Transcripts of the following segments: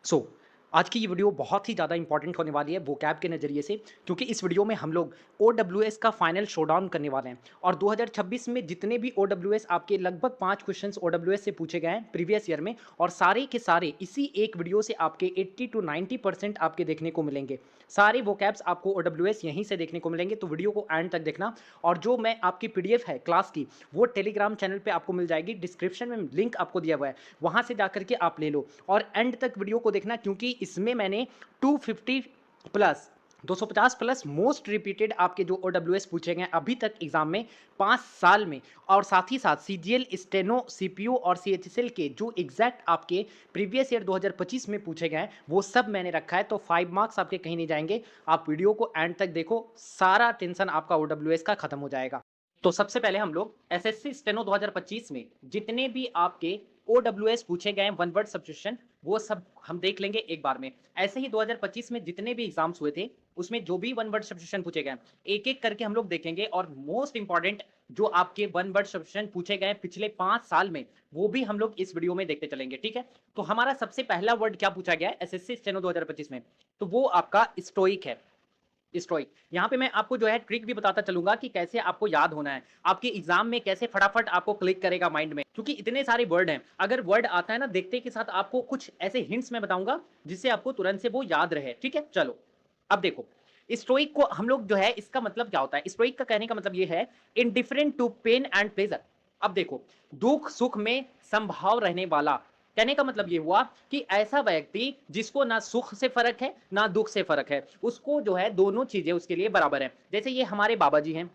सो आज की ये वीडियो बहुत ही ज़्यादा इंपॉर्टेंट होने वाली है वोकैब के नज़रिए से, क्योंकि इस वीडियो में हम लोग ओडब्ल्यूएस का फाइनल शोडाउन करने वाले हैं। और 2026 में जितने भी ओडब्ल्यूएस आपके लगभग 5 क्वेश्चंस ओडब्ल्यूएस से पूछे गए हैं प्रीवियस ईयर में, और सारे के सारे इसी एक वीडियो से आपके 80 टू 90% आपके देखने को मिलेंगे। सारे वोकैब्स आपको ओडब्ल्यूएस यहीं से देखने को मिलेंगे, तो वीडियो को एंड तक देखना। और जो मैं आपकी पीडीएफ है क्लास की, वो टेलीग्राम चैनल पे आपको मिल जाएगी, डिस्क्रिप्शन में लिंक आपको दिया हुआ है, वहां से जाकर के आप ले लो और एंड तक वीडियो को देखना, क्योंकि इसमें मैंने 250 प्लस 250 प्लस मोस्ट रिपीटेड आपके जो ओडब्ल्यूएस पूछे गए अभी तक एग्जाम में 5 साल में, और साथ ही साथ सीजीएल, स्टेनो, सीपीयू और सीएचएसएल के जो एग्जैक्ट आपके प्रीवियस ईयर 2025 में पूछे गए हैं वो सब मैंने रखा है। तो 5 मार्क्स आपके कहीं नहीं जाएंगे। आप वीडियो को एंड तक देखो, सारा टेंशन आपका ओडब्ल्यूएस का खत्म हो जाएगा। तो सबसे पहले हम लोग एसएससी स्टेनो 2025 में जितने भी आपके ओडब्ल्यूएस पूछे गए वन वर्ड सब्स्टिट्यूशन, वो सब हम देख लेंगे एक बार में। ऐसे ही 2025 में जितने भी एग्जाम्स हुए थे उसमें जो भी वन वर्ड सब्स्टिट्यूशन पूछे गए एक एक करके हम लोग देखेंगे, और मोस्ट इंपॉर्टेंट जो आपके वन वर्ड सब्स्टिट्यूशन पूछे गए पिछले 5 साल में, वो भी हम लोग इस वीडियो में देखते चलेंगे। ठीक है, तो हमारा सबसे पहला वर्ड क्या पूछा गया है एसएससी स्टेनो 2025 में, तो वो आपका स्टोइक है। स्टोइक, यहाँ पे मैं आपको जो है ट्रिक भी बताता चलूंगा कि कैसे आपको याद होना है, आपके एग्जाम में कैसे फटाफट आपको क्लिक करेगा माइंड में, क्योंकि इतने सारे वर्ड हैं। अगर वर्ड आता है ना देखते के साथ, आपको कुछ ऐसे हिंट्स मैं बताऊंगा जिससे आपको तुरंत से वो याद रहे। ठीक है, चलो अब देखो, स्टोइक को हम लोग जो है, इसका मतलब क्या होता है, स्टोइक का कहने का मतलब ये है indifferent to pain and pleasure. अब देखो, दुख सुख में संभाव रहने वाला, कहने का मतलब ये हुआ कि ऐसा व्यक्ति जिसको ना सुख से फर्क है ना दुख से फर्क है, उसको जो है दोनों चीजें उसके लिए बराबर है। जैसे ये हमारे बाबा जी हैं,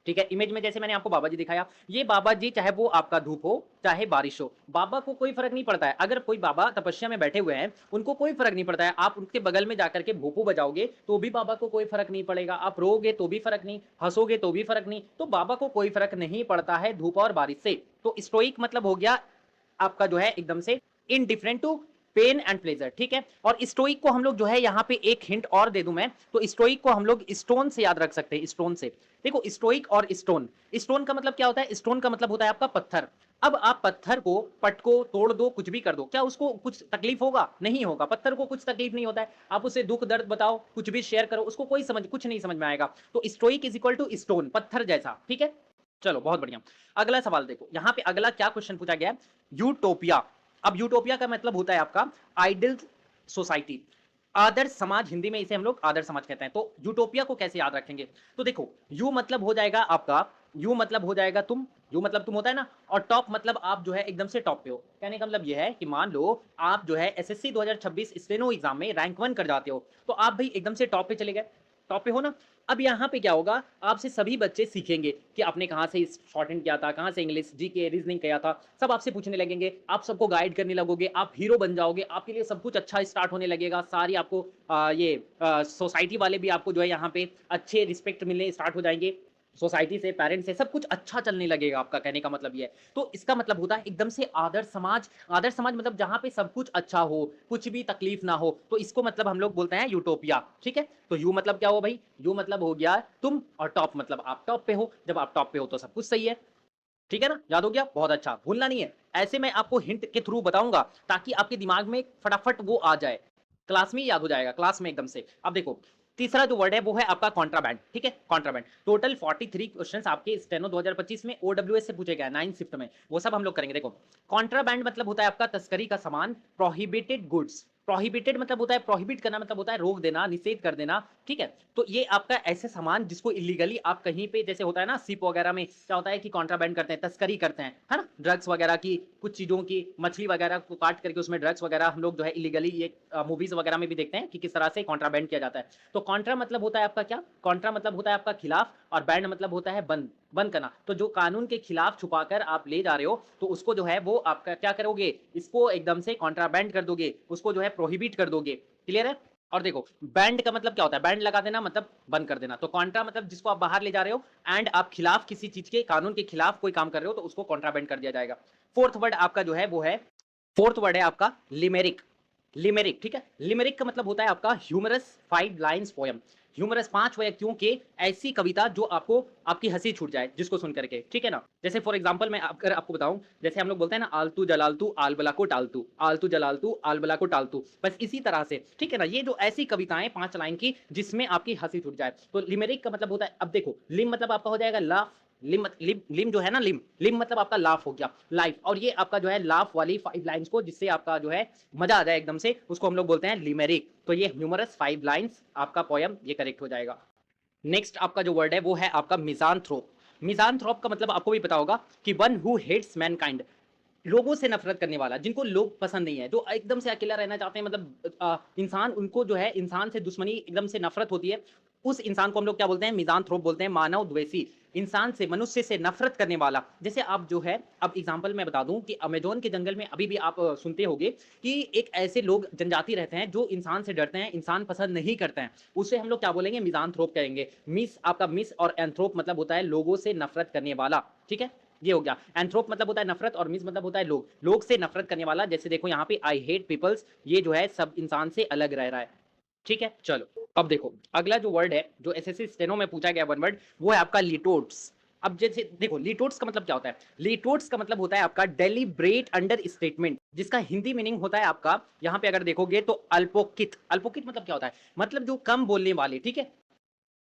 ठीक है, इमेज में जैसे मैंने आपको बाबा जी दिखाया, ये बाबा जी चाहे वो आपका धूप हो चाहे बारिश हो, बाबा को कोई फर्क नहीं पड़ता है। अगर कोई बाबा तपस्या में बैठे हुए हैं, उनको कोई फर्क नहीं पड़ता है, आप उनके बगल में जाकर के भोपू बजाओगे तो भी बाबा को कोई फर्क नहीं पड़ेगा, आप रोगे तो भी फर्क नहीं, हंसोगे तो भी फर्क नहीं, तो बाबा को कोई फर्क नहीं पड़ता है धूप और बारिश से। तो स्टोइक मतलब हो गया आपका जो है एकदम से indifferent to pain and pleasure. ठीक है, और स्टोइक को हम लोग जो है यहाँ पे एक हिंट और दे दूं मैं, तो स्टोइक को हम लोग स्टोन से याद रख सकते हैं, स्टोन से। देखो, स्टोइक और स्टोन, स्टोन का मतलब क्या होता है, स्टोन का मतलब होता है आपका पत्थर। अब आप पत्थर को पटको तोड़ दो, कुछ भी कर दो, क्या उसको कुछ तकलीफ होगा? नहीं होगा, पत्थर को कुछ तकलीफ नहीं होता है। आप उसे दुख दर्द बताओ, कुछ भी शेयर करो, उसको कोई कुछ नहीं समझ में आएगा। तो stoic is equal to stone, पत्थर जैसा। ठीक है, चलो बहुत बढ़िया। अगला सवाल देखो, यहाँ पे अगला क्या क्वेश्चन पूछा गया है, यूटोपिया। अब यूटोपिया का मतलब होता है आपका आइडियल सोसाइटी, आदर्श समाज, हिंदी में इसे हम लोग आदर्श समाज कहते हैं। तो यूटोपिया को कैसे याद रखेंगे, तो देखो, यू मतलब हो जाएगा आपका, यू मतलब हो जाएगा तुम, यू मतलब तुम होता है ना, और टॉप मतलब आप जो है एकदम से टॉप पे हो। कहने का मतलब यह है कि मान लो आप जो है एसएससी 2026 स्टेनो एग्जाम में रैंक 1 कर जाते हो, तो आप भाई एकदम से टॉप पे चले गए, टॉप पे हो ना। अब यहाँ पे क्या होगा, आपसे सभी बच्चे सीखेंगे कि आपने कहाँ से शॉर्ट हैंड किया था, कहाँ से इंग्लिश, जीके, रीजनिंग किया था, सब आपसे पूछने लगेंगे, आप सबको गाइड करने लगोगे, आप हीरो बन जाओगे, आपके लिए सब कुछ अच्छा स्टार्ट होने लगेगा। सारी आपको ये सोसाइटी वाले भी आपको जो है यहाँ पे अच्छे रिस्पेक्ट मिलने स्टार्ट हो जाएंगे, सोसाइटी से, पेरेंट्स से, सब कुछ अच्छा चलने लगेगा आपका। कहने का मतलब ये है, तो इसका मतलब होता है एकदम से आदर्श समाज। आदर्श समाज मतलब जहां पे सब कुछ अच्छा हो, कुछ भी तकलीफ ना हो, तो इसको मतलब हम लोग बोलते हैं यूटोपिया। ठीक है, तो यू मतलब क्या हो भाई, यू मतलब हो गया तुम, और टॉप मतलब आप टॉप पे हो। जब आप टॉप पे हो तो सब कुछ सही है। ठीक है ना, याद हो गया, बहुत अच्छा, भूलना नहीं है। ऐसे मैं आपको हिंट के थ्रू बताऊंगा ताकि आपके दिमाग में फटाफट वो आ जाए, क्लास में याद हो जाएगा, क्लास में एकदम से। अब देखो, तीसरा जो वर्ड है वो है आपका कॉन्ट्राबैंड। ठीक है, कॉन्ट्राबैंड, टोटल 43 क्वेश्चंस आपके स्टेनो 2025 में ओडब्ल्यूएस से पूछे गए 9 शिफ्ट में, वो सब हम लोग करेंगे। देखो, कॉन्ट्राबैंड मतलब होता है आपका तस्करी का सामान, प्रोहिबिटेड गुड्स। प्रोहिबिटेड मतलब होता है, प्रोहिबिट करना मतलब होता है रोक देना, निषेध कर देना। ठीक है, तो ये आपका ऐसे सामान जिसको इलीगली आप कहीं पे, जैसे होता है ना शिप वगैरह में क्या होता है कि कॉन्ट्राबैंड करते हैं, तस्करी करते हैं, है ना, ड्रग्स वगैरह की, कुछ चीजों की, मछली वगैरह को काट करके उसमें ड्रग्स वगैरह हम लोग जो है इलीगली, ये मूवीज वगैरह में भी देखते हैं कि किस तरह से कॉन्ट्राबैंड किया जाता है। तो कॉन्ट्रा मतलब होता है आपका क्या, कॉन्ट्रा मतलब होता है आपका खिलाफ, और बैंड मतलब होता है बंद, बंद करना। तो जो कानून के खिलाफ छुपाकर आप ले जा रहे हो, तो उसको जो है वो आपका क्या करोगे, इसको एकदम से कॉन्ट्राबैंड कर दोगे, उसको जो है प्रोहिबिट कर दोगे। क्लियर है। और देखो, बैंड का मतलब क्या होता है, बैंड लगा देना मतलब बंद कर देना। तो कॉन्ट्रा मतलब जिसको आप बाहर ले जा रहे हो, एंड आप खिलाफ किसी चीज के, कानून के खिलाफ कोई काम कर रहे हो, तो उसको कॉन्ट्राबैंड कर दिया जाएगा। फोर्थ वर्ड आपका जो है वो है, फोर्थ वर्ड है आपका लिमेरिक। लिमेरिक, ठीक है, लिमेरिक का मतलब होता है आपका ह्यूमरस 5 लाइन्स पोयम। ह्यूमरस 5 व्यक्तियों के ऐसी कविता जो आपको आपकी हँसी छूट जाए जिसको सुन करके, ठीक है ना? जैसे फॉर एग्ज़ाम्पल मैं अगर आपको बताऊँ, जैसे हम लोग बोलते हैं ना आलतू जलालतू आलबला को टालतू, आलतू जलालतू आलबला को टालतू, बस इसी तरह से, ठीक है ना? ये जो ऐसी कविताएँ 5 लाइन की जिसमें आपकी हँसी छूट जाए, तो लिमेरिक का मतलब होता है, अब देखो लिम मतलब आपका हो जाएगा लाफ, लिम जो है ना, लिम मतलब आपका लाफ हो गया, लाइफ, और ये आपका जो है लाफ वाली 5 लाइन्स को जिससे आपका जो है मजा आ जाए एकदम से, उसको हम लोग बोलते हैं लिमेरिक। तो ये ह्यूमरस 5 लाइन्स आपका पोयम ये करेक्ट हो जाएगा। नेक्स्ट आपका जो वर्ड है वो है आपका मिज़ानथ्रोप। मिज़ानथ्रोप का मतलब आपको भी पता होगा कि वन हु हेट्स मैनकाइंड, लोगों से नफरत करने वाला, जिनको लोग पसंद नहीं है, जो एकदम से अकेला रहना चाहते हैं, मतलब इंसान, उनको जो है इंसान से दुश्मनी एकदम से नफरत होती है, उस इंसान को हम लोग क्या बोलते हैं? मिज़ानथ्रोप बोलते हैं, मानव द्वेषी, इंसान से, मनुष्य से नफरत करने वाला। जैसे आप जो है, अब एग्जाम्पल मैं बता दूं कि अमेज़न के जंगल में अभी भी आप सुनते होंगे कि एक ऐसे लोग जनजाति रहते हैं जो इंसान से डरते हैं, इंसान पसंद नहीं करते हैं, उसे हम लोग क्या बोलेंगे? मिज़ानथ्रोप कहेंगे। मिस आपका मिस और एंथ्रोप मतलब होता है लोगों से नफरत करने वाला, ठीक है? ये हो गया। एंथ्रोप मतलब होता है नफरत और मिस मतलब होता है लोग, लोग से नफरत करने वाला। जैसे देखो यहाँ पे आई हेट पीपल्स, ये जो है सब इंसान से अलग रह रहा है, ठीक है? चलो अब देखो अगला जो वर्ड है जो एसएससी स्टेनो में पूछा गया वन वर्ड, वो है आपका लिटोट्स। अब जैसे देखो लिटोट्स का मतलब क्या होता है? लिटोट्स का मतलब होता है आपका डेलिब्रेट अंडर स्टेटमेंट, जिसका हिंदी मीनिंग होता है आपका, यहाँ पे अगर देखोगे तो अल्पोकित। अल्पोकित मतलब क्या होता है? मतलब जो कम बोलने वाले, ठीक है?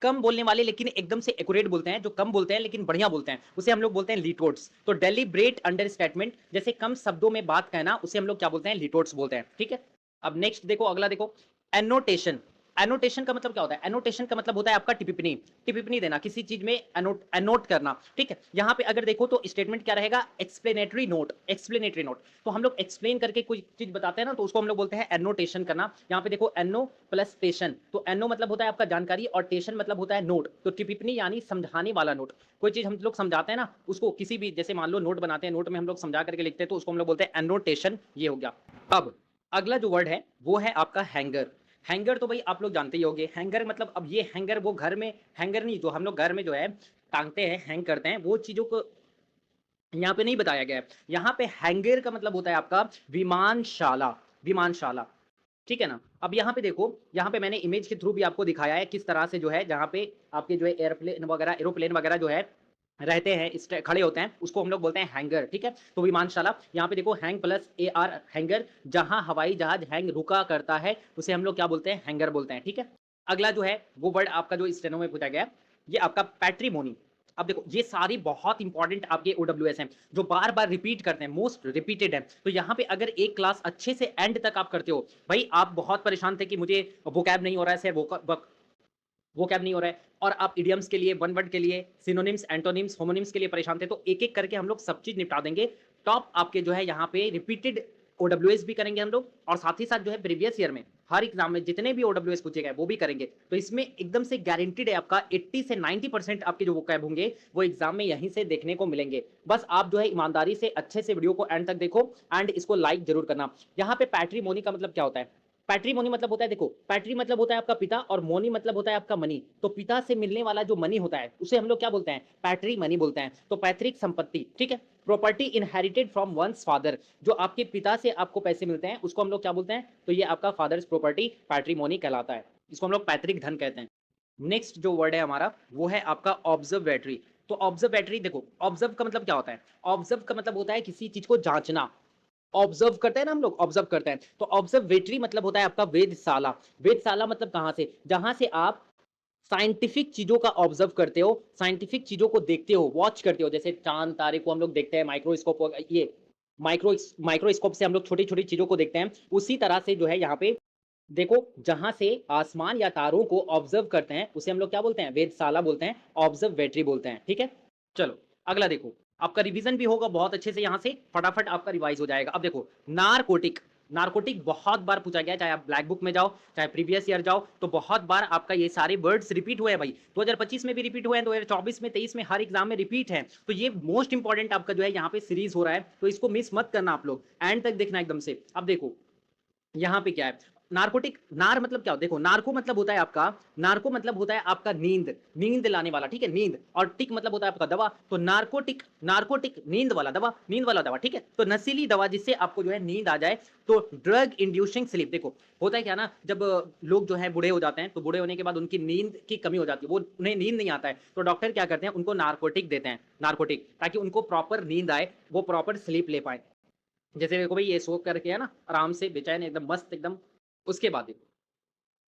कम बोलने वाले लेकिन एकदम से एक्यूरेट बोलते हैं, जो कम बोलते हैं लेकिन बढ़िया बोलते हैं, उसे हम लोग बोलते हैं लिटोट्स। तो डेलिब्रेट अंडर स्टेटमेंट, जैसे कम शब्दों में बात कहना, उसे हम लोग क्या बोलते हैं? लिटोट्स बोलते हैं, ठीक है? अब नेक्स्ट देखो, अगला देखो, एनोटेशन। एनोटेशन का मतलब क्या होता है? एनोटेशन का मतलब होता है आपका टिप्पणी, टिप्पणी देना किसी चीज में, एनोट एनोट करना, ठीक है? यहाँ पे अगर देखो तो स्टेटमेंट क्या रहेगा? Explanatory note, explanatory note. तो हम लोग एक्सप्लेन करके कोई चीज बताते हैं ना, तो उसको हम लोग बोलते हैं एनोटेशन करना। यहाँ पे देखो एनो प्लस टेशन, तो एनो मतलब होता है आपका जानकारी और टेशन मतलब होता है नोट, तो टिप्पणी यानी समझाने वाला नोट। कोई चीज हम लोग समझाते हैं ना, उसको किसी भी, जैसे मान लो नोट बनाते हैं, नोट में हम लोग समझा करके लिखते हैं, तो उसको हम लोग बोलते हैं एनोटेशन। ये हो गया। अब अगला जो वर्ड है वो है आपका हैंगर। हैंगर तो भाई आप लोग जानते ही होंगे, हैंगर मतलब, अब ये हैंगर वो घर में हैंगर नहीं, जो हम लोग घर में जो है टांगते हैं, हैंग करते हैं, वो चीजों को यहाँ पे नहीं बताया गया है। यहाँ पे हैंगर का मतलब होता है आपका विमानशाला, विमानशाला, ठीक है ना? अब यहाँ पे देखो, यहाँ पे मैंने इमेज के थ्रू भी आपको दिखाया है किस तरह से जो है, जहाँ पे आपके जो है एयरप्लेन वगैरह, एरोप्लेन वगैरह जो है रहते हैं, खड़े होते हैं, उसको हम लोग बोलते हैं हैंगर, ठीक है? तो विमानशाला, यहाँ पे देखो hang plus A R, hanger, जहां हवाई जहाज हैंग रुका करता है उसे हम लोग क्या बोलते हैं? हैंगर बोलते हैं, ठीक है? अगला जो है वो वर्ड आपका जो स्टेनो में पूछा गया, ये आपका पैट्रीमोनी। अब देखो ये सारी बहुत इंपॉर्टेंट आपके ओडब्ल्यूएस हैं, जो बार बार रिपीट करते हैं, मोस्ट रिपीटेड है। तो यहाँ पे अगर एक क्लास अच्छे से एंड तक आप करते हो, भाई आप बहुत परेशान थे कि मुझे वोकैब नहीं हो रहा है सर, वोकैब नहीं हो रहा है, और आप इडियम्स के लिए, वन वर्ड के लिए, सिनोनिम्स, एंटोनिम्स, होमोनिम्स के लिए परेशान थे, तो एक एक करके हम लोग सब चीज निपटा देंगे। टॉप आपके जो है यहाँ पे रिपीटेड ओडब्ल्यूएस भी करेंगे हम लोग, और साथ ही साथ जो है प्रीवियस ईयर में हर एग्जाम में जितने भी ओडब्ल्यूएस पूछे गए वो भी करेंगे। तो इसमें एकदम से गारंटीड है आपका 80 से 90% आपके जो वोकैब होंगे वो एग्जाम में यहीं से देखने को मिलेंगे। बस आप जो है ईमानदारी से अच्छे से वीडियो को एंड तक देखो, एंड इसको लाइक जरूर करना। यहाँ पे पैट्रीमोनी का मतलब क्या होता है? पैट्रीमोनी मतलब होता है, देखो पैट्री मतलब होता है आपका पिता, और मोनी मतलब होता है आपका मनी। तो पिता से मिलने वाला जो मनी होता है उसे हम लोग क्या बोलते हैं? पैट्री मनी बोलते हैं। तो पैतृक संपत्ति, ठीक है? Property inherited from once father, जो आपके पिता से आपको पैसे मिलते हैं उसको हम लोग क्या बोलते हैं? तो ये आपका फादर्स प्रॉपर्टी पैट्रीमोनी कहलाता है, इसको हम लोग पैतृक धन कहते हैं। नेक्स्ट जो वर्ड है हमारा वो है आपका ऑब्जर्वेटरी। तो ऑब्जर्वेटरी देखो, ऑब्जर्व का मतलब क्या होता है? ऑब्जर्व का मतलब होता है किसी चीज को जांचना। ऑब्जर्व करते हैं ना हम लोग, ऑब्जर्व करते हैं, तो ऑब्जर्वेटरी मतलब होता है आपका वेधशाला। वेधशाला मतलब कहां से? जहां से आप साइंटिफिक चीजों का ऑब्जर्व करते हो, साइंटिफिक चीजों को देखते हो, वॉच करते हो। जैसे चांद तारे को हम लोग देखते हैं माइक्रोस्कोप, ये माइक्रोस्कोप से हम लोग छोटी छोटी चीजों को देखते हैं, उसी तरह से जो है यहाँ पे देखो, जहां से आसमान या तारों को ऑब्जर्व करते हैं उसे हम लोग क्या बोलते हैं? वेधशाला बोलते हैं, ऑब्जर्वेटरी बोलते हैं, ठीक है? चलो अगला देखो, आपका रिवीजन भी होगा बहुत अच्छे से, यहाँ से फटाफट आपका रिवाइज हो जाएगा। अब देखो नारकोटिक, नारकोटिक बहुत बार पूछा गया, चाहे आप ब्लैक बुक में जाओ चाहे प्रीवियस ईयर जाओ, तो बहुत बार आपका ये सारे वर्ड्स रिपीट हुए हैं भाई। 2025 में भी रिपीट हुए हैं, 2024 में, 23 में, हर एग्जाम में रिपीट है। तो ये मोस्ट इंपॉर्टेंट आपका जो है यहाँ पे सीरीज हो रहा है, तो इसको मिस मत करना आप लोग, एंड तक देखना एकदम से। अब देखो यहाँ पे क्या है, नारकोटिक, नार मतलब क्या होता है? देखो नार्को मतलब होता है आपका, नार्को मतलब होता है आपका नींद, नींद लाने वाला, ठीक है, नींद। और टिक मतलब होता है आपका दवा, तो नार्कोटिक, नार्कोटिक नींद वाला दवा, नींद वाला दवा, ठीक है। तो नशीली दवा जिससे आपको जो है नींद आ जाए, तो ड्रग इंड्यूसिंग स्लीप। देखो होता है क्या ना, जब लोग जो है बूढ़े हो जाते हैं, तो बूढ़े होने के बाद उनकी नींद की कमी हो जाती है, वो उन्हें नींद नहीं आता है, तो डॉक्टर क्या करते हैं, उनको नार्कोटिक देते हैं, नार्कोटिक, ताकि उनको प्रॉपर नींद आए, वो प्रॉपर स्लीप ले पाए। जैसे देखो भाई ये सो करके है ना, आराम से बेचैन एकदम मस्त एकदम। उसके बाद देखो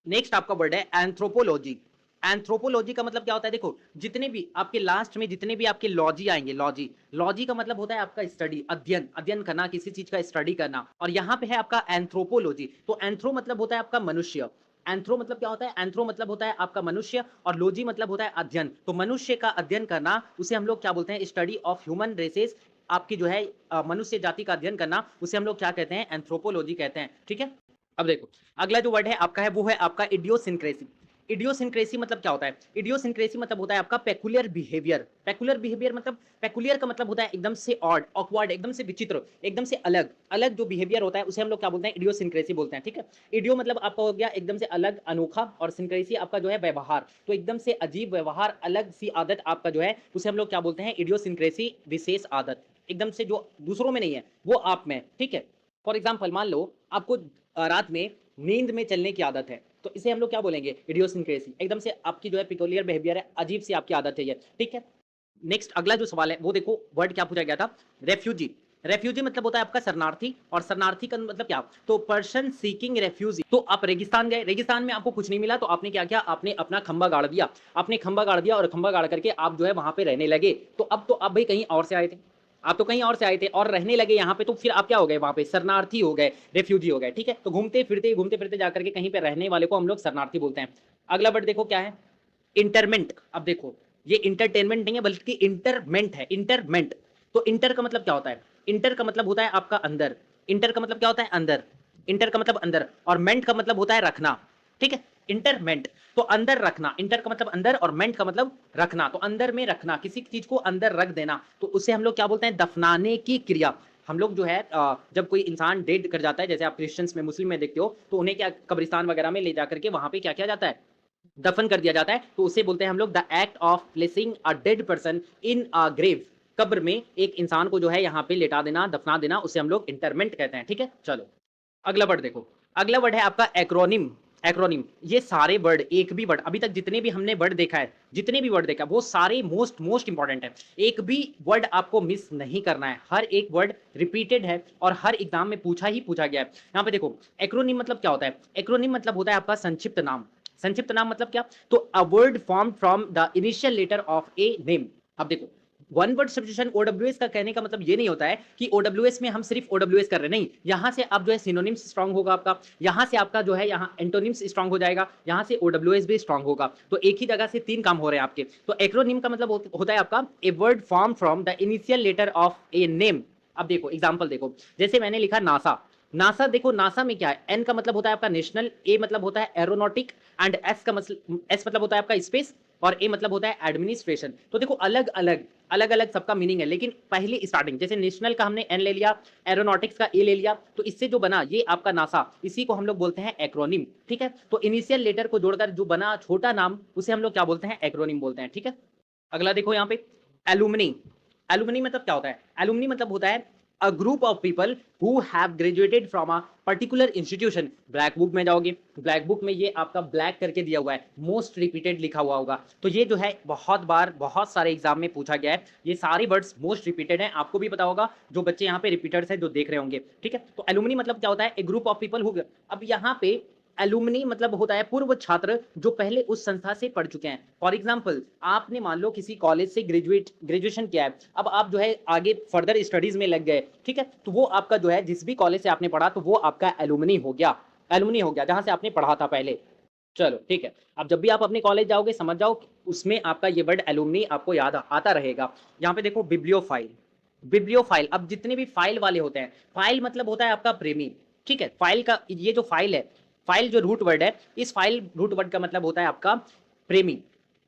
नेक्स्ट आपका वर्ड है एंथ्रोपोलॉजी। एंथ्रोपोलॉजी का मतलब क्या होता है? देखो जितने भी आपके लास्ट में जितने भी आपके लॉजी आएंगे, लॉजी, लॉजी का मतलब होता है आपका स्टडी, अध्ययन, अध्ययन करना, किसी चीज का स्टडी करना। और यहाँ पे है आपका एंथ्रोपोलॉजी। तो एंथ्रो मतलब होता है आपका मनुष्य, एंथ्रो मतलब क्या होता है? एंथ्रो मतलब होता है आपका मनुष्य, और लॉजी मतलब होता है अध्ययन। तो मनुष्य का अध्ययन करना उसे हम लोग क्या बोलते हैं? Study of human races. आपकी जो है मनुष्य जाति का अध्ययन करना उसे हम लोग क्या कहते हैं? एंथ्रोपोलॉजी कहते हैं, ठीक है। अब देखो अगला जो वर्ड है आपका है, वो है आपका इडियोसिंक्रेसी। इडियोसिंक्रेसी मतलब क्या होता है? इडियोसिंक्रेसी मतलब होता है आपका पेकुलियर बिहेवियर। पेकुलियर बिहेवियर मतलब, पेकुलियर का मतलब होता है एकदम से ऑड, ऑकवर्ड, एकदम से विचित्र, एकदम से अलग, अलग जो बिहेवियर होता है उसे हम लोग क्या बोलते हैं? इडियोसिंक्रेसी बोलते हैं, ठीक है। इडियो मतलब आपका हो गया एकदम से अलग, अनोखा, और सिंक्रेसी आपका जो है व्यवहार, तो एकदम से अजीब व्यवहार, अलग सी आदत आपका जो है उसे हम लोग क्या बोलते हैं? इडियोसिंक्रेसी, विशेष आदत, एकदम से जो दूसरों में नहीं है वो आप में, ठीक है। फॉर एग्जाम्पल मान लो आपको रात में नींद में चलने की आदत है, तो इसे हम लोग क्या बोलेंगे? इडियोसिंक्रेसी, एकदम से आपकी जो है पिकुलियर बिहेवियर है, अजीब सी आपकी आदत है ये, ठीक है। नेक्स्ट अगला जो सवाल है वो देखो, वर्ड क्या पूछा गया था? रेफ्यूजी। रेफ्यूजी मतलब होता है आपका शरणार्थी, और शरणार्थी का मतलब क्या? तो पर्सन सीकिंग रेफ्यूजी। तो आप रेगिस्तान गए, रेगिस्तान में आपको कुछ नहीं मिला, तो आपने क्या किया? आपने अपना खंबा गाड़ दिया, आपने खंबा गाड़ दिया, और खंबा गाड़ करके आप जो है वहां पे रहने लगे। तो अब तो आप भाई कहीं और से आए थे, आप तो कहीं और से आए थे और रहने लगे यहाँ पे, तो फिर आप क्या हो गए? वहां पे शरणार्थी हो गए, रेफ्यूजी हो गए, ठीक है। तो घूमते फिरते जाकर के कहीं पे रहने वाले को हम लोग शरणार्थी बोलते हैं। अगला वर्ड देखो क्या है? इंटरमेंट। अब देखो ये इंटरटेनमेंट नहीं है बल्कि इंटरमेंट है, इंटरमेंट। तो इंटर का मतलब क्या होता है? इंटर का मतलब होता है आपका अंदर, इंटर का मतलब क्या होता है? अंदर, इंटर का मतलब अंदर, और मेंट का मतलब होता है रखना, ठीक है। इंटरमेंट, तो अंदर रखना, इंटर का मतलब अंदर और मेंट का मतलब रखना, तो अंदर में रखना, किसी चीज को अंदर रख देना, तो उसे हम लोग क्या बोलते हैं? दफनाने की क्रिया। हम लोग जो है जब कोई इंसान डेड कर जाता है, जैसे आप क्रिश्चियंस में, मुस्लिम में देखते हो, तो उन्हें क्या कब्रिस्तान वगैरह में ले जाकर के वहां पे क्या किया जाता है? दफन कर दिया जाता है, तो उसे बोलते हैं हम लोग the act of placing a dead person in a grave. कब्र में एक इंसान को जो है यहाँ पे लेटा देना, दफना देना, उसे हम लोग इंटरमेंट कहते हैं, ठीक है। चलो अगला वर्ड देखो, अगला वर्ड है आपका एक्रोनिम। एक्रोनिम, ये सारे वर्ड, एक भी वर्ड अभी तक जितने भी हमने वर्ड देखा है, जितने भी वर्ड देखा वो सारे मोस्ट मोस्ट इंपॉर्टेंट है। एक भी वर्ड आपको मिस नहीं करना है, हर एक वर्ड रिपीटेड है और हर एग्जाम में पूछा ही पूछा गया है। यहाँ पे देखो एक्रोनिम मतलब क्या होता है? एक्रोनिम मतलब होता है आपका संक्षिप्त नाम। संक्षिप्त नाम मतलब क्या? तो a word form from the initial letter of a name. अब देखो वन वर्ड सब्स्टिट्यूशन ओडब्ल्यूएस का कहने का मतलब ये नहीं होता है कि ओडब्ल्यूएस में हम सिर्फ ओडब्ल्यूएस कर रहे हैं, नहीं, यहां से आप जो है सिनोनिम्स स्ट्रांग होगा आपका, यहां से आपका जो है यहाँ एंटोनिम्स स्ट्रांग हो जाएगा, यहां से ओडब्ल्यूएस भी स्ट्रांग होगा, तो एक ही जगह से तीन काम हो रहे हैं आपके। तो एक्रोनिम का मतलब होता है आपका a word form from the initial letter of a name. अब देखो एग्जाम्पल देखो, जैसे मैंने लिखा नासा, नासा, देखो नासा में क्या है? एन का मतलब होता है आपका नेशनल, ए मतलब होता है एरोनॉटिक, एंड एस का मतलब, एस मतलब होता है आपका स्पेस, और ए मतलब होता है एडमिनिस्ट्रेशन। तो देखो अलग अलग, अलग अलग सबका मीनिंग है, लेकिन पहली स्टार्टिंग, जैसे नेशनल का हमने एन ले लिया, एरोनॉटिक्स का ए ले लिया, तो इससे जो बना ये आपका नासा, इसी को हम लोग बोलते हैं एक्रोनिम, ठीक है। तो इनिशियल लेटर को जोड़कर जो बना छोटा नाम, उसे हम लोग क्या बोलते हैं? एक्रोनिम बोलते हैं, ठीक है। अगला देखो यहाँ पे एलुमनी। एलुमनी मतलब क्या होता है? एलुमनी मतलब होता है a group of people who have graduated from a particular institution. Black book में जाओगे, ब्लैक बुक में ये आपका ब्लैक करके दिया हुआ है, मोस्ट रिपीटेड लिखा हुआ होगा, तो ये जो है बहुत बार बहुत सारे एग्जाम में पूछा गया है, ये सारे वर्ड्स मोस्ट रिपीटेड हैं, आपको भी पता होगा, जो बच्चे यहाँ पे रिपीटर्स हैं जो देख रहे होंगे, ठीक है। तो एलुमनी मतलब क्या होता है? ए ग्रुप ऑफ पीपल हु, अब यहाँ पे एलुमनी मतलब होता है पूर्व छात्र जो पहले उस संस्था से पढ़ चुके हैं। फॉर एग्जाम्पल आपने मान लो किसी कॉलेज से ग्रेजुएशन किया है, अब आप जो है आगे फर्दर स्टडीज में लग गए, ठीक है, तो वो आपका जो है जिस भी कॉलेज से आपने पढ़ा, तो वो आपका एलुमनी हो गया, एलुमनी हो गया जहां से आपने पढ़ा था पहले। चलो ठीक है, अब जब भी आप अपने कॉलेज जाओगे समझ जाओ उसमें आपका ये वर्ड एलुमनी आपको याद आता रहेगा। यहाँ पे देखो बिब्लियोफाइल। बिब्लियोफाइल, अब जितने भी फाइल वाले होते हैं, फाइल मतलब होता है आपका प्रेमी, ठीक है। फाइल का ये जो फाइल है, फाइल जो रूट वर्ड है, इस फाइल रूट वर्ड का मतलब होता है आपका प्रेमी,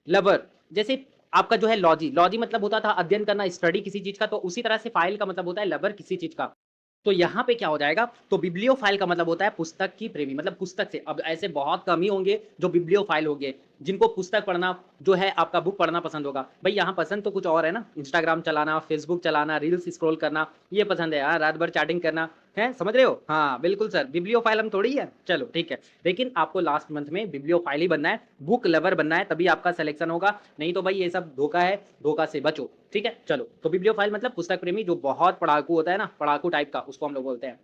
लवर। जैसे आपका जो है लॉजी, लॉजी मतलब होता था अध्ययन करना, स्टडी किसी चीज का, तो उसी तरह से फाइल का मतलब होता है लवर किसी चीज का। तो यहाँ पे क्या हो जाएगा, तो बिब्लियोफाइल का मतलब होता है पुस्तक की प्रेमी, मतलब पुस्तक से। अब ऐसे बहुत कम ही होंगे जो बिब्लियोफाइल होंगे, जिनको पुस्तक पढ़ना जो है आपका बुक पढ़ना पसंद होगा। भाई यहाँ पसंद तो कुछ और है ना, इंस्टाग्राम चलाना, फेसबुक चलाना, रील्स स्क्रॉल करना, ये पसंद है। हाँ, रात भर चैटिंग करना है, समझ रहे हो? हाँ बिल्कुल सर, बिब्लियोफाइल हम थोड़ी है। चलो ठीक है, लेकिन आपको लास्ट मंथ में बिब्लियोफाइल ही बनना है, बुक लवर बनना है, तभी आपका सिलेक्शन होगा। नहीं तो भाई ये सब धोखा है, धोखा से बचो। ठीक है, चलो। तो बिब्लियोफाइल मतलब पुस्तक प्रेमी, जो बहुत पढ़ाकू होता है ना, पढ़ाकू टाइप का, उसको हम लोग बोलते हैं।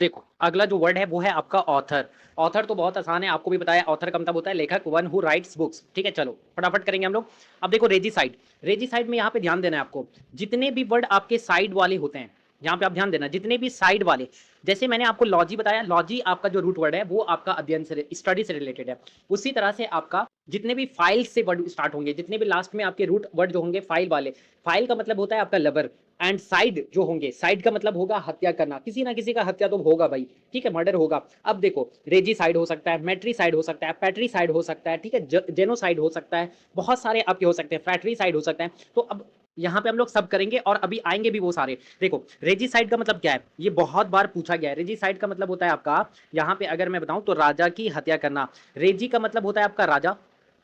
देखो अगला जो वर्ड है वो है आपका ऑथर। ऑथर तो बहुत आसान है, आपको भी बताया, ऑथर का मतलब होता है लेखक, वन हु राइट्स बुक्स। ठीक है, चलो फटाफट करेंगे हम लोग। अब देखो रेजिसाइड, रेजिसाइड में यहाँ पे ध्यान देना है आपको, जितने भी वर्ड आपके साइड वाले होते हैं, यहाँ पे आप ध्यान देना, जितने भी साइड वाले, जैसे मैंने आपको लॉजी बताया, लॉजी आपका जो रूट वर्ड है वो आपका अध्ययन से, स्टडी से रिलेटेड है। उसी तरह से आपका जितने भी फाइल से वर्ड स्टार्ट होंगे, जितने भी लास्ट में आपके रूट वर्ड जो होंगे फाइल वाले, फाइल का मतलब होता है आपका लवर, एंड साइड जो होंगे, साइड का मतलब होगा हत्या करना, किसी ना किसी का हत्या तो होगा भाई। ठीक है, मर्डर होगा। अब देखो रेजिसाइड हो सकता है, मेट्रीसाइड हो सकता है, पैट्रीसाइड हो सकता है, ठीक है, जेनोसाइड हो सकता है, बहुत सारे आपके हो सकते हैं, फ्रैट्रीसाइड हो सकता है। तो अब यहाँ पे हम लोग सब करेंगे और अभी आएंगे भी वो सारे। देखो रेजिसाइड का मतलब क्या है, ये बहुत बार पूछा गया है। रेजिसाइड का मतलब होता है आपका, यहाँ पे अगर मैं बताऊं तो राजा की हत्या करना। रेजी का मतलब होता है आपका राजा,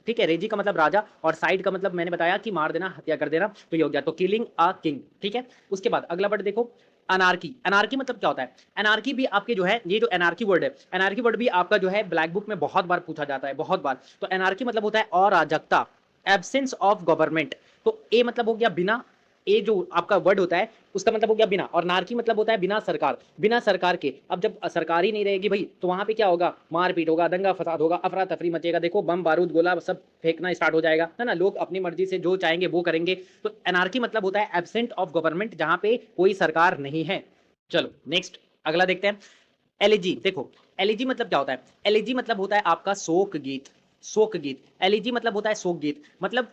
ठीक है, रेजी का मतलब राजा, और साइड का मतलब मैंने बताया कि मार देना, हत्या कर देना, तो ये हो गया, तो किलिंग अ किंग। ठीक है, उसके बाद अगला वर्ड देखो अनार्की। अनार्की मतलब क्या होता है, अनार्की भी आपके जो है, ये जो अनार्की वर्ड है, अनार्की वर्ड भी आपका जो है ब्लैक बुक में बहुत बार पूछा जाता है, बहुत बार। तो अनार्की मतलब होता है अराजकता, एब्सेंस ऑफ गवर्नमेंट। तो ए मतलब हो गया बिना, ए जो आपका वर्ड होता है उसका मतलब हो गया बिना, और नारकी मतलब होता है बिना सरकार, बिना सरकार के। अब जब सरकार ही नहीं रहेगी भाई, तो वहां पे क्या होगा, मारपीट होगा, दंगा फसाद होगा, अफरा तफरी मचेगा, देखो बम बारूद गोला सब फेंकना स्टार्ट हो जाएगा, है ना, लोग अपनी मर्जी से जो चाहेंगे वो करेंगे। तो एनार्की मतलब होता है एब्सेंट ऑफ गवर्नमेंट, जहां पे कोई सरकार नहीं है। चलो नेक्स्ट अगला देखते हैं। एलिजी, देखो एलिजी मतलब क्या होता है, एलिजी मतलब होता है आपका शोक गीत, शोक गीत। एलिजी मतलब होता है शोक गीत, मतलब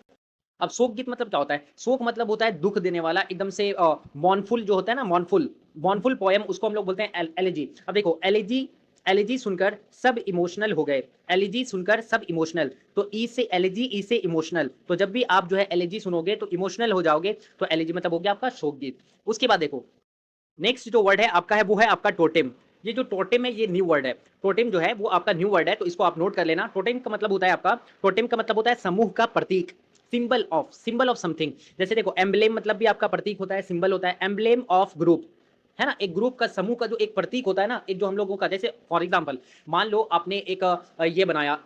अब शोक गीत मतलब क्या होता है, शोक मतलब होता है दुख देने वाला, एकदम से मॉर्नफुल जो होता है ना, मॉर्नफुल, मॉर्नफुल पोयम, उसको हम लोग बोलते हैं एलिजी। अब देखो एलिजी, एलिजी सुनकर सब इमोशनल हो गए, एलिजी सुनकर सब इमोशनल, तो ई से एलिजी, ई से इमोशनल, तो जब भी आप जो है एलिजी सुनोगे तो इमोशनल हो जाओगे, तो एलिजी मतलब हो गया आपका शोक गीत। उसके बाद देखो नेक्स्ट जो वर्ड है आपका है वो है आपका टोटेम। ये जो टोटेम है ये न्यू वर्ड है, टोटेम जो है वो आपका न्यू वर्ड है, तो इसको आप नोट कर लेना। टोटेम का मतलब होता है आपका, टोटेम का मतलब होता है समूह का प्रतीक, सिंबल ऑफ समथिंग। जैसे देखो एम्ब्लेम मतलब भी आपका प्रतीक होता है, सिंबल होता है, एम्ब्लेम ऑफ ग्रुप, है ना, एक ग्रुप का, समूह का जो एक प्रतीक होता है ना, एक जो हम लोगों का, जैसे फॉर एग्जांपल मान लो आपने एक ये बनाया,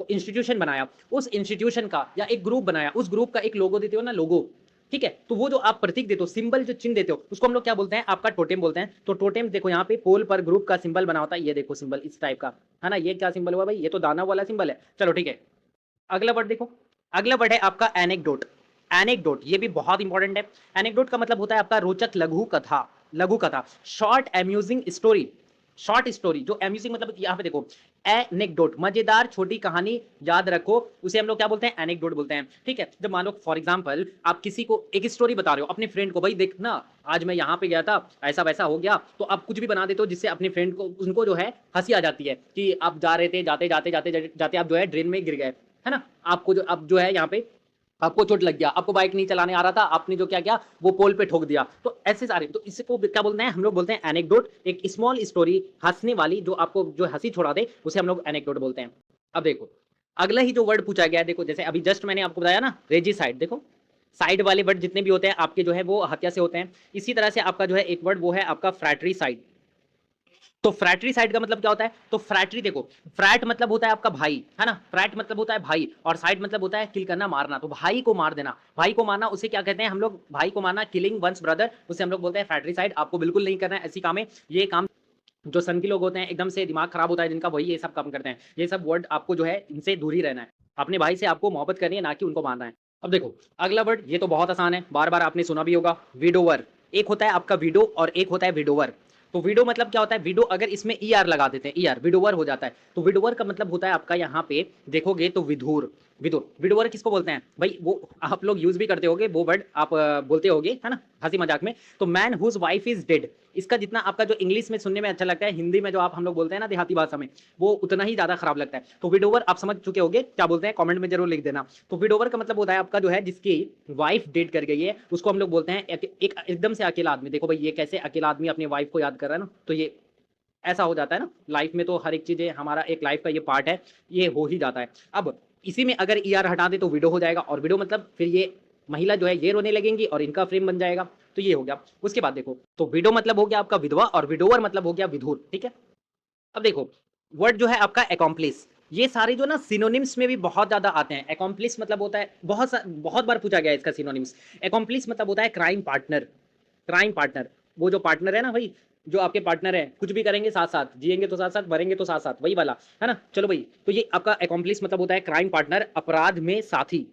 इंस्टीट्यूशन बनाया, उस इंस्टीट्यूशन का या एक ग्रुप बनाया, उस ग्रुप का एक लोगो देते हो ना, लोगो, ठीक है, तो वो जो आप प्रतीक देते हो, सिंबल जो चिन्ह देते हो, उसको हम लोग क्या बोलते हैं, आपका टोटेम बोलते हैं। तो टोटेम देखो यहाँ पे पोल पर ग्रुप का सिंबल बना होता है, ये देखो सिंबल इस टाइप का, है ना, ये क्या सिंबल हुआ भाई, ये तो दाना वाला सिंबल है। चलो ठीक है, अगला वर्ड देखो, अगला वर्ड है आपका एनेक्डोट। एनेक्डोट ये भी बहुत इंपॉर्टेंट है। एनेक्डोट का मतलब होता है आपका रोचक लघु कथा, लघु कथा, short amusing story, short story, जो अम्यूजिंग मतलब यहाँ पे देखो एनेक्डोट, मजेदार छोटी कहानी, याद रखो, उसे हम लोग क्या बोलते हैं, एनेक्डोट बोलते हैं। ठीक है, जब मान लो फॉर एग्जांपल आप किसी को एक स्टोरी बता रहे हो अपने फ्रेंड को, भाई देख ना आज मैं यहाँ पे गया था, ऐसा वैसा हो गया, तो आप कुछ भी बना देते हो जिससे अपने फ्रेंड को, उनको जो है हंसी आ जाती है कि आप जा रहे थे, जाते जाते जाते जाते आप जो है ड्रेन में गिर गए, है ना, आपको जो अब जो है यहाँ पे आपको चोट लग गया, आपको बाइक नहीं चलाने आ रहा था, आपने जो क्या किया वो पोल पे ठोक दिया, तो ऐसे सारे, तो इसको क्या बोलते हैं, हम लोग बोलते हैं एनेक्डोट, एक स्मॉल स्टोरी, हंसने वाली, जो आपको जो हंसी छोड़ा दे, उसे हम लोग एनेक्डोट बोलते हैं। अब देखो अगला ही जो वर्ड पूछा गया है, देखो जैसे अभी जस्ट मैंने आपको बताया ना रेजिसाइड, देखो साइड वाले वर्ड जितने भी होते हैं आपके जो है वो हत्या से होते हैं। इसी तरह से आपका जो है एक वर्ड वो है आपका फ्रैट्रीसाइड। तो फ्रैटरी साइड का मतलब क्या होता है, तो फ्रैटरी देखो, फ्रैट मतलब होता है आपका भाई, है ना, फ्रैट मतलब होता है भाई, और साइड मतलब होता है किल करना, मारना, तो भाई को मार देना, भाई को मारना, उसे क्या कहते हैं हम लोग, भाई को मारना, किलिंग वंस ब्रदर, उसे हम लोग बोलते हैं फ्रैटरी साइड। आपको बिल्कुल नहीं करना है ऐसी काम है, ये काम जो सन के लोग होते हैं, एकदम से दिमाग खराब होता है जिनका, वही ये सब काम करते हैं। ये सब वर्ड आपको जो है इनसे दूर ही रहना है, अपने भाई से आपको मोहब्बत करनी है, ना कि उनको मारना है। अब देखो अगला वर्ड, ये तो बहुत आसान है, बार बार आपने सुना भी होगा, विडोवर। एक होता है आपका विडो और एक होता है विडोवर। तो विडो मतलब क्या होता है, विडो अगर इसमें ई आर लगा देते हैं, ई आर, विडोवर हो जाता है। तो विडोवर का मतलब होता है आपका यहाँ पे देखोगे तो विधुर, विदुर। विडोवर किसको बोलते हैं भाई, वो आप लोग यूज भी करते होगे वो वर्ड, आप बोलते होगे, है ना, हंसी मजाक में। तो man whose wife is dead, इसका जितना आपका जो इंग्लिश में सुनने में अच्छा लगता है, हिंदी में जो आप हम लोग बोलते हैं ना देहाती भाषा में, वो उतना ही ज़्यादा खराब लगता है। तो विडोवर आप समझ चुके होंगे क्या बोलते हैं, कमेंट में जरूर लिख देना। तो विडोवर का मतलब होता है आपका जो है जिसकी वाइफ डेट कर गई है, उसको हम लोग बोलते हैं एक एकदम से अकेला आदमी। देखो भाई ये कैसे अकेला आदमी अपनी वाइफ को याद कर रहा है ना, तो ये ऐसा हो जाता है ना, लाइफ में तो हर एक चीज़ें हमारा एक लाइफ का ये पार्ट है, ये हो ही जाता है। अब इसी में अगर ईआर हटा दे तो विडो हो जाएगा, और विडो मतलब फिर ये महिला जो है ये रोने लगेंगी और इनका फ्रेम बन जाएगा, तो ये हो गया। उसके बाद देखो, तो विडो मतलब हो गया आपका विधवा, और विडोवर मतलब हो गया विधुर, ठीक है। अब देखो वर्ड जो है आपका अकॉम्प्लिस, ये सारे जो ना सिनोनिम्स में भी बहुत ज्यादा आते हैं। अकॉम्प्लिस मतलब होता है, बहुत बार पूछा गया है इसका सिनोनिम्स। अकॉम्प्लिस मतलब होता है क्राइम पार्टनर। क्राइम पार्टनर, वो जो पार्टनर है ना भाई, जो आपके पार्टनर है, कुछ भी करेंगे साथ साथ, जिएंगे तो साथ साथ, मरेंगे तो साथ साथ, वही वाला है ना। चलो भाई, तो ये आपका अकॉम्प्लिस मतलब होता है क्राइम पार्टनर, अपराध में साथी।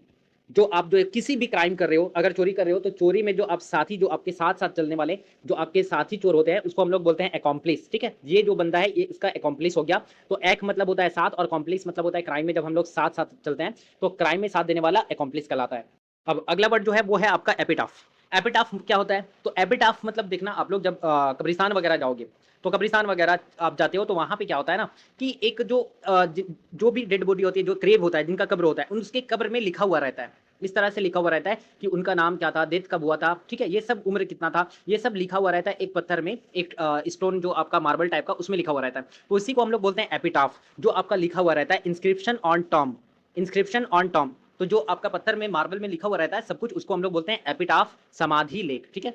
जो आप जो किसी भी क्राइम कर रहे हो, अगर चोरी कर रहे हो तो चोरी में जो आप साथी, जो आपके साथ साथ चलने वाले, जो आपके साथी चोर होते हैं, उसको हम लोग बोलते हैं अकॉम्प्लिस, ठीक है। ये जो बंदा है ये इसका अकॉम्प्लिस हो गया। तो एक मतलब होता है साथ, और कॉम्प्लिस मतलब होता है क्राइम में जब हम लोग साथ साथ चलते हैं, तो क्राइम में साथ देने वाला अकॉम्प्लिस कहलाता है। अब अगला वर्ड जो है वो है आपका एपिटाफ। एपिटाफ क्या होता है, तो एपिटाफ मतलब देखना आप लोग जब कब्रिस्तान वगैरह जाओगे, तो कब्रिस्तान वगैरह आप जाते हो तो वहां पे क्या होता है ना, कि एक जो भी डेड बॉडी होती है, जो क्रेव होता है, जिनका कब्र होता है, उसके कब्र में लिखा हुआ रहता है। इस तरह से लिखा हुआ रहता है कि उनका नाम क्या था, डेथ कब हुआ था, ठीक है, ये सब उम्र कितना था, ये सब लिखा हुआ रहता है एक पत्थर में, एक स्टोन जो आपका मार्बल टाइप का, उसमें लिखा हुआ रहता है। तो इसी को हम लोग बोलते हैं एपिटाफ, जो आपका लिखा हुआ रहता है inscription on Tom. Inscription on Tom, तो जो आपका पत्थर में मार्बल में लिखा हुआ रहता है सब कुछ, उसको हम लोग बोलते हैं एपिटाफ, समाधि लेख, ठीक है।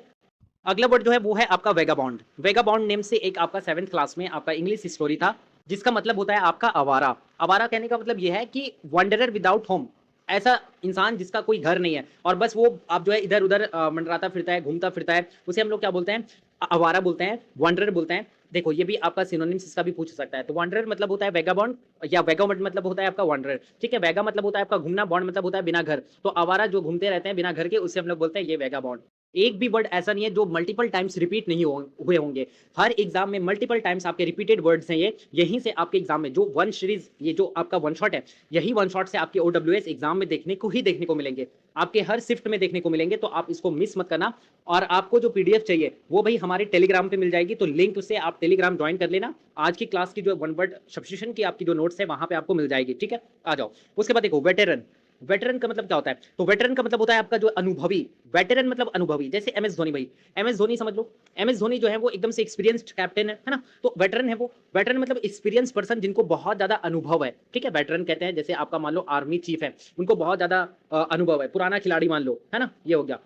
अगला वर्ड जो है वो है आपका वेगाबॉन्ड। वेगाबॉन्ड नेम से एक आपका 7th क्लास में आपका इंग्लिश स्टोरी था, जिसका मतलब होता है आपका आवारा। आवारा कहने का मतलब ये है कि वंडरर विदाउट होम, ऐसा इंसान जिसका कोई घर नहीं है और बस वो आप जो है इधर उधर मंडराता फिरता है, घूमता फिरता है, उसे हम लोग क्या बोलते हैं, आवारा बोलते हैं, वंडरर बोलते हैं। देखो ये भी आपका सिनोनिम्स इसका भी पूछ सकता है। तो वंडरर मतलब होता है वेगाबॉन्ड, या वेगाबॉन्ड मतलब होता है आपका वंडरर, ठीक है। वेगा मतलब होता है आपका घूमना, बॉन्ड मतलब होता है बिना घर। तो आवारा जो घूमते रहते हैं बिना घर के, उससे हम लोग बोलते हैं ये वेगाबॉन्ड। एक भी वर्ड ऐसा नहीं है जो मल्टीपल टाइम्स रिपीट नहीं हुए होंगे। हर एग्जाम में मल्टीपल टाइम्स आपके रिपीटेड वर्ड्स हैं ये, यहीं से आपके एग्जाम में जो वन सीरीज, ये जो आपका वन शॉट है, यही वन शॉट से आपके ओडब्ल्यूएस एग्जाम में देखने को मिलेंगे, आपके हर शिफ्ट में देखने को मिलेंगे। तो आप इसको मिस मत करना। और आपको जो पीडीएफ चाहिए वो भाई हमारे टेलीग्राम पे मिल जाएगी, तो लिंक से आप टेलीग्राम ज्वाइन कर लेना। आज की क्लास की जो वन वर्ड सब्स्टिट्यूशन की आपकी जो नोट्स है वहां पे आपको मिल जाएगी, ठीक है। आ जाओ, उसके बाद देखो वेटेरन। वेटरन का मतलब क्या होता है, तो वेटरन का मतलब होता है आपका जो अनुभवी। वेटरन मतलब अनुभवी, जैसे एम एस धोनी भाई, एम एस धोनी समझ लो। एम एस धोनी जो है वो एकदम से एक्सपीरियंस्ड कैप्टन है ना, तो वेटरन है वो। वेटरन मतलब एक्सपीरियंस पर्सन, जिनको बहुत ज्यादा अनुभव है, ठीक है, वेटरन कहते हैं। जैसे आपका मान लो आर्मी चीफ है, उनको बहुत ज्यादा अनुभव है, पुराना खिलाड़ी मान लो, है ना, ये हो गया।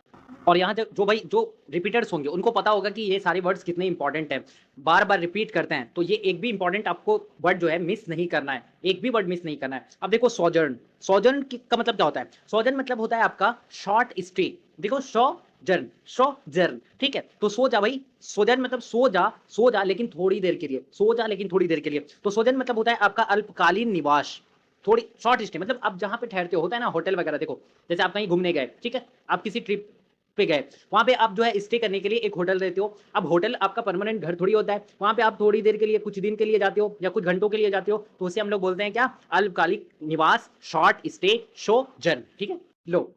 और यहाँ जो भाई जो रिपीटर्स होंगे उनको पता होगा कि ये सारे वर्ड्स कितने इंपॉर्टेंट हैं, बार बार रिपीट करते हैं, तो ये एक भी इंपॉर्टेंट आपको वर्ड जो है मिस नहीं करना है, एक भी वर्ड मिस नहीं करना है। अब देखो सोजर्न। सोजर्न का मतलब क्या होता है, सोजर्न मतलब होता है आपका शॉर्ट स्टे। देखो सोजर्न, सोजर्न, ठीक है। तो सो जा भाई, सोजर्न मतलब सो जा लेकिन थोड़ी देर के लिए, सो जा लेकिन थोड़ी देर के लिए। तो सोजर्न मतलब होता है आपका अल्पकालीन निवास, थोड़ी शॉर्ट स्टे, मतलब आप जहां पे ठहरते हो, होता है ना होटल वगैरह। देखो जैसे आप कहीं घूमने गए, ठीक है, आप किसी ट्रिप पे गए, वहां पे आप जो है स्टे करने के लिए एक होटल रहते हो। अब होटल आपका परमानेंट घर थोड़ी होता है, वहां पे आप थोड़ी देर के लिए, कुछ दिन के लिए जाते हो या कुछ घंटों के लिए जाते हो, तो उसे हम लोग बोलते हैं क्या, अल्पकालिक निवास, शॉर्ट स्टे, सोजर्न, ठीक है। लो,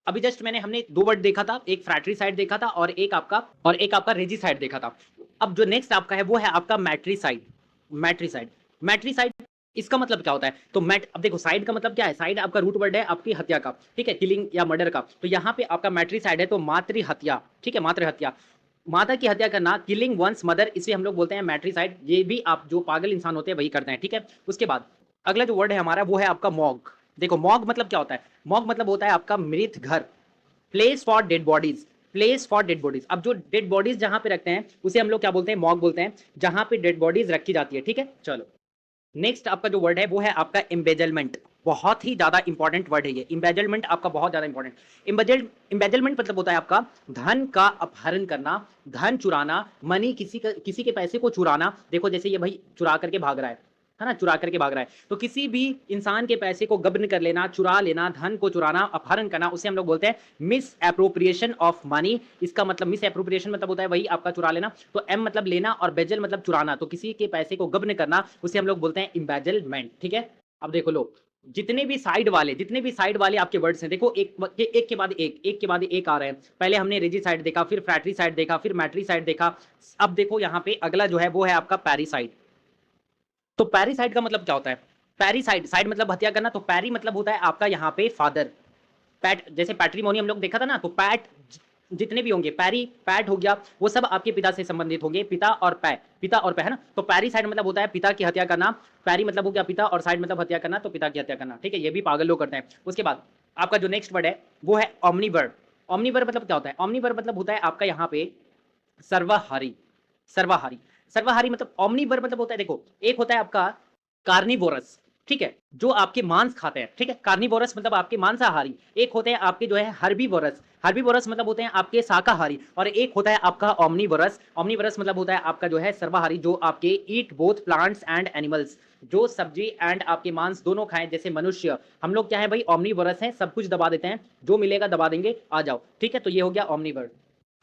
अभी जस्ट हमने दो वर्ड देखा था, एक फ्रैट्रिसाइड देखा था और एक आपका रेजिसाइड देखा था। अब जो नेक्स्ट आपका है वो है आपका मैट्रिसाइड। मैट्रिसाइड, मैट्रिसाइड इसका मतलब क्या होता है, तो मैट, अब देखो साइड का मतलब क्या है, साइड आपका रूट वर्ड है आपकी हत्या का, ठीक है, किलिंग या मर्डर का। तो यहाँ पे आपका मैट्रिसाइड है तो मातृ हत्या, ठीक है, मातृ हत्या, माता की हत्या करना, किलिंग वंस मदर, इसे हम लोग बोलते हैं मैट्रिसाइड। ये भी आप जो पागल इंसान होते हैं वही करते हैं, ठीक है। उसके बाद अगला जो वर्ड है हमारा वो है आपका मॉग। देखो मॉग मतलब क्या होता है, मॉग मतलब होता है आपका मृत घर, place for dead bodies, place for dead bodies. अब जो डेड बॉडीज जहां पे रखते हैं उसे हम लोग क्या बोलते हैं, मॉग बोलते हैं, जहां पे डेड बॉडीज रखी जाती है, ठीक है। चलो नेक्स्ट आपका जो वर्ड है वो है आपका एम्बेजलमेंट। बहुत ही ज्यादा इंपॉर्टेंट वर्ड है ये, एम्बेजलमेंट आपका बहुत ज्यादा इंपॉर्टेंट। एम्बेजलमेंट मतलब होता है आपका धन का अपहरण करना, धन चुराना, मनी, किसी के पैसे को चुराना। देखो जैसे ये भाई चुरा करके भाग रहा है ना, चुरा करके भाग रहा है, तो किसी भी इंसान के पैसे को गबन कर लेना, चुरा लेना, धन को चुराना, अपहरण करना, उसे हम लोग बोलते हैं मिस एप्रोप्रिएशन ऑफ मनी। इसका मतलब मिस एप्रोप्रिएशन मतलब होता है वही आपका चुरा लेना, तो एम मतलब लेना और बेजल मतलब चुराना, तो किसी के पैसे को गबन करना, उसे हम लोग बोलते हैं एम्बेजलमेंट, ठीक है। अब देखो लो, जितने भी साइड वाले आपके वर्ड्स हैं, देखो एक के बाद एक के बाद एक आ रहे हैं। पहले हमने रेजिसाइड देखा, फिर फ्रैट्रिसाइड देखा, फिर मैट्रिसाइड देखा। अब देखो यहाँ पे अगला जो है वो है आपका पैरिसाइड। तो पैरिसाइड का मतलब क्या होता है? पैरिसाइड, साइड मतलब हत्या करना, तो पैरी मतलब होता है आपका यहाँ पे फादर। पैट, जैसे पैट्रीमोनी हम लोग देखा था ना, तो पैट जितने भी होंगे, पैरी पैट हो गया, वो सब आपके पिता से संबंधित होंगे, पिता और पै, पिता और पै, है ना। तो पैरी साइड मतलब होता है पिता की हत्या करना, पैरी मतलब हो गया पिता, और साइड मतलब हत्या करना, तो पिता की हत्या करना, ठीक है। ये भी पागल लोग करते हैं। उसके बाद आपका जो नेक्स्ट वर्ड है वो है ऑमनीवर्ड। ऑमनीवर्ड मतलब क्या होता है? ऑमनीवर्ड मतलब होता है आपका यहाँ पे सर्वाहारी। सर्वाहारी, सर्वाहारी मतलब ऑमनीवर्ड मतलब होता है, देखो एक होता है आपका कार्निवोरस, ठीक है, जो आपके मांस खाते हैं, ठीक है, कार्निवोरस मतलब आपके मांसाहारी। एक होते हैं आपके जो है हर्बीवोरस, हर्बीवोरस मतलब होते हैं आपके शाकाहारी। और एक होता है आपका ऑमनीवोरस, ऑमनीवोरस मतलब होता है आपका जो है सर्वाहारी, जो आपके eat both plants and animals, जो सब्जी एंड आपके मांस दोनों खाएं, जैसे मनुष्य। हम लोग क्या है भाई, ऑमनीवोरस हैं, सब कुछ दबा देते हैं, जो मिलेगा दबा देंगे, आ जाओ, ठीक है। तो ये हो गया ऑमनीवर्ड,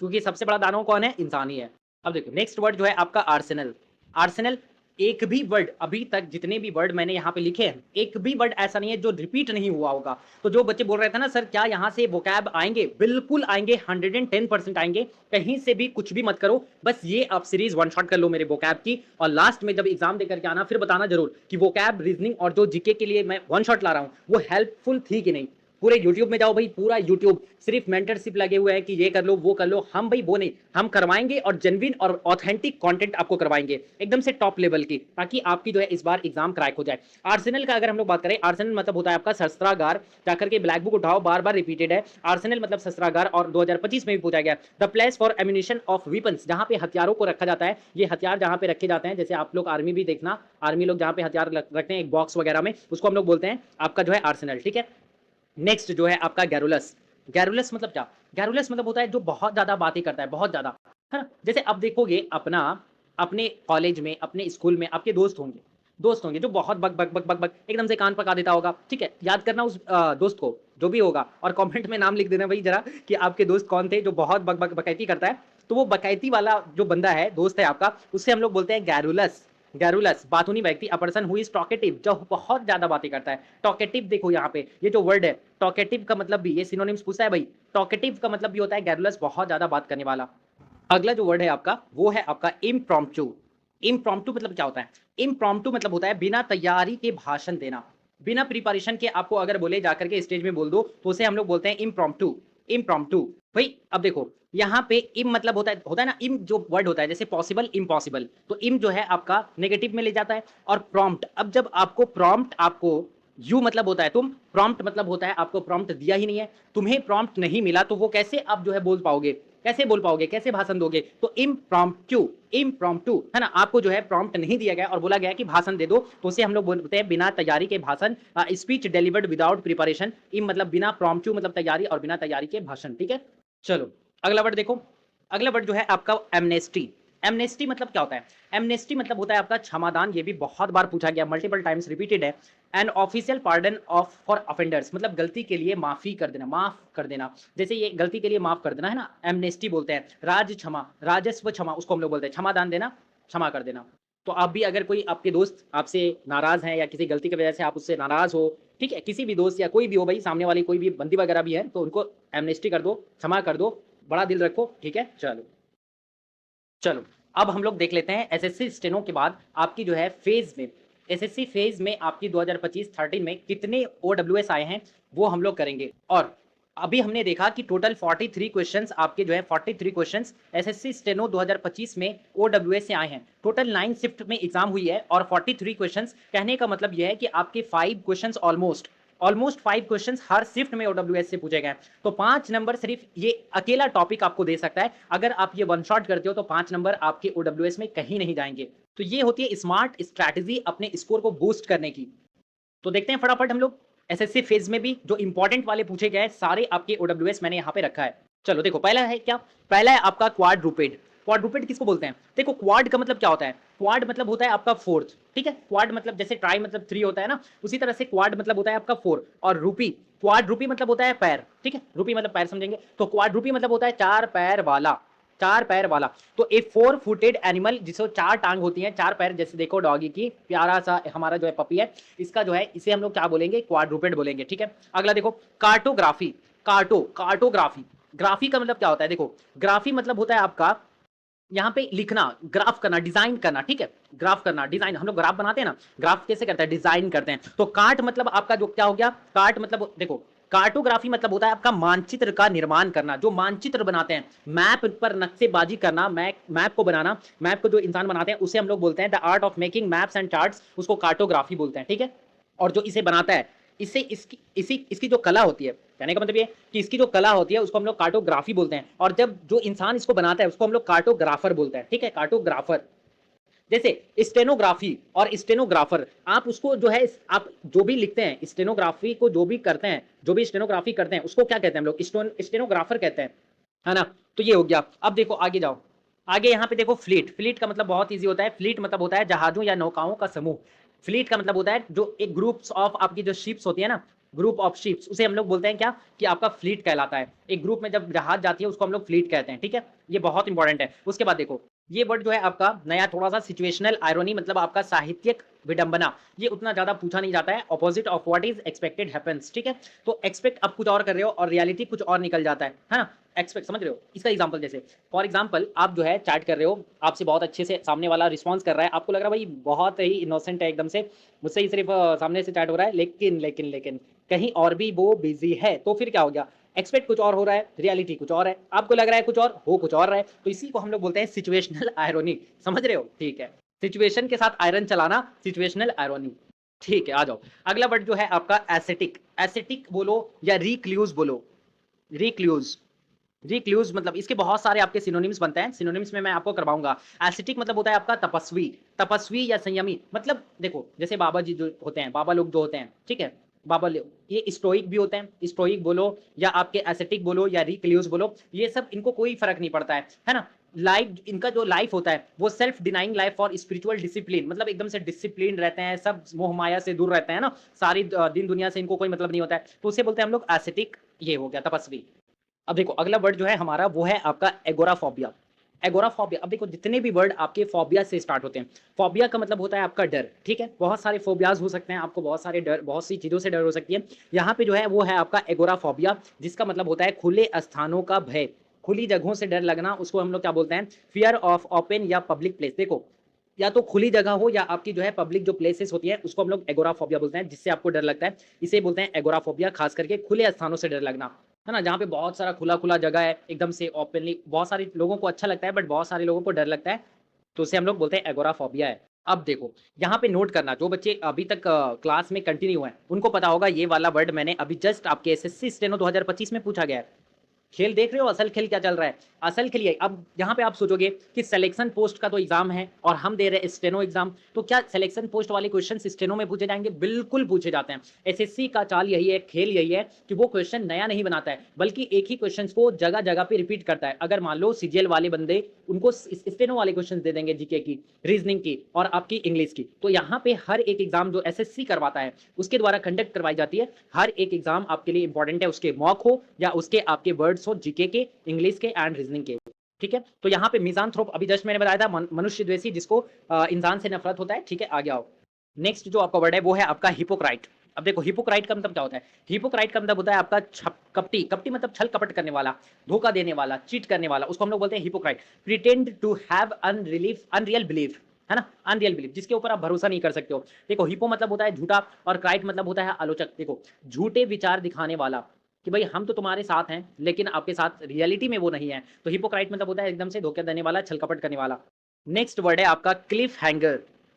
क्योंकि सबसे बड़ा दानव कौन है? इंसान ही है। अब देखो नेक्स्ट वर्ड जो है आपका आर्सेनल। आर्सेनल, एक भी वर्ड अभी तक जितने भी वर्ड मैंने यहाँ पे लिखे हैं, एक भी वर्ड ऐसा नहीं है जो रिपीट नहीं हुआ होगा। तो जो बच्चे बोल रहे थे ना सर क्या यहाँ से वोकैब आएंगे, बिल्कुल आएंगे, 110% आएंगे। कहीं से भी कुछ भी मत करो, बस ये आप सीरीज वन शॉट कर लो मेरे वोकैब की, और लास्ट में जब एग्जाम दे करके आना फिर बताना जरूर कि वोकैब, रीजनिंग और जो जीके के लिए मैं वन शॉट ला रहा हूँ वो हेल्पफुल थी कि नहीं। पूरे यूट्यूब में जाओ भाई, पूरा यूट्यूब सिर्फ मेंटरशिप लगे हुए हैं कि ये कर लो वो कर लो। हम भाई वो नहीं, हम करवाएंगे और जेन्युइन और ऑथेंटिक कंटेंट आपको करवाएंगे एकदम से टॉप लेवल की, ताकि आपकी जो है इस बार एग्जाम क्रैक हो जाए। आर्सेनल का अगर हम लोग बात करें, आर्सेनल मतलब होता है आपका शस्त्रागार। जाकर के ब्लैक बुक उठाओ, बार बार रिपीटेड है। आर्सेनल मतलब शस्त्रागार, और 2025 में भी पूछा गया the place for ammunition of weapons, जहां पे हथियारों को रखा जाता है। ये हथियार जहां पे रखे जाते हैं, जैसे आप लोग आर्मी भी देखना, आर्मी लोग जहां पे हथियार रखते हैं एक बॉक्स वगैरह में, उसको हम लोग बोलते हैं आपका जो है आर्सेनल, ठीक है। नेक्स्ट जो है आपका गैरुलस। गैरुलस मतलब क्या? गैरुलस मतलब होता है जो बहुत ज्यादा बातें करता है, बहुत ज्यादा, है ना। जैसे अब देखोगे अपना, अपने कॉलेज में, अपने स्कूल में आपके दोस्त होंगे जो बहुत बक बक बक बक बक एकदम से कान पका देता होगा, ठीक है। याद करना उस दोस्त को, जो भी होगा, और कमेंट में नाम लिख देना भाई जरा कि आपके दोस्त कौन थे जो बहुत बक बक बकैती करता है। तो वो बकैती वाला जो बंदा है, दोस्त है आपका, उससे हम लोग बोलते हैं गैरुलस। गैरुलस बातूनी व्यक्ति, अ पर्सन हु इज टॉकेटिव, जो बहुत ज्यादा बातें करता है। टॉकेटिव देखो यहाँ पे ये जो वर्ड है टॉकेटिव का मतलब भी, ये सिनोनिम्स पूछता है भाई, टॉकेटिव का मतलब भी होता है गैरुलस, बहुत ज्यादा बात करने वाला। अगला जो वर्ड है आपका वो है आपका इम्प्रॉम्प्टू। इम्प्रॉम्प्टू मतलब क्या होता है? इम्प्रॉम्प्टू मतलब होता है बिना तैयारी के भाषण देना, बिना प्रिपरेशन के आपको अगर बोले जाकर के स्टेज में बोल दो, तो उसे हम लोग बोलते हैं इम्प्रॉम्प्टू। इम्प्रॉम्प्टू भाई, अब देखो यहाँ पे इम मतलब होता है ना, इम जो वर्ड होता है जैसे पॉसिबल, इम्पॉसिबल, तो इम जो है आपका नेगेटिव में ले जाता है। और प्रॉम्प्ट, अब जब आपको प्रॉम्प्ट, आपको यू मतलब होता है तुम, प्रॉम्प्ट मतलब होता है आपको प्रॉम्प्ट दिया ही नहीं है, तुम्हें प्रॉम्प्ट नहीं मिला, तो वो कैसे आप जो है बोल पाओगे, कैसे बोल पाओगे, कैसे भाषण दोगे? तो इम्प्रॉम्प्टू, इम्प्रॉम्प्टू, है ना, आपको जो है प्रॉम्प्ट नहीं दिया गया और बोला गया कि भाषण दे दो, तो उसे हम लोग बोलते हैं बिना तैयारी के भाषण, स्पीच डिलीवर्ड विदाउट प्रिपरेशन। इम मतलब बिना, प्रॉम्प्टू मतलब तैयारी, और बिना तैयारी के भाषण, ठीक है। चलो अगला वर्ड देखो, अगला वर्ड जो है आपका एमनेस्टी। एमनेस्टी मतलब क्या होता है? एमनेस्टी मतलब होता है आपका क्षमादान, ये भी बहुत बार पूछा गया, मल्टीपल टाइम्स रिपीटेड है। An official pardon of for offenders, मतलब गलती के लिए माफी कर देना, माफ कर देना, जैसे ये गलती के लिए माफ कर देना, है ना, एमनेस्टी बोलते हैं। राज क्षमा, राजस्व क्षमा, उसको हम लोग बोलते हैं क्षमादान देना, क्षमा कर देना। तो आप भी अगर कोई आपके दोस्त आपसे नाराज हैं, या किसी गलती की वजह से आप उससे नाराज हो, ठीक है, किसी भी दोस्त या कोई भी हो भाई, सामने वाली कोई भी बंदी वगैरह भी है, तो उनको एमनेस्टी कर दो, क्षमा कर दो, बड़ा दिल रखो, ठीक है। चलो चलो, अब हम लोग देख लेते हैं एसएससी स्टेनो के बाद आपकी जो है फेज में, एसएससी फेज में आपकी 2025-13 में कितने ओडब्ल्यूएस आए हैं वो हम लोग करेंगे। और अभी हमने देखा कि टोटल 43 क्वेश्चंस आपके जो है 43 क्वेश्चंस एसएससी स्टेनो 2025 में ओडब्ल्यूएस से आए हैं। टोटल 9 शिफ्ट में एग्जाम हुई है और 43 क्वेश्चंस, कहने का मतलब यह है कि आपके 5 क्वेश्चंस ऑलमोस्ट 5 क्वेश्चंस हर शिफ्ट में ओडब्ल्यूएस से पूछे गए। तो 5 नंबर सिर्फ ये अकेला टॉपिक आपको दे सकता है। अगर आप ये वन शॉट करते हो तो 5 नंबर आपके ओडब्ल्यूएस में कहीं नहीं जाएंगे। तो ये होती है स्मार्ट स्ट्रैटेजी अपने स्कोर को बूस्ट करने की। तो देखते हैं फटाफट हम लोग एसएससी फेज में भी जो इंपॉर्टेंट वाले पूछे गए सारे आपके ओडब्ल्यूएस मैंने यहाँ पे रखा है। चलो देखो, पहला है क्या? पहला है आपका क्वाड्रुपेड। क्वाड्रुपेड किसको बोलते हैं? देखो क्वाड का मतलब क्या होता है? क्वाड मतलब होता है आपका फोर्थ, ठीक है। क्वाड मतलब जैसे ट्राई मतलब 3 होता है ना, उसी तरह से क्वाड मतलब होता है आपका 4। और रूपी, क्वाड रूपी मतलब होता है पैर, ठीक है, रूपी मतलब पैर समझेंगे, तो क्वाड रूपी मतलब होता है 4 पैर वाला, 4 पैर वाला। तो ए 4 फुटेड एनिमल जिसको 4 टांग होती हैं, 4 पैर, जैसे देखो डॉगी की प्यारा सा हमारा जो है पपी है, इसका जो है इसे हम लोग क्या बोलेंगे, क्वाड्रूपेड बोलेंगे, ठीक है। अगला देखो कार्टोग्राफी। कार्टोग्राफी, ग्राफी का मतलब क्या होता है, देखो ग्राफी मतलब होता है आपका यहाँ पे लिखना, ग्राफ करना, डिजाइन करना, ठीक है। ग्राफ करना, डिजाइन, हम लोग ग्राफ बनाते हैं ना, ग्राफ कैसे करते हैं, डिजाइन करते हैं। तो कार्ट मतलब आपका जो क्या हो गया, कार्ट मतलब देखो कार्टोग्राफी मतलब होता है आपका मानचित्र का निर्माण करना, जो मानचित्र बनाते हैं, मैप पर नक्शेबाजी करना, मैप को बनाना, मैप को जो इंसान बनाते हैं उसे हम लोग बोलते हैं the art of making maps and charts, उसको कार्टोग्राफी बोलते हैं, ठीक है। और जो इसे बनाता है, इससे इसकी जो कला होती है, कहने का मतलब ये कि इसकी जो कला होती है उसको हम लोग कार्टोग्राफी बोलते हैं। और जब जो इंसान इसको बनाता है उसको हम लोग कार्टोग्राफर बोलते हैं, ठीक है, कार्टोग्राफर। जैसे स्टेनोग्राफी और स्टेनोग्राफर, आप उसको जो है आप जो भी लिखते हैं, स्टेनोग्राफी को जो भी करते हैं, जो भी स्टेनोग्राफी करते हैं उसको क्या कहते हैं हम लोग, स्टेनोग्राफर कहते हैं, है ना। तो ये हो गया। अब देखो आगे जाओ, आगे यहाँ पे देखो फ्लीट। फ्लीट का मतलब बहुत इजी होता है, फ्लीट मतलब होता है जहाजों या नौकाओं का समूह। फ्लीट का मतलब होता है जो एक ग्रुप्स ऑफ आपकी जो शिप्स होती है ना, ग्रुप ऑफ शिप्स, उसे हम लोग बोलते हैं क्या, कि आपका फ्लीट कहलाता है। एक ग्रुप में जब जहाज जाती है उसको हम लोग फ्लीट कहते हैं, ठीक है। ये बहुत इंपॉर्टेंट है। उसके बाद देखो ये वर्ड जो है आपका नया थोड़ा सा, सिचुएशनल आयरोनी, मतलब आपका साहित्यिक विडंबना। ये उतना ज्यादा पूछा नहीं जाता है, opposite of what is expected happens, ठीक है। तो एक्सपेक्ट आप कुछ और कर रहे हो और रियलिटी कुछ और निकल जाता है ना। एक्सपेक्ट, समझ रहे हो। इसका एग्जांपल जैसे फॉर एग्जांपल आप जो है चैट कर रहे हो, आपसे बहुत अच्छे से सामने वाला रिस्पॉन्स कर रहा है, आपको लग रहा है भाई बहुत ही इनोसेंट है एकदम से, मुझसे ही सिर्फ सामने से चैट हो रहा है, लेकिन कहीं और भी वो बिजी है, तो फिर क्या हो गया, एक्सपेक्ट कुछ और हो रहा है, रियलिटी कुछ और है, आपको लग रहा है कुछ और, हो कुछ और रहा है। तो इसी को हम लोग बोलते हैं सिचुएशनल आयरोनी, समझ रहे हो, ठीक है। सिचुएशन के साथ आयरन चलाना, सिचुएशनल आयरोनी, ठीक है। आ जाओ, अगला वर्ड जो है आपका एसेटिक। एसेटिक बोलो या रिक्लूज बोलो, रिक्लूज। रिक्लूज मतलब इसके बहुत सारे आपके सिनोनिम्स बनते हैं, सिनोनिम्स में मैं आपको करवाऊंगा। एसिटिक मतलब होता है आपका तपस्वी, तपस्वी या संयमी। मतलब देखो जैसे बाबा जी जो होते हैं, बाबा लोग जो होते हैं, ठीक है, बाबा लोग, ये स्टोइक भी होते हैं, स्टोइक बोलो या आपके एसेटिक बोलो या रिक्लूज बोलो, ये सब इनको कोई फर्क नहीं पड़ता है ना। लाइफ, इनका जो लाइफ होता है वो सेल्फ डिनाइंग लाइफ और स्पिरिचुअल डिसिप्लिन, मतलब एकदम से डिसिप्लिन रहते हैं, सब मोह माया से दूर रहते हैं ना, सारी दिन दुनिया से इनको कोई मतलब नहीं होता है, तो उसे बोलते हैं हम लोग एसेटिक। ये हो गया तपस्वी। अब देखो अगला वर्ड जो है हमारा वो है आपका एगोराफोबिया। एगोराफोबिया, अब देखो जितने भी वर्ड आपके फोबिया से स्टार्ट होते हैं, फोबिया का मतलब होता है आपका डर, ठीक है। बहुत सारे फोबियाज हो सकते हैं, आपको बहुत सारे डर, बहुत सी चीजों से डर हो सकती है। यहाँ पे जो है वो है आपका एगोराफोबिया, जिसका मतलब होता है खुले स्थानों का भय, खुली जगहों से डर लगना, उसको हम लोग क्या बोलते हैं, फियर ऑफ ओपन या पब्लिक प्लेस। देखो या तो खुली जगह हो या आपकी जो है पब्लिक जो प्लेसेस होती है उसको हम लोग एगोराफोबिया बोलते हैं, जिससे आपको डर लगता है, इसे बोलते हैं एगोराफोबिया। खास करके खुले स्थानों से डर लगना, है ना, जहाँ पे बहुत सारा खुला खुला जगह है, एकदम से ओपनली, बहुत सारे लोगों को अच्छा लगता है बट बहुत सारे लोगों को डर लगता है, तो उसे हम लोग बोलते हैं एगोराफोबिया है। अब देखो यहाँ पे नोट करना, जो बच्चे अभी तक क्लास में कंटिन्यू हैं उनको पता होगा ये वाला वर्ड मैंने अभी जस्ट आपके एसएससी स्टेनो 2025 में पूछा गया है। खेल देख रहे हो, असल खेल क्या चल रहा है, असल खेल ये। अब यहाँ पे आप सोचोगे कि सिलेक्शन पोस्ट का तो एग्जाम है और हम दे रहे हैं स्टेनो एग्जाम, तो क्या सिलेक्शन पोस्ट वाले क्वेश्चन स्टेनो में पूछे जाएंगे, बिल्कुल पूछे जाते हैं। एसएससी का चाल यही है, खेल यही है कि वो क्वेश्चन नया नहीं बनाता है, बल्कि एक ही क्वेश्चन को जगह जगह पे रिपीट करता है। अगर मान लो सीजीएल वाले बंदे, उनको स्टेनो वाले क्वेश्चन दे देंगे, जीके की, रीजनिंग की और आपकी इंग्लिश की, तो यहाँ पे हर एक एग्जाम जो एसएससी करवाता है उसके द्वारा कंडक्ट करवाई जाती है, हर एक एग्जाम आपके लिए इंपॉर्टेंट है, उसके मॉक हो या उसके आपके वर्ड्स हो, जीके के, इंग्लिश के एंड रीजनिंग के, ठीक है। तो यहाँ पे मिजानथ्रोप, अभी जस्ट मैंने बताया था, मनुष्य द्वेषी, जिसको इंसान से नफरत होता है, ठीक है। आगे आओ, नेक्स्ट जो आपका वर्ड है वो है आपका हिपोक्राइट। अब देखो हिपोक्राइट का मतलब क्या होता है, हिपोक्राइट का मतलब होता है आपका कपटी। कपटी मतलब छल कपट करने वाला, धोखा देने वाला, चीट करने वाला, उसको हम लोग बोलते हैं hypocrite. Pretend to have unreal belief, है ना, अनरियल बिलीफ, जिसके ऊपर आप भरोसा नहीं कर सकते हो। देखो हिपो मतलब होता है झूठा और क्राइट मतलब होता है आलोचक। देखो झूठे विचार दिखाने वाला, कि भाई हम तो तुम्हारे साथ हैं लेकिन आपके साथ रियलिटी में वो नहीं है, तो हिपोक्राइट मतलब होता है एकदम से धोखा देने वाला, छल कपट करने वाला। नेक्स्ट वर्ड है आपका क्लिफ हैंगर।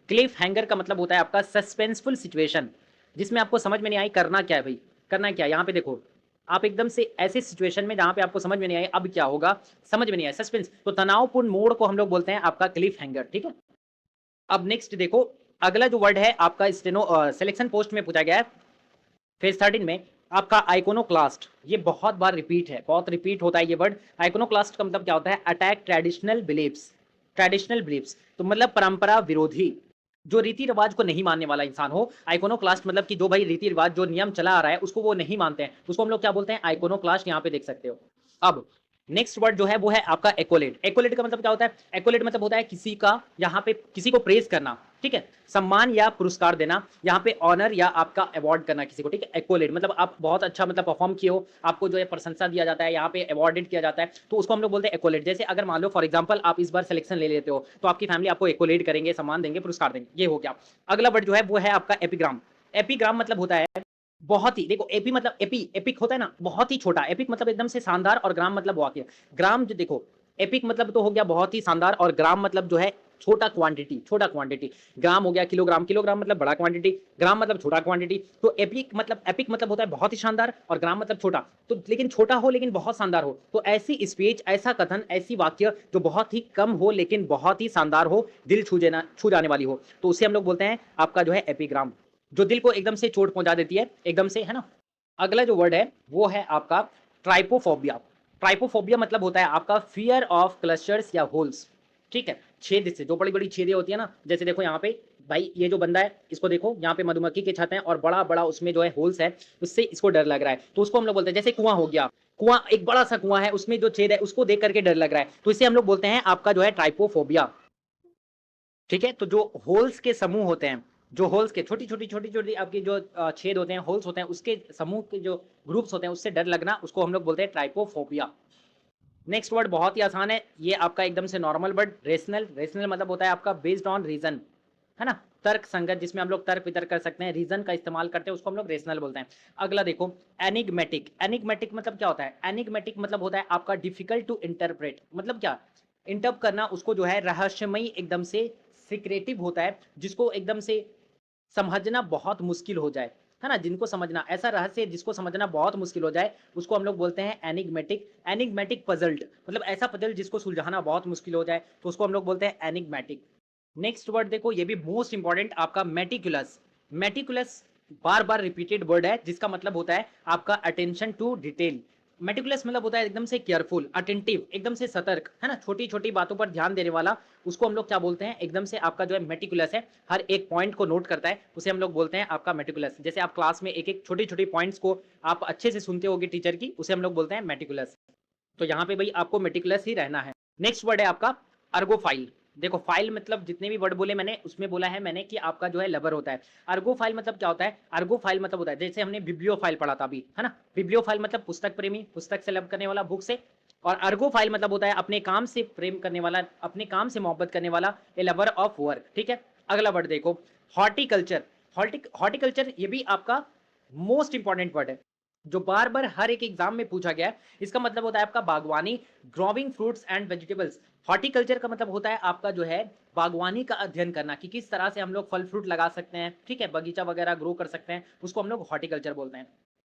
क्लिफ हैंगर का मतलब होता है आपका सस्पेंसफुल सिचुएशन, जिसमें आपको समझ में नहीं आई करना क्या है भाई, करना क्या है। यहाँ पे देखो आप एकदम से ऐसे सिचुएशन में जहां पे आपको समझ में नहीं आई अब क्या होगा, समझ में नहीं आया, सस्पेंस, तो तनावपूर्ण मोड को हम लोग बोलते हैं आपका क्लिफ हैंगर, ठीक है। अब नेक्स्ट देखो अगला जो वर्ड है आपका स्टेनो सिलेक्शन पोस्ट में पूछा गया है फेज 13 में, आपका आइकोनोक्लास्ट। ये बहुत बार रिपीट है, बहुत रिपीट होता है ये वर्ड। आइकोनोक्लास्ट का मतलब क्या होता है, attack traditional believes. Traditional believes तो मतलब परंपरा विरोधी, जो रीति रिवाज को नहीं मानने वाला इंसान हो। आइकोनोक्लास्ट मतलब कि जो भाई रीति रिवाज जो नियम चला आ रहा है उसको वो नहीं मानते हैं, उसको हम लोग क्या बोलते हैं, आइकोनोक्लास्ट। यहाँ पे देख सकते हो। अब नेक्स्ट वर्ड जो है वो है आपका एक्कोलेट। एक्कोलेट का मतलब क्या होता है? एक्कोलेट मतलब होता है किसी का, यहाँ पे किसी को प्रेज करना, ठीक है, सम्मान या पुरस्कार देना, यहाँ पे ऑनर या आपका अवार्ड करना किसी को, ठीक है। एक्कोलेट मतलब आप बहुत अच्छा मतलब परफॉर्म किए हो, आपको जो है प्रशंसा दिया जाता है, यहाँ पे अवार्डेड किया जाता है, तो उसको हम लोग बोलते हैं एक्कोलेट। जैसे अगर मान लो फॉर एग्जाम्पल आप इस बार सिलेक्शन ले लेते हो तो आपकी फैमिली आपको एक्कोलेट करेंगे, सम्मान देंगे, पुरस्कार देंगे, ये हो गया। अगला वर्ड जो है वो है आपका एपिग्राम। एपिग्राम मतलब होता है बहुत ही, देखो एपी मतलब एपिक होता है ना, बहुत ही छोटा। एपिक मतलब एकदम से शानदार, और ग्राम मतलब वाक्य। ग्राम जो देखो, एपिक मतलब तो हो गया बहुत ही शानदार, और ग्राम मतलब जो है छोटा क्वांटिटी, छोटा क्वांटिटी। ग्राम हो गया किलोग्राम, किलोग्राम मतलब बड़ा क्वांटिटी, ग्राम मतलब छोटा क्वांटिटी। तो एपिक मतलब होता है बहुत ही शानदार, और ग्राम मतलब छोटा। तो लेकिन छोटा हो लेकिन बहुत शानदार हो, तो ऐसी स्पीच, ऐसा कथन, ऐसी वाक्य जो बहुत ही कम हो लेकिन बहुत ही शानदार हो, दिल छू जाने वाली हो, तो उसे हम लोग बोलते हैं आपका जो है एपिग्राम, जो दिल को एकदम से चोट पहुंचा देती है एकदम से, है ना। अगला जो वर्ड है वो है आपका ट्राइपोफोबिया। ट्राइपोफोबिया मतलब होता है आपका फियर ऑफ क्लस्टर्स या होल्स, ठीक है, छेद से, जो बड़ी बड़ी छेदें होती है ना, जैसे देखो यहाँ पे भाई ये जो बंदा है इसको देखो, यहाँ पे मधुमक्खी के छत्ते हैं और बड़ा बड़ा उसमें जो है होल्स है, उससे इसको डर लग रहा है, तो उसको हम लोग बोलते हैं, जैसे कुआं हो गया, कुआं एक बड़ा सा कुआं है, उसमें जो छेद है उसको देख करके डर लग रहा है, तो इसे हम लोग बोलते हैं आपका जो है ट्राइपोफोबिया, ठीक है। तो जो होल्स के समूह होते हैं, जो होल्स के छोटी छोटी छोटी छोटी आपकी जो छेद होते हैं, होल्स होते हैं, उसके समूह के जो ग्रुप्स होते हैं, उससे डर लगना, उसको हम लोग बोलते हैं ट्राइपोफोबिया। नेक्स्ट वर्ड बहुत ही आसान है, ये आपका एकदम से नॉर्मल वर्ड, रेशनल। रेशनल मतलब होता है आपका बेस्ड ऑन रीजन, है ना, तर्क संगत, जिसमें हम लोग तर्क वितर्क कर सकते हैं, रीजन का इस्तेमाल करते हैं, उसको हम लोग रेशनल बोलते हैं। अगला देखो एनिग्मेटिक। एनिग्मेटिक मतलब क्या होता है? एनिग्मेटिक मतलब होता है आपका डिफिकल्ट टू इंटरप्रेट, मतलब क्या, इंटरप करना उसको जो है रहस्यमयी, एकदम से सिक्रेटिव होता है, जिसको एकदम से समझना बहुत मुश्किल हो जाए, है ना, जिनको समझना, ऐसा रहस्य जिसको समझना बहुत मुश्किल हो जाए, उसको हम लोग बोलते हैं एनिग्मेटिक। एनिग्मेटिक पजल्ड मतलब ऐसा पजल जिसको सुलझाना बहुत मुश्किल हो जाए, तो उसको हम लोग बोलते हैं एनिग्मेटिक। नेक्स्ट वर्ड देखो, ये भी मोस्ट इंपॉर्टेंट, आपका मेटिकुलस। मेटिकुलस बार बार रिपीटेड वर्ड है, जिसका मतलब होता है आपका अटेंशन टू डिटेल। मेटिकुलस मतलब होता है एकदम से केयरफुल, अटेंटिव, एकदम से सतर्क, है ना, छोटी छोटी बातों पर ध्यान देने वाला, उसको हम लोग क्या बोलते हैं? एकदम से आपका जो है मेटिकुलस है, हर एक पॉइंट को नोट करता है, उसे हम लोग बोलते हैं आपका मेटिकुलस। जैसे आप क्लास में एक एक छोटी छोटी पॉइंट्स को आप अच्छे से सुनते होगे टीचर की, उसे हम लोग बोलते हैं मेटिकुलस। तो यहाँ पे भाई आपको मेटिकुलस ही रहना है। नेक्स्ट वर्ड है आपका अर्गोफाइल। देखो फाइल मतलब जितने भी वर्ड बोले मैंने, उसमें बोला है मैंने कि आपका जो है लवर होता है। अर्गोफाइल मतलब क्या होता है? अर्गोफाइल मतलब होता है, जैसे हमने बिब्लियोफाइल पढ़ा था अभी, है ना, बिब्लियोफाइल मतलब पुस्तक प्रेमी, पुस्तक से लव करने वाला, बुक से। और अर्गोफाइल मतलब होता है अपने काम से प्रेम करने वाला, अपने काम से मोहब्बत करने वाला, ए लवर ऑफ वर्क, ठीक है। अगला वर्ड देखो हॉर्टिकल्चर। हॉर्टिकल्चर ये भी आपका मोस्ट इंपॉर्टेंट वर्ड है, जो बार बार हर एक एग्जाम में पूछा गया है। इसका मतलब होता है आपका बागवानी, growing fruits and vegetables. Horticulture का मतलब होता है आपका जो है बागवानी का अध्ययन करना, कि किस तरह से हम लोग फल फ्रूट लगा सकते हैं, ठीक है, बगीचा वगैरह ग्रो कर सकते हैं, उसको हम लोग हॉर्टिकल्चर बोलते हैं।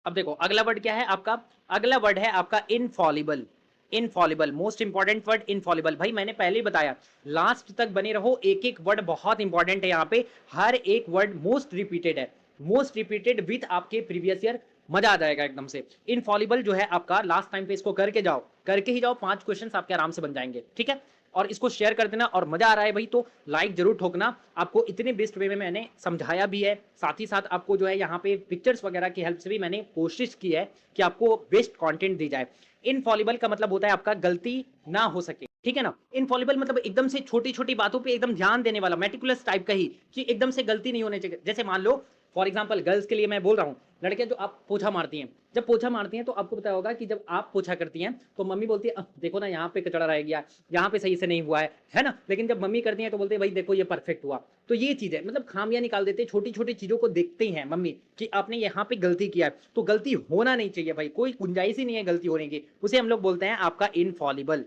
अब देखो अगला वर्ड क्या है आपका? अगला वर्ड है आपका Infallible. Infallible most important word, Infallible. भाई मैंने पहले ही बताया, लास्ट तक बने रहो, एक एक वर्ड बहुत इंपॉर्टेंट है यहाँ पे, हर एक वर्ड मोस्ट रिपीटेड है, मोस्ट रिपीटेड विथ आपके प्रीवियस ईयर, मजा आ जाएगा एकदम से। इनफॉलिबल जो है आपका लास्ट टाइम पे, इसको करके जाओ, करके ही जाओ, 5 क्वेश्चंस आपके आराम से बन जाएंगे, ठीक है। और इसको शेयर कर देना, और मजा आ रहा है भाई तो लाइक जरूर ठोकना। आपको इतने बेस्ट वे में मैंने समझाया भी है, साथ ही साथ आपको जो है यहाँ पे पिक्चर्स वगैरह की हेल्प से भी मैंने कोशिश की है कि आपको बेस्ट कंटेंट दी जाए। इनफॉलिबल का मतलब होता है आपका गलती ना हो सके, ठीक है ना। इनफॉलिबल मतलब एकदम से छोटी छोटी बातों पे एकदम ध्यान देने वाला, मेटिकुलस टाइप का ही, कि एकदम से गलती नहीं होने चाहिए। जैसे मान लो फॉर एग्जाम्पल गर्ल्स के लिए मैं बोल रहा हूँ, लड़कियां जो आप पोछा मारती हैं, जब पोछा मारती हैं तो आपको पता होगा कि जब आप पोछा करती हैं तो मम्मी बोलती है देखो ना यहाँ पे कचरा रह गया, यहाँ पे सही से नहीं हुआ है ना, लेकिन जब मम्मी करती हैं तो बोलते हैं भाई देखो ये परफेक्ट हुआ। तो ये चीज है, मतलब खामियां निकाल देते हैं, छोटी छोटी चीजों को देखते हैं मम्मी कि आपने यहाँ पे गलती किया है, तो गलती होना नहीं चाहिए भाई, कोई गुंजाइश ही नहीं है गलती होने की, उसे हम लोग बोलते हैं आपका इनफॉलिबल,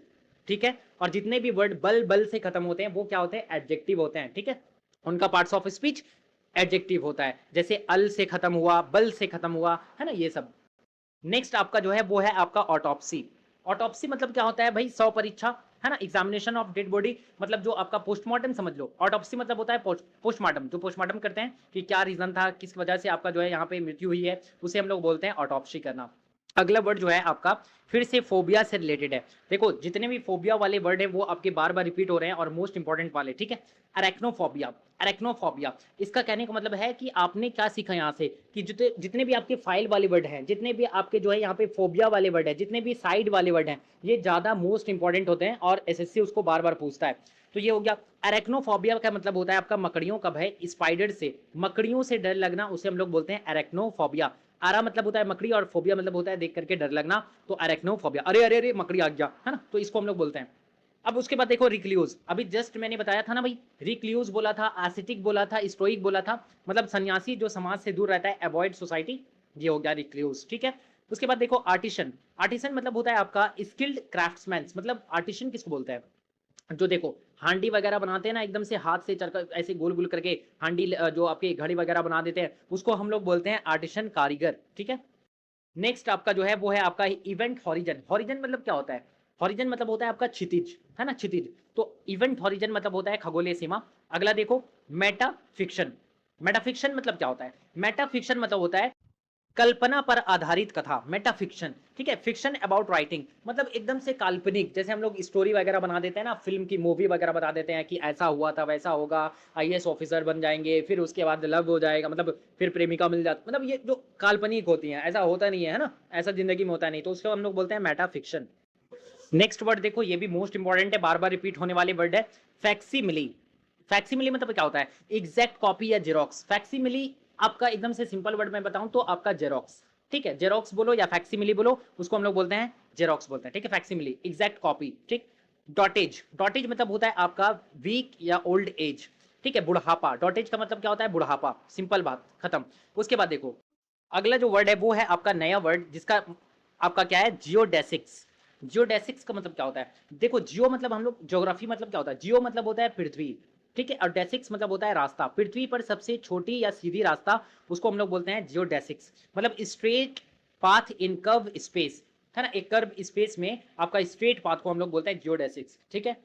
ठीक है। और जितने भी वर्ड बल बल से खत्म होते हैं वो क्या होते हैं? एडजेक्टिव होते हैं, ठीक है, उनका पार्ट्स ऑफ स्पीच एडजेक्टिव होता है, जैसे अल से खत्म हुआ, बल से खत्म हुआ, है ना, ये सब। नेक्स्ट आपका जो है वो है आपका ऑटोप्सी। ऑटोप्सी मतलब क्या होता है भाई? शव परीक्षा, है ना, एग्जामिनेशन ऑफ डेड बॉडी, मतलब जो आपका पोस्टमार्टम समझ लो। ऑटोप्सी मतलब होता है पोस्टमार्टम, जो पोस्टमार्टम करते हैं कि क्या रीजन था, किस वजह से आपका जो है यहाँ पे मृत्यु हुई है, उसे हम लोग बोलते हैं ऑटोप्सी करना। अगला वर्ड जो है आपका फिर से फोबिया से रिलेटेड है। देखो जितने भी फोबिया वाले वर्ड है वो आपके बार बार रिपीट हो रहे हैं और मोस्ट इंपॉर्टेंट वाले, ठीक है। अरेक्नोफोबिया, अरेक्नोफोबिया इसका कहने का मतलब है कि आपने क्या सीखा यहाँ से कि जितने भी आपके फाइल वाले वर्ड हैं, जितने भी आपके जो है यहाँ पे फोबिया वाले वर्ड है, जितने भी साइड वाले वर्ड हैं, ये ज्यादा मोस्ट इंपॉर्टेंट होते हैं और एसएससी उसको बार बार पूछता है। तो ये हो गया। अरेक्नोफोबिया का मतलब होता है आपका मकड़ियों का भय, स्पाइडर से, मकड़ियों से डर लगना, उसे हम लोग बोलते हैं अरेक्नोफोबिया। आरा मतलब होता है मकड़ी और फोबिया मतलब होता है देख करके डर लगना, तो अरेक्नोफोबिया, अरे अरे अरे मकड़ी आ गया है ना, तो इसको हम लोग बोलते हैं। अब उसके बाद देखो रिक्ल्यूज, अभी जस्ट मैंने बताया था ना भाई, रिक्ल्यूज बोला था, एसिटिक बोला था, स्टोइक बोला था, मतलब सन्यासी जो समाज से दूर रहता है, अवॉइड सोसाइटी, ये हो गया रिक्ल्यूज, ठीक है। उसके बाद देखो आर्टिशन, आर्टिसन मतलब होता है आपका स्किल्ड क्राफ्ट्समैन, मतलब आर्टिशन किसको बोलते हैं, जो देखो हांडी वगैरह बनाते हैं ना, एकदम से हाथ से चरकर ऐसे गोल गोल करके हांडी जो आपके घड़ी वगैरह बना देते हैं, उसको हम लोग बोलते हैं आर्टिशन, कारीगर, ठीक है। नेक्स्ट आपका जो है वो है आपका इवेंट हॉरिजन। हॉरिजन मतलब क्या होता है, हॉरिजन मतलब होता है आपका क्षितिज, है ना, क्षितिज। तो इवेंट हॉरिजन मतलब होता है खगोलीय सीमा। अगला देखो मेटा फिक्शन, मेटाफिक्शन मतलब क्या होता है, मेटाफिक्शन मतलब होता है कल्पना पर आधारित कथा, मेटाफिक्शन, ठीक है। फिक्शन अबाउट राइटिंग मतलब एकदम से काल्पनिक, जैसे हम लोग स्टोरी वगैरह बना देते हैं ना, फिल्म की मूवी वगैरह बता देते हैं कि ऐसा हुआ था वैसा होगा, आईएएस ऑफिसर बन जाएंगे, फिर उसके बाद लव हो जाएगा, मतलब फिर प्रेमिका मिल जाती, मतलब ये जो काल्पनिक होती है, ऐसा होता नहीं है ना, ऐसा जिंदगी में होता नहीं, तो उसको हम लोग बोलते हैं मेटाफिक्शन। नेक्स्ट वर्ड देखो, ये भी मोस्ट इंपॉर्टेंट है, बार बार रिपीट होने वाले वर्ड है, फैक्सीमिली। फैक्सीमिली मतलब क्या होता है, एग्जैक्ट कॉपी या जेरोक्स। फैक्सीमिली आपका एकदम से सिंपल वर्ड में बताऊं तो आपका जेरोक्स, ठीक है, जेरोक्स बोलो या फैक्सीमिली बोलो, उसको हम लोग बोलते हैं जेरोक्स बोलते हैं, ठीक है। फैक्सीमिली एग्जैक्ट कॉपी, ठीक। डॉटेज, डॉटेज मतलब होता है आपका वीक या ओल्ड एज, ठीक है, बुढ़ापा। डॉटेज का मतलब क्या होता है, बुढ़ापा, सिंपल बात खत्म। उसके बाद देखो अगला जो वर्ड है वो है आपका नया वर्ड, जिसका आपका क्या है, जियोडेसिक्स। जियोडेसिक्स का मतलब क्या होता है, देखो जियो मतलब हम लोग ज्योग्राफी, मतलब क्या होता है, जियो मतलब होता है पृथ्वी, ठीक है, और डेसिक्स मतलब होता है रास्ता, पृथ्वी पर सबसे छोटी या सीधी रास्ता, उसको हम लोग बोलते हैं जियोडेसिक्स। मतलब स्ट्रेट पाथ इन कर्व स्पेस, है ना, एक कर्व स्पेस में आपका स्ट्रेट पाथ को हम लोग बोलते हैं जियोडेसिक्स, ठीक है।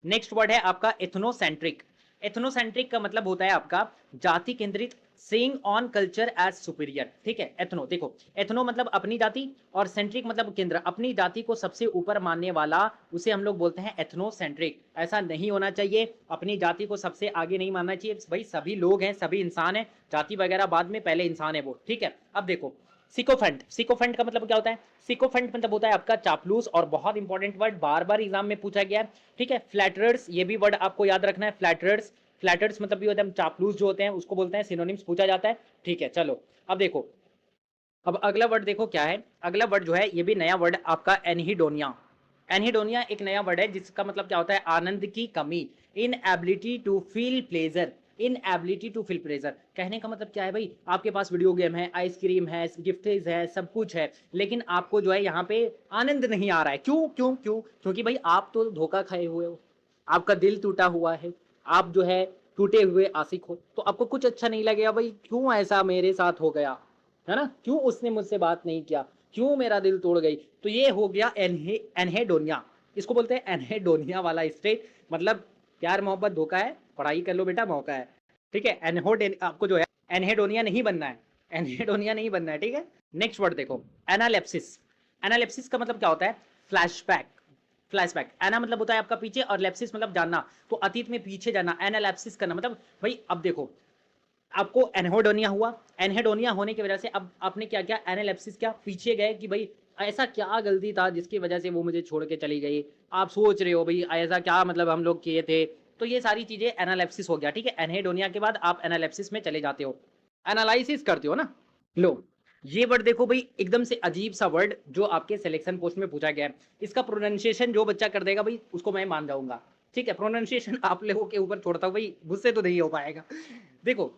नेक्स्ट वर्ड है आपका एथनोसेंट्रिक। एथनोसेंट्रिक का मतलब होता है आपका जाति केंद्रित, saying on culture as superior, ठीक है। एथनो देखो, एथनो मतलब अपनी जाति और सेंट्रिक मतलब केंद्र, अपनी जाति को सबसे ऊपर मानने वाला, उसे हम लोग बोलते हैं एथनोसेंट्रिक। ऐसा नहीं होना चाहिए, अपनी जाति को सबसे आगे नहीं मानना चाहिए भाई, सभी लोग हैं, सभी इंसान हैं, जाति वगैरह बाद में, पहले इंसान है वो, ठीक है। अब देखो सिकोफेंट, सिकोफेंट का मतलब क्या होता है, सिकोफेंट मतलब होता है आपका चापलूस, और बहुत इंपॉर्टेंट वर्ड, बार बार एग्जाम में पूछा गया है, ठीक है। फ्लैटरर्स, ये भी वर्ड आपको याद रखना है, फ्लैटरर्स, फ्लैटर्स मतलब भी होता है चापलूस जो होते हैं उसको बोलते हैं, सिनोनिम्स पूछा जाता है, ठीक है। चलो अब देखो, अब अगला वर्ड देखो क्या है, अगला वर्ड जो है ये भी नया वर्ड आपका एनहिडोनिया। एनहिडोनिया एक नया वर्ड है जिसका मतलब क्या होता है, आनंद की कमी, inability to feel pleasure, inability to feel pleasure. कहने का मतलब क्या है भाई, आपके पास वीडियो गेम है, आइसक्रीम है, गिफ्टेज है, सब कुछ है, लेकिन आपको जो है यहाँ पे आनंद नहीं आ रहा है, क्यों क्यों क्यों, क्योंकि भाई आप तो धोखा खाए हुए हो, आपका दिल टूटा हुआ है, आप जो है टूटे हुए आशिक हो, तो आपको कुछ अच्छा नहीं लगेगा भाई, क्यों ऐसा मेरे साथ हो गया, है ना, क्यों उसने मुझसे बात नहीं किया, क्यों मेरा दिल तोड़ गई। तो ये हो गया एनहेडोनिया, इसको बोलते हैं एनहेडोनिया वाला स्टेट, मतलब प्यार मोहब्बत धोखा है, पढ़ाई कर लो बेटा मौका है, ठीक है। एनहोड आपको जो है एनहेडोनिया नहीं बनना है, एनहेडोनिया नहीं बनना है, ठीक है। नेक्स्ट वर्ड देखो एनालेप्सिस। एनालेप्सिस का मतलब क्या होता है, फ्लैशबैक, फ्लैशबैक, एना मतलब होता है आपका पीछे और लेप्सिस मतलब जानना, तो अतीत में पीछे जाना, एनालेप्सिस करना, मतलब भाई अब देखो आपको एनहेडोनिया हुआ, एनहेडोनिया होने की वजह से अब आपने क्या किया, एनालेप्सिस क्या, पीछे गए कि भाई ऐसा क्या गलती था जिसकी वजह से वो मुझे छोड़ के चली गई, आप सोच रहे हो भाई ऐसा क्या मतलब हम लोग किए थे, तो ये सारी चीजें एनालेप्सिस हो गया, ठीक है। एनहेडोनिया के बाद आप एनालेप्सिस में चले जाते हो, एनालिसिस करते हो ना। लो ये वर्ड देखो भाई, एकदम से अजीब सा वर्ड जो आपके सिलेक्शन पोस्ट में पूछा गया है, इसका प्रोनाउंसिएशन जो बच्चा कर देगा भाई उसको मैं मान जाऊंगा, ठीक है। प्रोनाउंसिएशन आप लोगों के ऊपर छोड़ता हूं भाई, मुझसे तो नहीं हो पाएगा। देखो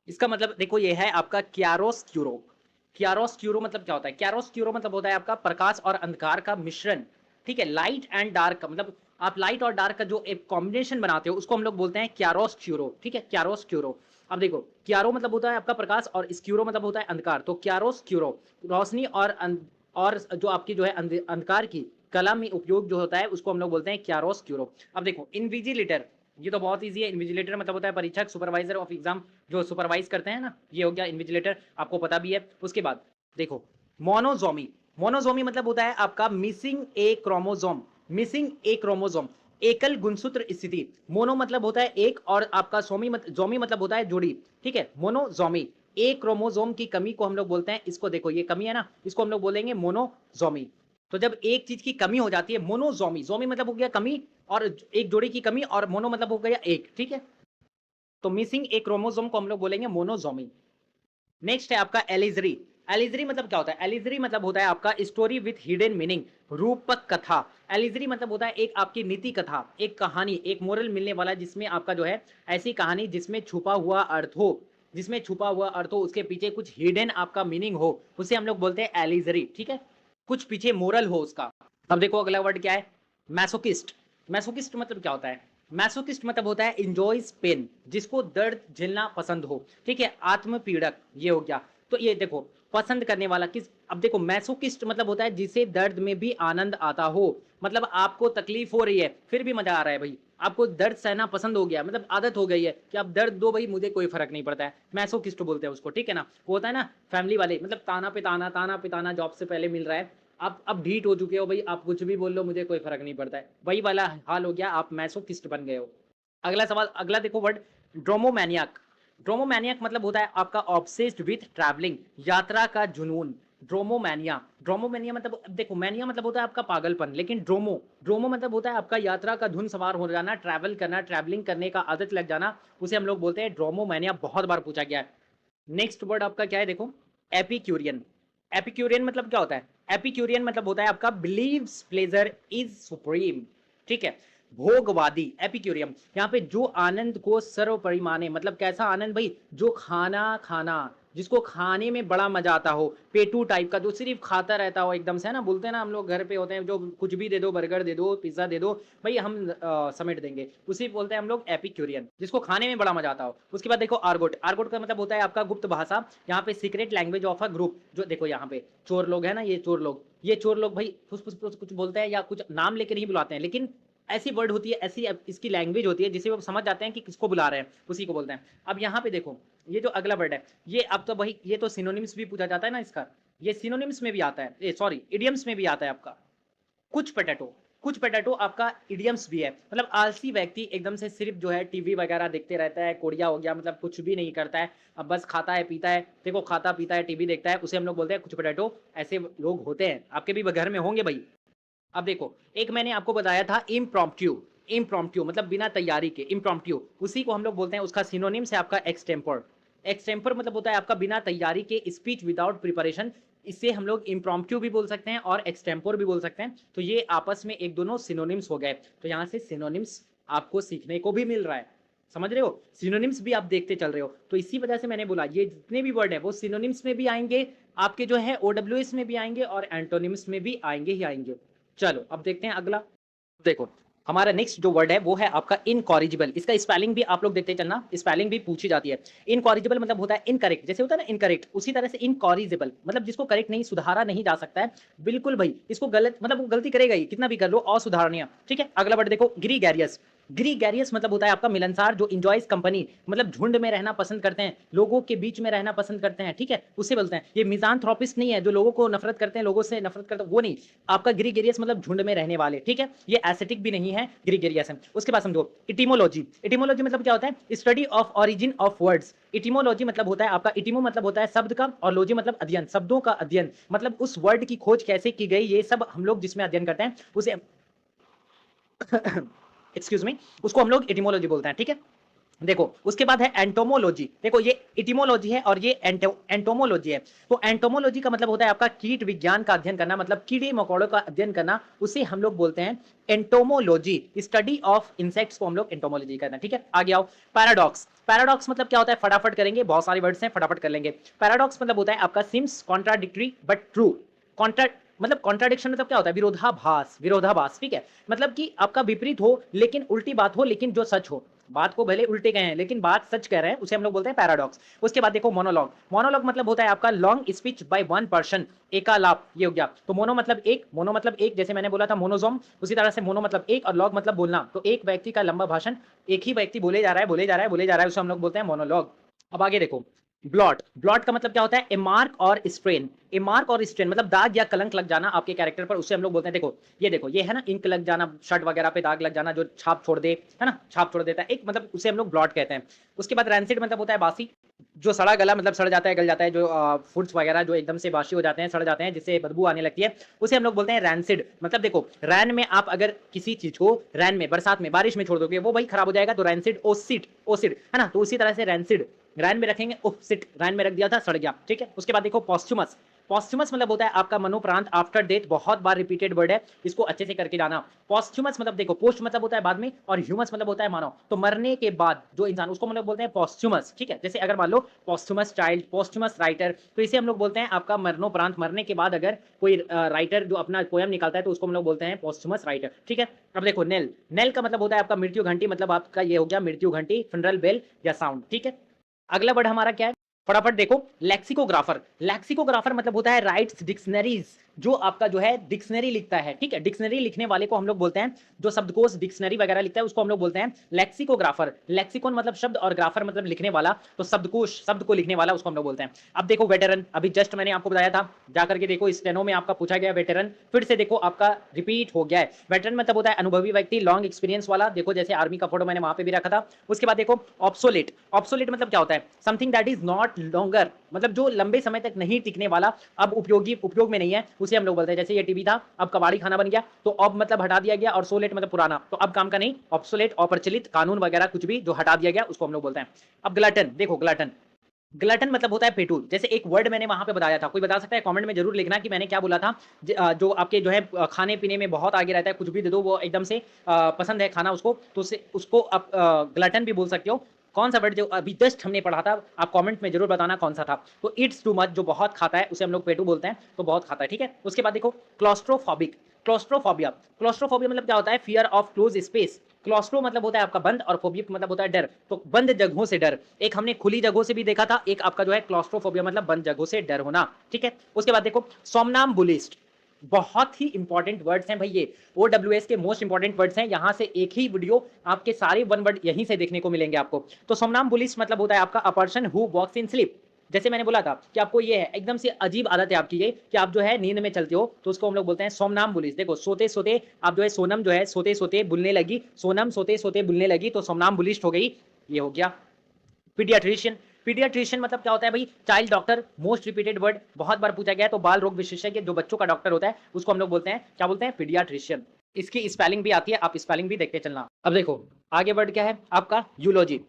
इसका मतलब देखो ये है आपका क्यारोस्क्यूरो। क्यारोस्क्यूरो मतलब क्या होता है, क्यारोस्क्यूरो मतलब होता है आपका प्रकाश और अंधकार का मिश्रण, ठीक है। लाइट एंड डार्क का मतलब आप लाइट और डार्क का जो एक कॉम्बिनेशन बनाते हो उसको हम लोग बोलते हैं क्यारोस्क्यूरो, ठीक है, क्यारोस्क्यूरो। अब देखो क्यारो मतलब होता है आपका प्रकाश और स्क्यूरो मतलब होता है अंधकार, तो क्यारोस्क्यूरो रोशनी और जो आपकी जो है अंधकार की कला में उपयोग जो होता है उसको हम लोग बोलते हैं क्यारोस्क्यूरो। अब देखो इनविजिलेटर, ये तो बहुत ईजी है, इन्विजिलेटर मतलब होता है परीक्षक, सुपरवाइजर ऑफ एग्जाम, जो सुपरवाइज करते हैं ना, ये हो गया इन्विजिलेटर, आपको पता भी है। उसके बाद देखो मोनोजोमी, मोनोजोमी मतलब होता है आपका मिसिंग ए क्रोमोसोम, मिसिंग ए क्रोमोसोम, एकल गुणसूत्र स्थिति। मोनो मतलब होता है एक और आपका सोमी जोमी मतलब होता है जोड़ी, ठीक है। मोनोजोमी, एक क्रोमोसोम की कमी को हम लोग बोलते हैं, इसको देखो ये कमी है ना, इसको हम लोग बोलेंगे मोनोजोमी। तो जब एक चीज की कमी हो जाती है मोनोजोमी, जोमी मतलब हो गया कमी और एक जोड़ी की कमी, और मोनो मतलब हो गया एक, ठीक है। तो मिसिंग एक क्रोमोसोम को हम लोग बोलेंगे मोनोजोमी। नेक्स्ट है आपका एलिजरी। एलिजरी मतलब क्या होता है? एलिजरी मतलब होता है आपका स्टोरी विथ हिडन मीनिंग, रूपक कथा। एलिजरी मतलब होता है एक आपकी नीति कथा, एक कहानी, एक मोरल मिलने वाला, जिसमें आपका जो है ऐसी कहानी जिसमें छुपा हुआ अर्थ हो, जिसमें छुपा हुआ अर्थ हो, उसके पीछे कुछ हिडन आपका मीनिंग हो, उसे हम लोग बोलते हैं एलिजरी, ठीक है। कुछ पीछे मोरल हो उसका। अब देखो अगला वर्ड क्या है, मैसोकिस्ट। मैसोकिस्ट मतलब क्या होता है? मैसोकिस्ट मतलब होता है इंजॉयज पेन, जिसको दर्द झेलना पसंद हो, ठीक है। आत्मपीड़क ये हो गया। तो ये देखो पसंद करने वाला किस, अब देखो मैसोकिस्ट मतलब होता है जिसे दर्द में भी आनंद आता हो, मतलब आपको तकलीफ हो रही है फिर भी मजा आ रहा है भाई, आपको दर्द सहना पसंद हो गया, मतलब आदत हो गई है कि आप दर्द दो भाई, मुझे कोई फर्क नहीं पड़ता है, मैसोकिस्ट बोलते हैं उसको, ठीक है ना। वो होता है ना फैमिली वाले, मतलब ताना पे ताना, ताना पे ताना, जॉब से पहले मिल रहा है, आप अब ढीठ हो चुके हो भाई, आप कुछ भी बोल लो मुझे कोई फर्क नहीं पड़ता है, वही वाला हाल हो गया, आप मैसोकिस्ट बन गए हो। अगला सवाल, अगला देखो वर्ड, ड्रोमोमैनियाक। ड्रोमोमैनियाक मतलब होता है आपका ऑब्सेस्ड विथ ट्रैवलिंग, यात्रा का जुनून। ड्रोमोमैनिया, ड्रोमोमैनिया मतलब देखो मैनिया मतलब होता है आपका पागलपन, लेकिन ड्रोमो, ड्रोमो मतलब होता है आपका यात्रा का धुन सवार हो जाना, ट्रैवल करना, ट्रैवलिंग करने का आदत लग जाना, उसे हम लोग बोलते हैं ड्रोमोमैनिया। बहुत बार पूछा गया है। नेक्स्ट वर्ड आपका क्या है देखो, एपिक्यूरियन। एपिक्यूरियन मतलब क्या होता है? एपिक्यूरियन मतलब होता है आपका बिलीव्स प्लेजर इज सुप्रीम, ठीक है। भोगवादी, एपिक्यूरियम, यहाँ पे जो आनंद को सर्वोपरि माने, मतलब कैसा आनंद भाई, जो खाना खाना, जिसको खाने में बड़ा मजा आता हो, पेटू टाइप का, जो सिर्फ खाता रहता हो एकदम से, है ना, बोलते हैं ना हम लोग घर पे होते हैं, जो कुछ भी दे दो, बर्गर दे दो, पिज्जा दे दो भाई, हम समेट देंगे, उसी बोलते हैं हम लोग एपिक्यूरियन, जिसको खाने में बड़ा मजा आता हो। उसके बाद देखो आर्गोट। आर्गोट का मतलब होता है आपका गुप्त भाषा, यहाँ पे secret language of a group. जो देखो यहाँ पे चोर लोग है ना, ये चोर लोग, ये चोर लोग भाई फुस फुस फुस कुछ बोलते हैं या कुछ नाम लेकर ही बुलाते हैं, लेकिन ऐसी वर्ड होती है, ऐसी इसकी लैंग्वेज होती है जिसे वो समझ जाते हैं कि किसको बुला रहे हैं, उसी को बोलते हैं। अब यहाँ पे देखो ये जो अगला वर्ड है, ये अब तो भाई ये तो सिनोनिम्स भी पूछा जाता है ना इसका, ये सिनोनिम्स में भी आता है, सॉरी इडियम्स में भी आता है आपका। कुछ पोटैटो, कुछ पोटैटो आपका इडियम्स भी है, मतलब आलसी व्यक्ति एकदम से सिर्फ जो है टीवी वगैरह देखते रहता है, कोरिया हो गया, मतलब कुछ भी नहीं करता है, अब बस खाता है पीता है, देखो खाता पीता है टीवी देखता है, उसे हम लोग बोलते हैं कुछ पोटैटो। ऐसे लोग होते हैं, आपके भी घर में होंगे भाई। अब देखो एक मैंने आपको बताया था इम्प्रॉम्प्टू, इम्प्रॉम्प्टू मतलब बिना तैयारी के, इम्प्रॉम्प्टू, उसी को हम लोग बोलते हैं, उसका सिनोनिम्स है आपका एक्सटेम्पर। एक्सटेम्पर मतलब होता है आपका बिना तैयारी के, स्पीच विदाउट प्रिपरेशन, इससे हम लोग इम्प्रॉम्प्टू भी बोल सकते हैं और एक्सटेम्पर भी बोल सकते हैं। तो ये आपस में एक दोनों सिनोनिम्स हो गए, तो यहाँ से सिनोनिम्स आपको सीखने को भी मिल रहा है, समझ रहे हो, सिनोनिम्स भी आप देखते चल रहे हो। तो इसी वजह से मैंने बोला ये जितने भी वर्ड है वो सिनोनिम्स में भी आएंगे, आपके जो है ओडब्ल्यूएस में भी आएंगे और एंटोनिम्स में भी आएंगे ही आएंगे। चलो अब देखते हैं अगला। देखो हमारा नेक्स्ट जो वर्ड है वो है आपका इनकॉरिजिबल। इसका स्पेलिंग भी आप लोग देखते चलना, स्पेलिंग भी पूछी जाती है। इनकॉरिजिबल मतलब होता है इनकरेक्ट, जैसे होता है ना इनकरेक्ट, उसी तरह से इनकॉरिजिबल मतलब जिसको करेक्ट नहीं, सुधारा नहीं जा सकता है, बिल्कुल भाई इसको गलत, मतलब वो गलती करेगा ही कितना भी कर लो, असुधारणीय, ठीक है। अगला वर्ड देखो ग्रीगैरियस। ग्रीगैरियस मतलब होता है आपका मिलनसार, जो इंजॉयज कंपनी, मतलब झुंड में रहना पसंद करते हैं, लोगों के बीच में रहना पसंद करते हैं, ठीक है, उससे बोलते हैं। ये मिजानथ्रोपिस्ट नहीं है जो लोगों को नफरत करते हैं, लोगों से नफरत करते हैं, वो नहीं। आपका ग्रीगेरियस मतलब झुंड में रहने वाले, ठीक है, ये एसेटिक भी नहीं है, ग्रीगेरियस है। उसके बाद समझो इटिमोलॉजी। इटिमोलॉजी मतलब क्या होता है? Study of origin of words. Etymology मतलब होता है आपका, इटिमो मतलब होता है शब्द का, और लॉजी मतलब अध्ययन, शब्दों का अध्ययन, मतलब उस वर्ड की खोज कैसे की गई, ये सब हम लोग जिसमें अध्ययन करते हैं उसे एक्सक्यूज मी, उसको हम लोग इटिमोलॉजी बोलते हैं, ठीक है। देखो उसके बाद है एंटोमोलॉजी। देखो ये इटिमोलॉजी है और ये एंटोमोलॉजी है। तो एंटोमोलॉजी का मतलब होता है आपका कीट विज्ञान का अध्ययन करना, मतलब कीड़े मकोड़ों का अध्ययन करना, उसे हम लोग बोलते हैं एंटोमोलॉजी। स्टडी ऑफ इंसेक्ट्स को हम लोग एंटोमोलॉजी कहते हैं, ठीक है। आगे आओ, पैराडॉक्स। पैराडॉक्स मतलब क्या होता है? फटाफट करेंगे, बहुत सारे वर्ड्स हैं, फटाफट कर लेंगे। पैराडॉक्स मतलब होता है आपका seems contradictory but true. Contra मतलब कॉन्ट्राडिक्शन मतलब क्या होता है? विरोधाभास, विरोधाभास, ठीक है, मतलब कि आपका विपरीत हो लेकिन उल्टी बात हो, लेकिन जो सच हो, बात को भले उल्टे कहे हैं लेकिन बात सच कह रहे हैं, उसे हम लोग बोलते हैं पैराडॉक्स। उसके बाद देखो मोनोलॉग। मोनोलॉग मतलब होता है आपका long speech by one person, एकालाप, ये हो गया। तो मोनो मतलब एक, मोनो मतलब एक, जैसे मैंने बोला था मोनोजोम, उसी तरह से मोनो मतलब एक और लॉग मतलब बोलना, तो एक व्यक्ति का लंबा भाषण, एक ही व्यक्ति बोले जा रहा है, बोले जा रहा है, बोले जा रहा है, उसे हम लोग बोलते हैं मोनोलॉग। अब आगे देखो, ब्लॉट, ब्लॉट का मतलब क्या होता है? ए मार्क और स्ट्रेन। ए मार्क और स्ट्रेन मतलब दाग या कलंक लग जाना आपके कैरेक्टर पर, उससे हम लोग बोलते हैं, देखो ये है ना, इंक लग जाना, शर्ट वगैरह पे दाग लग जाना जो छाप छोड़ दे, है ना, छाप छोड़ देता है एक, मतलब उसे हम लोग ब्लॉट कहते हैं। उसके बाद रैंसिड मतलब होता है बासी, जो सड़ा गला मतलब सड़ जाता है, गल जाता है, जो फूड्स वगैरह जो एकदम से बासी हो जाते हैं, सड़ जाते हैं, जिससे बदबू आने लगती है, उसे हम लोग बोलते हैं रैंसिड। मतलब देखो रैन में आप अगर किसी चीज को रैन में, बरसात में, बारिश में छोड़ दोगे वो भाई खराब हो जाएगा, तो रैंसिड ओसिड, ओसिड है ना, तो उसी तरह से रैंसिड रैन में रखेंगे, ओह सिट रैन में रख दिया था, सड़ गया, ठीक है। उसके बाद देखो पॉस्चुमस, पॉस्चुमस मतलब होता है आपका मनोप्रांत, आफ्टर डेथ, बहुत बार रिपीटेड वर्ड है, इसको अच्छे से करके जाना। पॉस्चुमस मतलब देखो, पोस्ट मतलब होता है बाद में, और ह्यूमस मतलब होता है मानव, तो मरने के बाद जो इंसान, उसको मतलब बोलते हैं पॉस्चुमस, ठीक है। जैसे अगर मान लो पॉस्चुमस चाइल्ड, पॉस्चुमस राइटर, तो इसे हम लोग बोलते हैं आपका मरणोपरांत, मरने के बाद अगर कोई राइटर जो अपना पोयम निकालता है तो उसको हम लोग बोलते हैं पॉस्चुमस राइटर, ठीक है। अब देखो नेल, नेल का मतलब होता है आपका मृत्यु घंटी, मतलब आपका ये हो गया मृत्यु घंटी, फनरल बेल या साउंड, ठीक है। अगला वर्ड हमारा क्या है, फटाफट देखो, लेक्सिकोग्राफर। लेक्सिकोग्राफर मतलब होता है राइट्स डिक्शनरीज, जो आपका जो है डिक्शनरी लिखता है, ठीक है। डिक्शनरी लिखने वाले को हम लोग बोलते हैं, जो शब्दकोश डिक्शनरी वगैरह लिखता है उसको हम लोग बोलते हैं लेक्सिकोग्राफर। लेक्सिकोन मतलब शब्द और ग्राफर मतलब लिखने वाला, तो शब्दकोश, शब्द को लिखने वाला, उसको हम लोग बोलते हैं। अब देखो वेटरन, अभी जस्ट मैंने आपको बताया था, जाकर के देखो स्टेनो में आपका पूछा गया वेटरन, फिर से देखो आपका रिपीट हो गया है। वेटरन मतलब होता है अनुभवी व्यक्ति, लॉन्ग एक्सपीरियंस वाला, देखो जैसे आर्मी का फोटो मैंने वहां पे भी रखा था। उसके बाद देखो ऑब्सोलेट, ऑब्सोलेट मतलब क्या होता है? Something that is not longer, मतलब जो लंबे समय तक नहीं टिकने वाला, अब उपयोगी, उपयोग में नहीं है, उसे हम लोग बोलते हैं। जैसे ये टीवी था, अब कबाड़ी खाना बन गया, तो अब मतलब हटा दिया गया, और सोलेट मतलब पुराना, तो अब काम का नहीं, ऑब्सोलेट, अप्रचलित, कानून वगैरह कुछ भी जो हटा दिया गया उसको हम लोग बोलते हैं। अब ग्लटन, देखो ग्लटन, ग्लटन मतलब होता है पेटू। जैसे एक वर्ड मैंने वहां पे बताया था, कोई बता सकता है कमेंट में जरूर लिखना कि मैंने क्या बोला था। जो आपके जो है खाने पीने में बहुत आगे रहता है, कुछ भी दे दो वो एकदम से पसंद है खाना उसको, तो उसको आप ग्लटन भी बोल सकते हो। कौन सा वर्ड जो अभी जस्ट हमने पढ़ा था, आप कमेंट में जरूर बताना कौन सा था। तो इट्स टू मच, जो बहुत खाता है उसे हम लोग पेटू बोलते हैं, तो बहुत खाता है, ठीक है। उसके बाद देखो क्लॉस्ट्रोफॉबिक, क्लॉस्ट्रोफोबिया, क्लॉस्ट्रोफोबिया मतलब क्या होता है? Fear of close space. Claustro मतलब होता है आपका बंद, और फोबिक मतलब होता है डर, तो बंद जगहों से डर। एक हमने खुली जगहों से भी देखा था, एक आपका जो है क्लॉस्ट्रोफोबिया मतलब बंद जगहों से डर होना, ठीक है। उसके बाद देखो सोमनाम्बुलिस्ट, बहुत ही इंपॉर्टेंट वर्ड्स हैं भाई ये, ओडब्ल्यूएस के मोस्ट इंपॉर्टेंट वर्ड्स हैं, यहां से एक ही वीडियो आपके सारे वन वर्ड यहीं से देखने को मिलेंगे आपको। तो सोमनाम्बुलिस्ट मतलब होता है आपका a person who walks in sleep. जैसे मैंने बोला था कि आपको ये है एकदम से अजीब आदत है आपकी ये, कि आप जो है नींद में चलते हो, तो उसको हम लोग बोलते हैं सोमनाम्बुलिस्ट। देखो सोते सोते आप जो है, सोनम जो है सोते सोते बुलने लगी, सोनम सोते सोते बुलने लगी, तो सोमनाम्बुलिस्ट हो गई, ये हो गया। पीडियाट्रिशियन, पीडियाट्रिशियन मतलब क्या होता है भाई? Child doctor, most repeated word, बहुत बार पूछा गया है, तो बाल रोग विशेषज्ञ, जो बच्चों का डॉक्टर होता है उसको हम लोग बोलते हैं, क्या बोलते हैं? पीडियाट्रिशियन। इसकी स्पेलिंग भी आती है, आप स्पेलिंग भी देखते चलना। अब देखो आगे वर्ड क्या है आपका? यूलॉजी,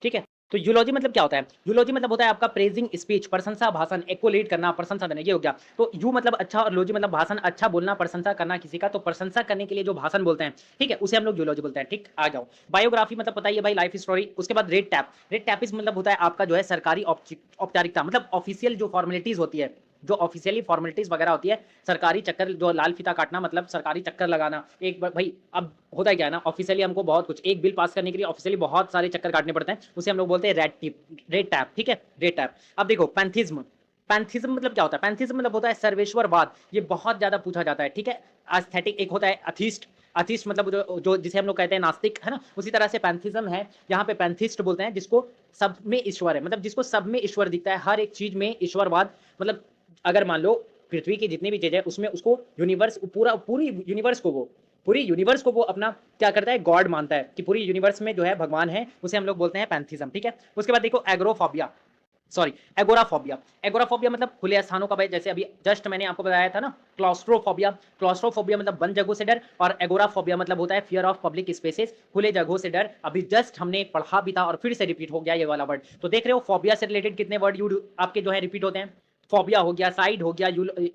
ठीक है। तो यूलॉजी मतलब क्या होता है? यूलॉजी मतलब होता है आपका प्रेजिंग स्पीच, प्रशंसा भाषण, एक्कोलेट करना, प्रशंसा देना, ये हो गया। तो यू मतलब अच्छा, और लॉजी मतलब भाषण, अच्छा बोलना, प्रशंसा करना किसी का, तो प्रशंसा करने के लिए जो भाषण बोलते हैं, ठीक है, उसे हम लोग यूलॉजी बोलते हैं, ठीक। आ जाओ बायोग्राफी, मतलब पता ही है भाई, लाइफ स्टोरी। उसके बाद रेड टैप, रेड टैपिस मतलब होता है आपका जो है सरकारी औपचारिकता, मतलब ऑफिशियल जो फॉर्मेलिटीज होती है, जो ऑफिशियली फॉर्मेलिटीज वगैरह होती है, सरकारी चक्कर, जो लाल फीता काटना, मतलब सरकारी चक्कर लगाना। एक भाई अब होता है क्या है ना, ऑफिशियली हमको बहुत कुछ, एक बिल पास करने के लिए ऑफिशियली बहुत सारे चक्कर काटने पड़ते हैं, उसे हम लोग बोलते हैं रेड टिप, रेड टैप, ठीक है, रेड टैप। अब देखो पैंथिज्म, पैंथिज्म मतलब क्या होता है? पैंथिज्म मतलब होता है सर्वेश्वरवाद, ये बहुत ज्यादा पूछा जाता है, ठीक है। एस्थेटिक एक होता है अथिस्ट, अथिस्ट मतलब जो जिसे हम लोग कहते हैं नास्तिक, है ना, उसी तरह से पैंथिज्म है, यहाँ पे पैंथिस्ट बोलते हैं जिसको सब में ईश्वर है, मतलब जिसको सब में ईश्वर दिखता है, हर एक चीज में ईश्वरवाद, मतलब अगर मान लो पृथ्वी की जितनी भी चीजें उसमें उसको यूनिवर्स, पूरी यूनिवर्स को वो, पूरी यूनिवर्स को वो अपना क्या करता है? गॉड मानता है, कि पूरी यूनिवर्स में जो है भगवान है, उसे हम लोग बोलते हैं पैंथिज्म, ठीक है। उसके बाद देखो एग्रोफोबिया, सॉरी एगोराफोबिया, एगोराफोबिया मतलब खुले स्थानों का, भाई जैसे अभी जस्ट मैंने आपको बताया था ना, क्लॉस्ट्रोफोबिया, क्लॉस्ट्रोफोबिया मतलब बंद जगहों से डर, और एगोराफोबिया मतलब होता है फियर ऑफ पब्लिक स्पेसेस, खुले जगहों से डर। अभी जस्ट हमने पढ़ा भी था और फिर से रिपीट हो गया ये वाला वर्ड, तो देख रहे हो फोबिया से रिलेटेड कितने वर्ड यूज आपके जो है रिपीट होते हैं। फोबिया हो गया, साइड हो गया,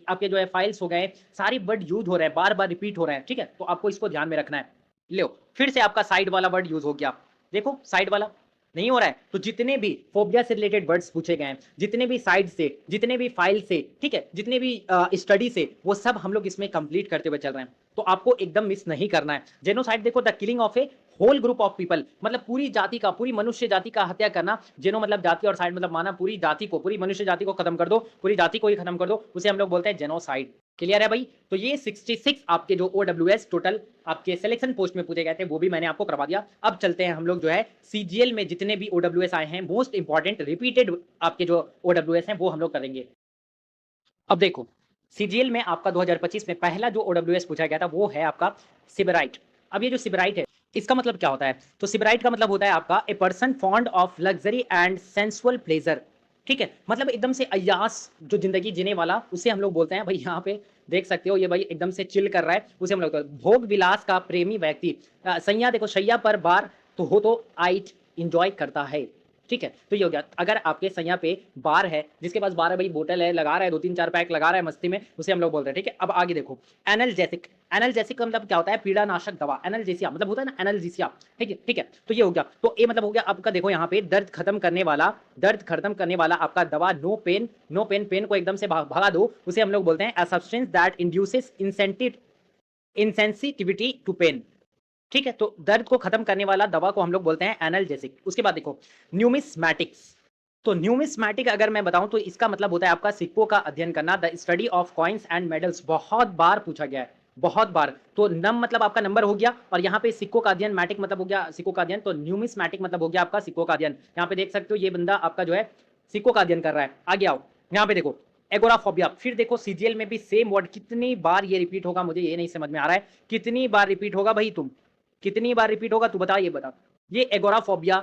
आपके जो है फाइल्स हो गए, सारे वर्ड यूज हो रहे हैं, बार बार रिपीट हो रहे हैं, ठीक है, तो आपको इसको ध्यान में रखना है। लो फिर से आपका साइड वाला वर्ड यूज हो गया, देखो साइड वाला नहीं हो रहा है, तो जितने भी फोबिया से रिलेटेड वर्ड्स पूछे गए हैं, जितने भी साइड से, जितने भी फाइल से, ठीक है, जितने भी स्टडी से, वो सब हम लोग इसमें कंप्लीट करते हुए चल रहे हैं, तो आपको एकदम मिस नहीं करना है। जेनोसाइड देखो the killing of a whole group of people मतलब पूरी जाति का, पूरी मनुष्य जाति का हत्या करना। जेनो मतलब जाति और साइड मतलब माना पूरी जाति को, पूरी मनुष्य जाति को खत्म कर दो, पूरी जाति को ही खत्म कर दो, उसे हम लोग बोलते हैं जेनोसाइड। क्लियर है भाई? तो ये 66 आपके जो ओडब्ल्यूएस टोटल आपके सिलेक्शन पोस्ट में पूछे गए थे वो भी मैंने आपको करवा दिया। अब चलते हैं हम लोग जो है सीजीएल में जितने भी ओडब्ल्यूएस आए हैं मोस्ट इंपॉर्टेंट रिपीटेड आपके जो ओडब्ल्यूएस हैं वो हम लोग करेंगे। अब देखो सीजीएल में आपका 2025 में पहला जो ओडब्ल्यूएस पूछा गया था वो है आपका सिबराइट। अब ये जो सिबराइट है इसका मतलब क्या होता है? तो सिबराइट का मतलब होता है आपका a person fond of luxury and sensual pleasure. ठीक है, मतलब एकदम से अय्यास जो जिंदगी जीने वाला उसे हम लोग बोलते हैं भाई। यहाँ पे देख सकते हो ये भाई एकदम से चिल कर रहा है, उसे हम लोग भोग विलास का प्रेमी व्यक्ति। सैया देखो शैया पर बार तो हो तो आइट इंजॉय करता है। ठीक है, तो ये हो गया। अगर आपके सैया पे बार है, जिसके पास बार है भाई, बोतल है, लगा रहा है 2 3 4 पैक लगा रहा है मस्ती में, उसे हम लोग बोलते हैं। ठीक है, अब आगे देखो एनाल्जेसिक। एनाल्जेसिक का मतलब क्या होता है? पीड़ानाशक दवा। एनाल्जेसिया मतलब होता है ना एनाल्जेसिया। ठीक है, ठीक है, तो ये हो गया। तो ये मतलब हो गया आपका, देखो यहाँ पे दर्द खत्म करने वाला, दर्द खत्म करने वाला आपका दवा। No pain, no pain, pain को एकदम से भगा दो, उसे हम लोग बोलते हैं a substance that induces insensitivity to pain. ठीक है, तो दर्द को खत्म करने वाला दवा को हम लोग बोलते हैं एनाल्जेसिक। उसके बाद देखो न्यूमिस्मैटिक्स। तो न्यूमिस्मैटिक अगर मैं बताऊं तो इसका मतलब होता है आपका सिक्कों का अध्ययन करना, the study of coins and medals. बहुत बार पूछा गया है, बहुत बार। तो नम मतलब आपका नंबर हो गया, और यहाँ पे सिक्कों का अध्ययन, मैटिक मतलब हो गया सिक्कों का अध्ययन, तो न्यूमिस्मैटिक मतलब हो गया आपका सिक्कों का अध्ययन। यहाँ पे देख सकते हो ये बंदा आपका जो है सिक्कों का अध्ययन कर रहा है। आगे आओ, यहाँ पे देखो एगोराफोबिया। फिर देखो सीजीएल में भी सेम वर्ड, कितनी बार ये रिपीट होगा मुझे ये नहीं समझ में आ रहा है। कितनी बार रिपीट होगा भाई? तुम कितनी बार रिपीट होगा तू बता, ये बता। ये एगोराफोबिया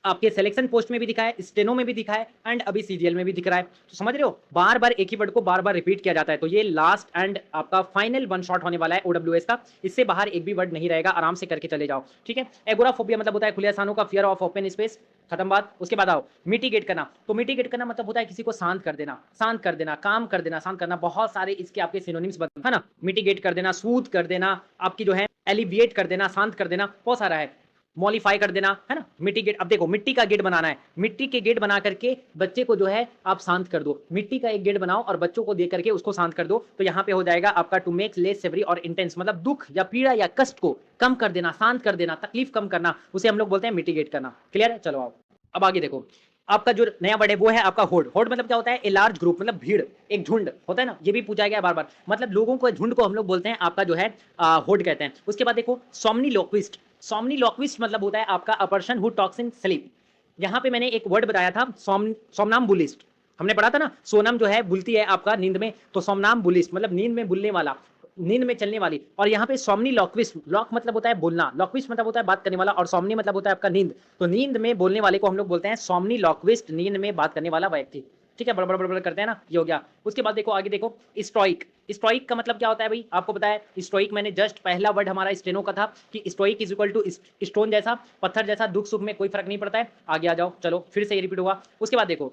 आपके सिलेक्शन पोस्ट में भी दिखा है, स्टेनो में भी दिखा है, एंड अभी सीजीएल में भी दिख रहा है। तो समझ रहे हो, बार बार एक ही वर्ड को बार बार रिपीट किया जाता है। तो ये लास्ट एंड आपका फाइनल वन शॉट होने वाला है ओडब्ल्यूएस का। इससे बाहर एक भी वर्ड नहीं रहेगा, आराम से करके चले जाओ। ठीक है, एगोराफोबिया मतलब होता है खुले स्थानों का फियर ऑफ ओपन स्पेस। खत्म बात। उसके बाद आओ मिटिगेट करना। तो मिटिगेट करना मतलब होता है किसी को शांत कर देना, शांत कर देना, काम कर देना, शांत करना। बहुत सारे इसके आपके सिनोनिम्स है ना। मिटिगेट कर देना, सूद कर देना, आपकी जो है एलिविएट कर देना, शांत कर देना, बहुत सारा है। मॉडिफाई कर देना, है ना। मिटिगेट, अब देखो मिट्टी का गेट बनाना है, मिट्टी के गेट बना करके बच्चे को जो है आप शांत कर दो। मिट्टी का एक गेट बनाओ और बच्चों को दे करके उसको शांत कर दो। तो यहाँ पे हो जाएगा आपका टू मेक लेस सेवरी और इंटेंस, मतलब दुख या पीड़ा या कष्ट को कम कर देना, शांत कर देना, तकलीफ कम करना, उसे हम लोग बोलते हैं मिटिगेट करना। क्लियर है? चलो आओ अब आगे देखो। आपका जो नया वर्ड है वो है आपका होड। होड मतलब क्या होता है? ए लार्ज ग्रुप, मतलब भीड़, एक झुंड होता है ना। ये भी पूछा गया बार बार, मतलब लोगों को, झुंड को हम लोग बोलते हैं आपका जो है होड कहते हैं। उसके बाद देखो सोमनीलोक्विस्ट। सोमनीलोक्विस्ट मतलब होता है आपका a person who talks in sleep. यहाँ पे मैंने एक वर्ड बताया था सोमनाम्बुलिस्ट। हमने पढ़ा था ना, सोनम जो है बुलती है आपका नींद में, तो सोमनाम्बुलिस्ट मतलब नींद में बुलने वाला, नींद में चलने वाली। और यहाँ पे सोमनी लॉक्विस्ट, लॉक मतलब होता है बोलना, लॉक्विस्ट मतलब होता है बात करने वाला, और सोमनी मतलब होता है आपका नींद। तो नींद में बोलने वाले को हम लोग बोलते हैं सोमनी लॉक्विस्ट, नींद में बात करने वाला व्यक्ति। ठीक है, बड़बड़ बड़बड़ करते हैं ना, ये हो गया। उसके बाद देखो आगे देखो स्टोइक। स्टोइक का मतलब क्या होता है भाई? आपको पता है स्टोइक, मैंने जस्ट पहला वर्ड हमारा स्टेनो का था कि stoic is equal to stone जैसा, पत्थर जैसा, दुख सुख में कोई फर्क नहीं पड़ता है। आगे आ जाओ, चलो फिर से ये रिपीट हुआ। उसके बाद देखो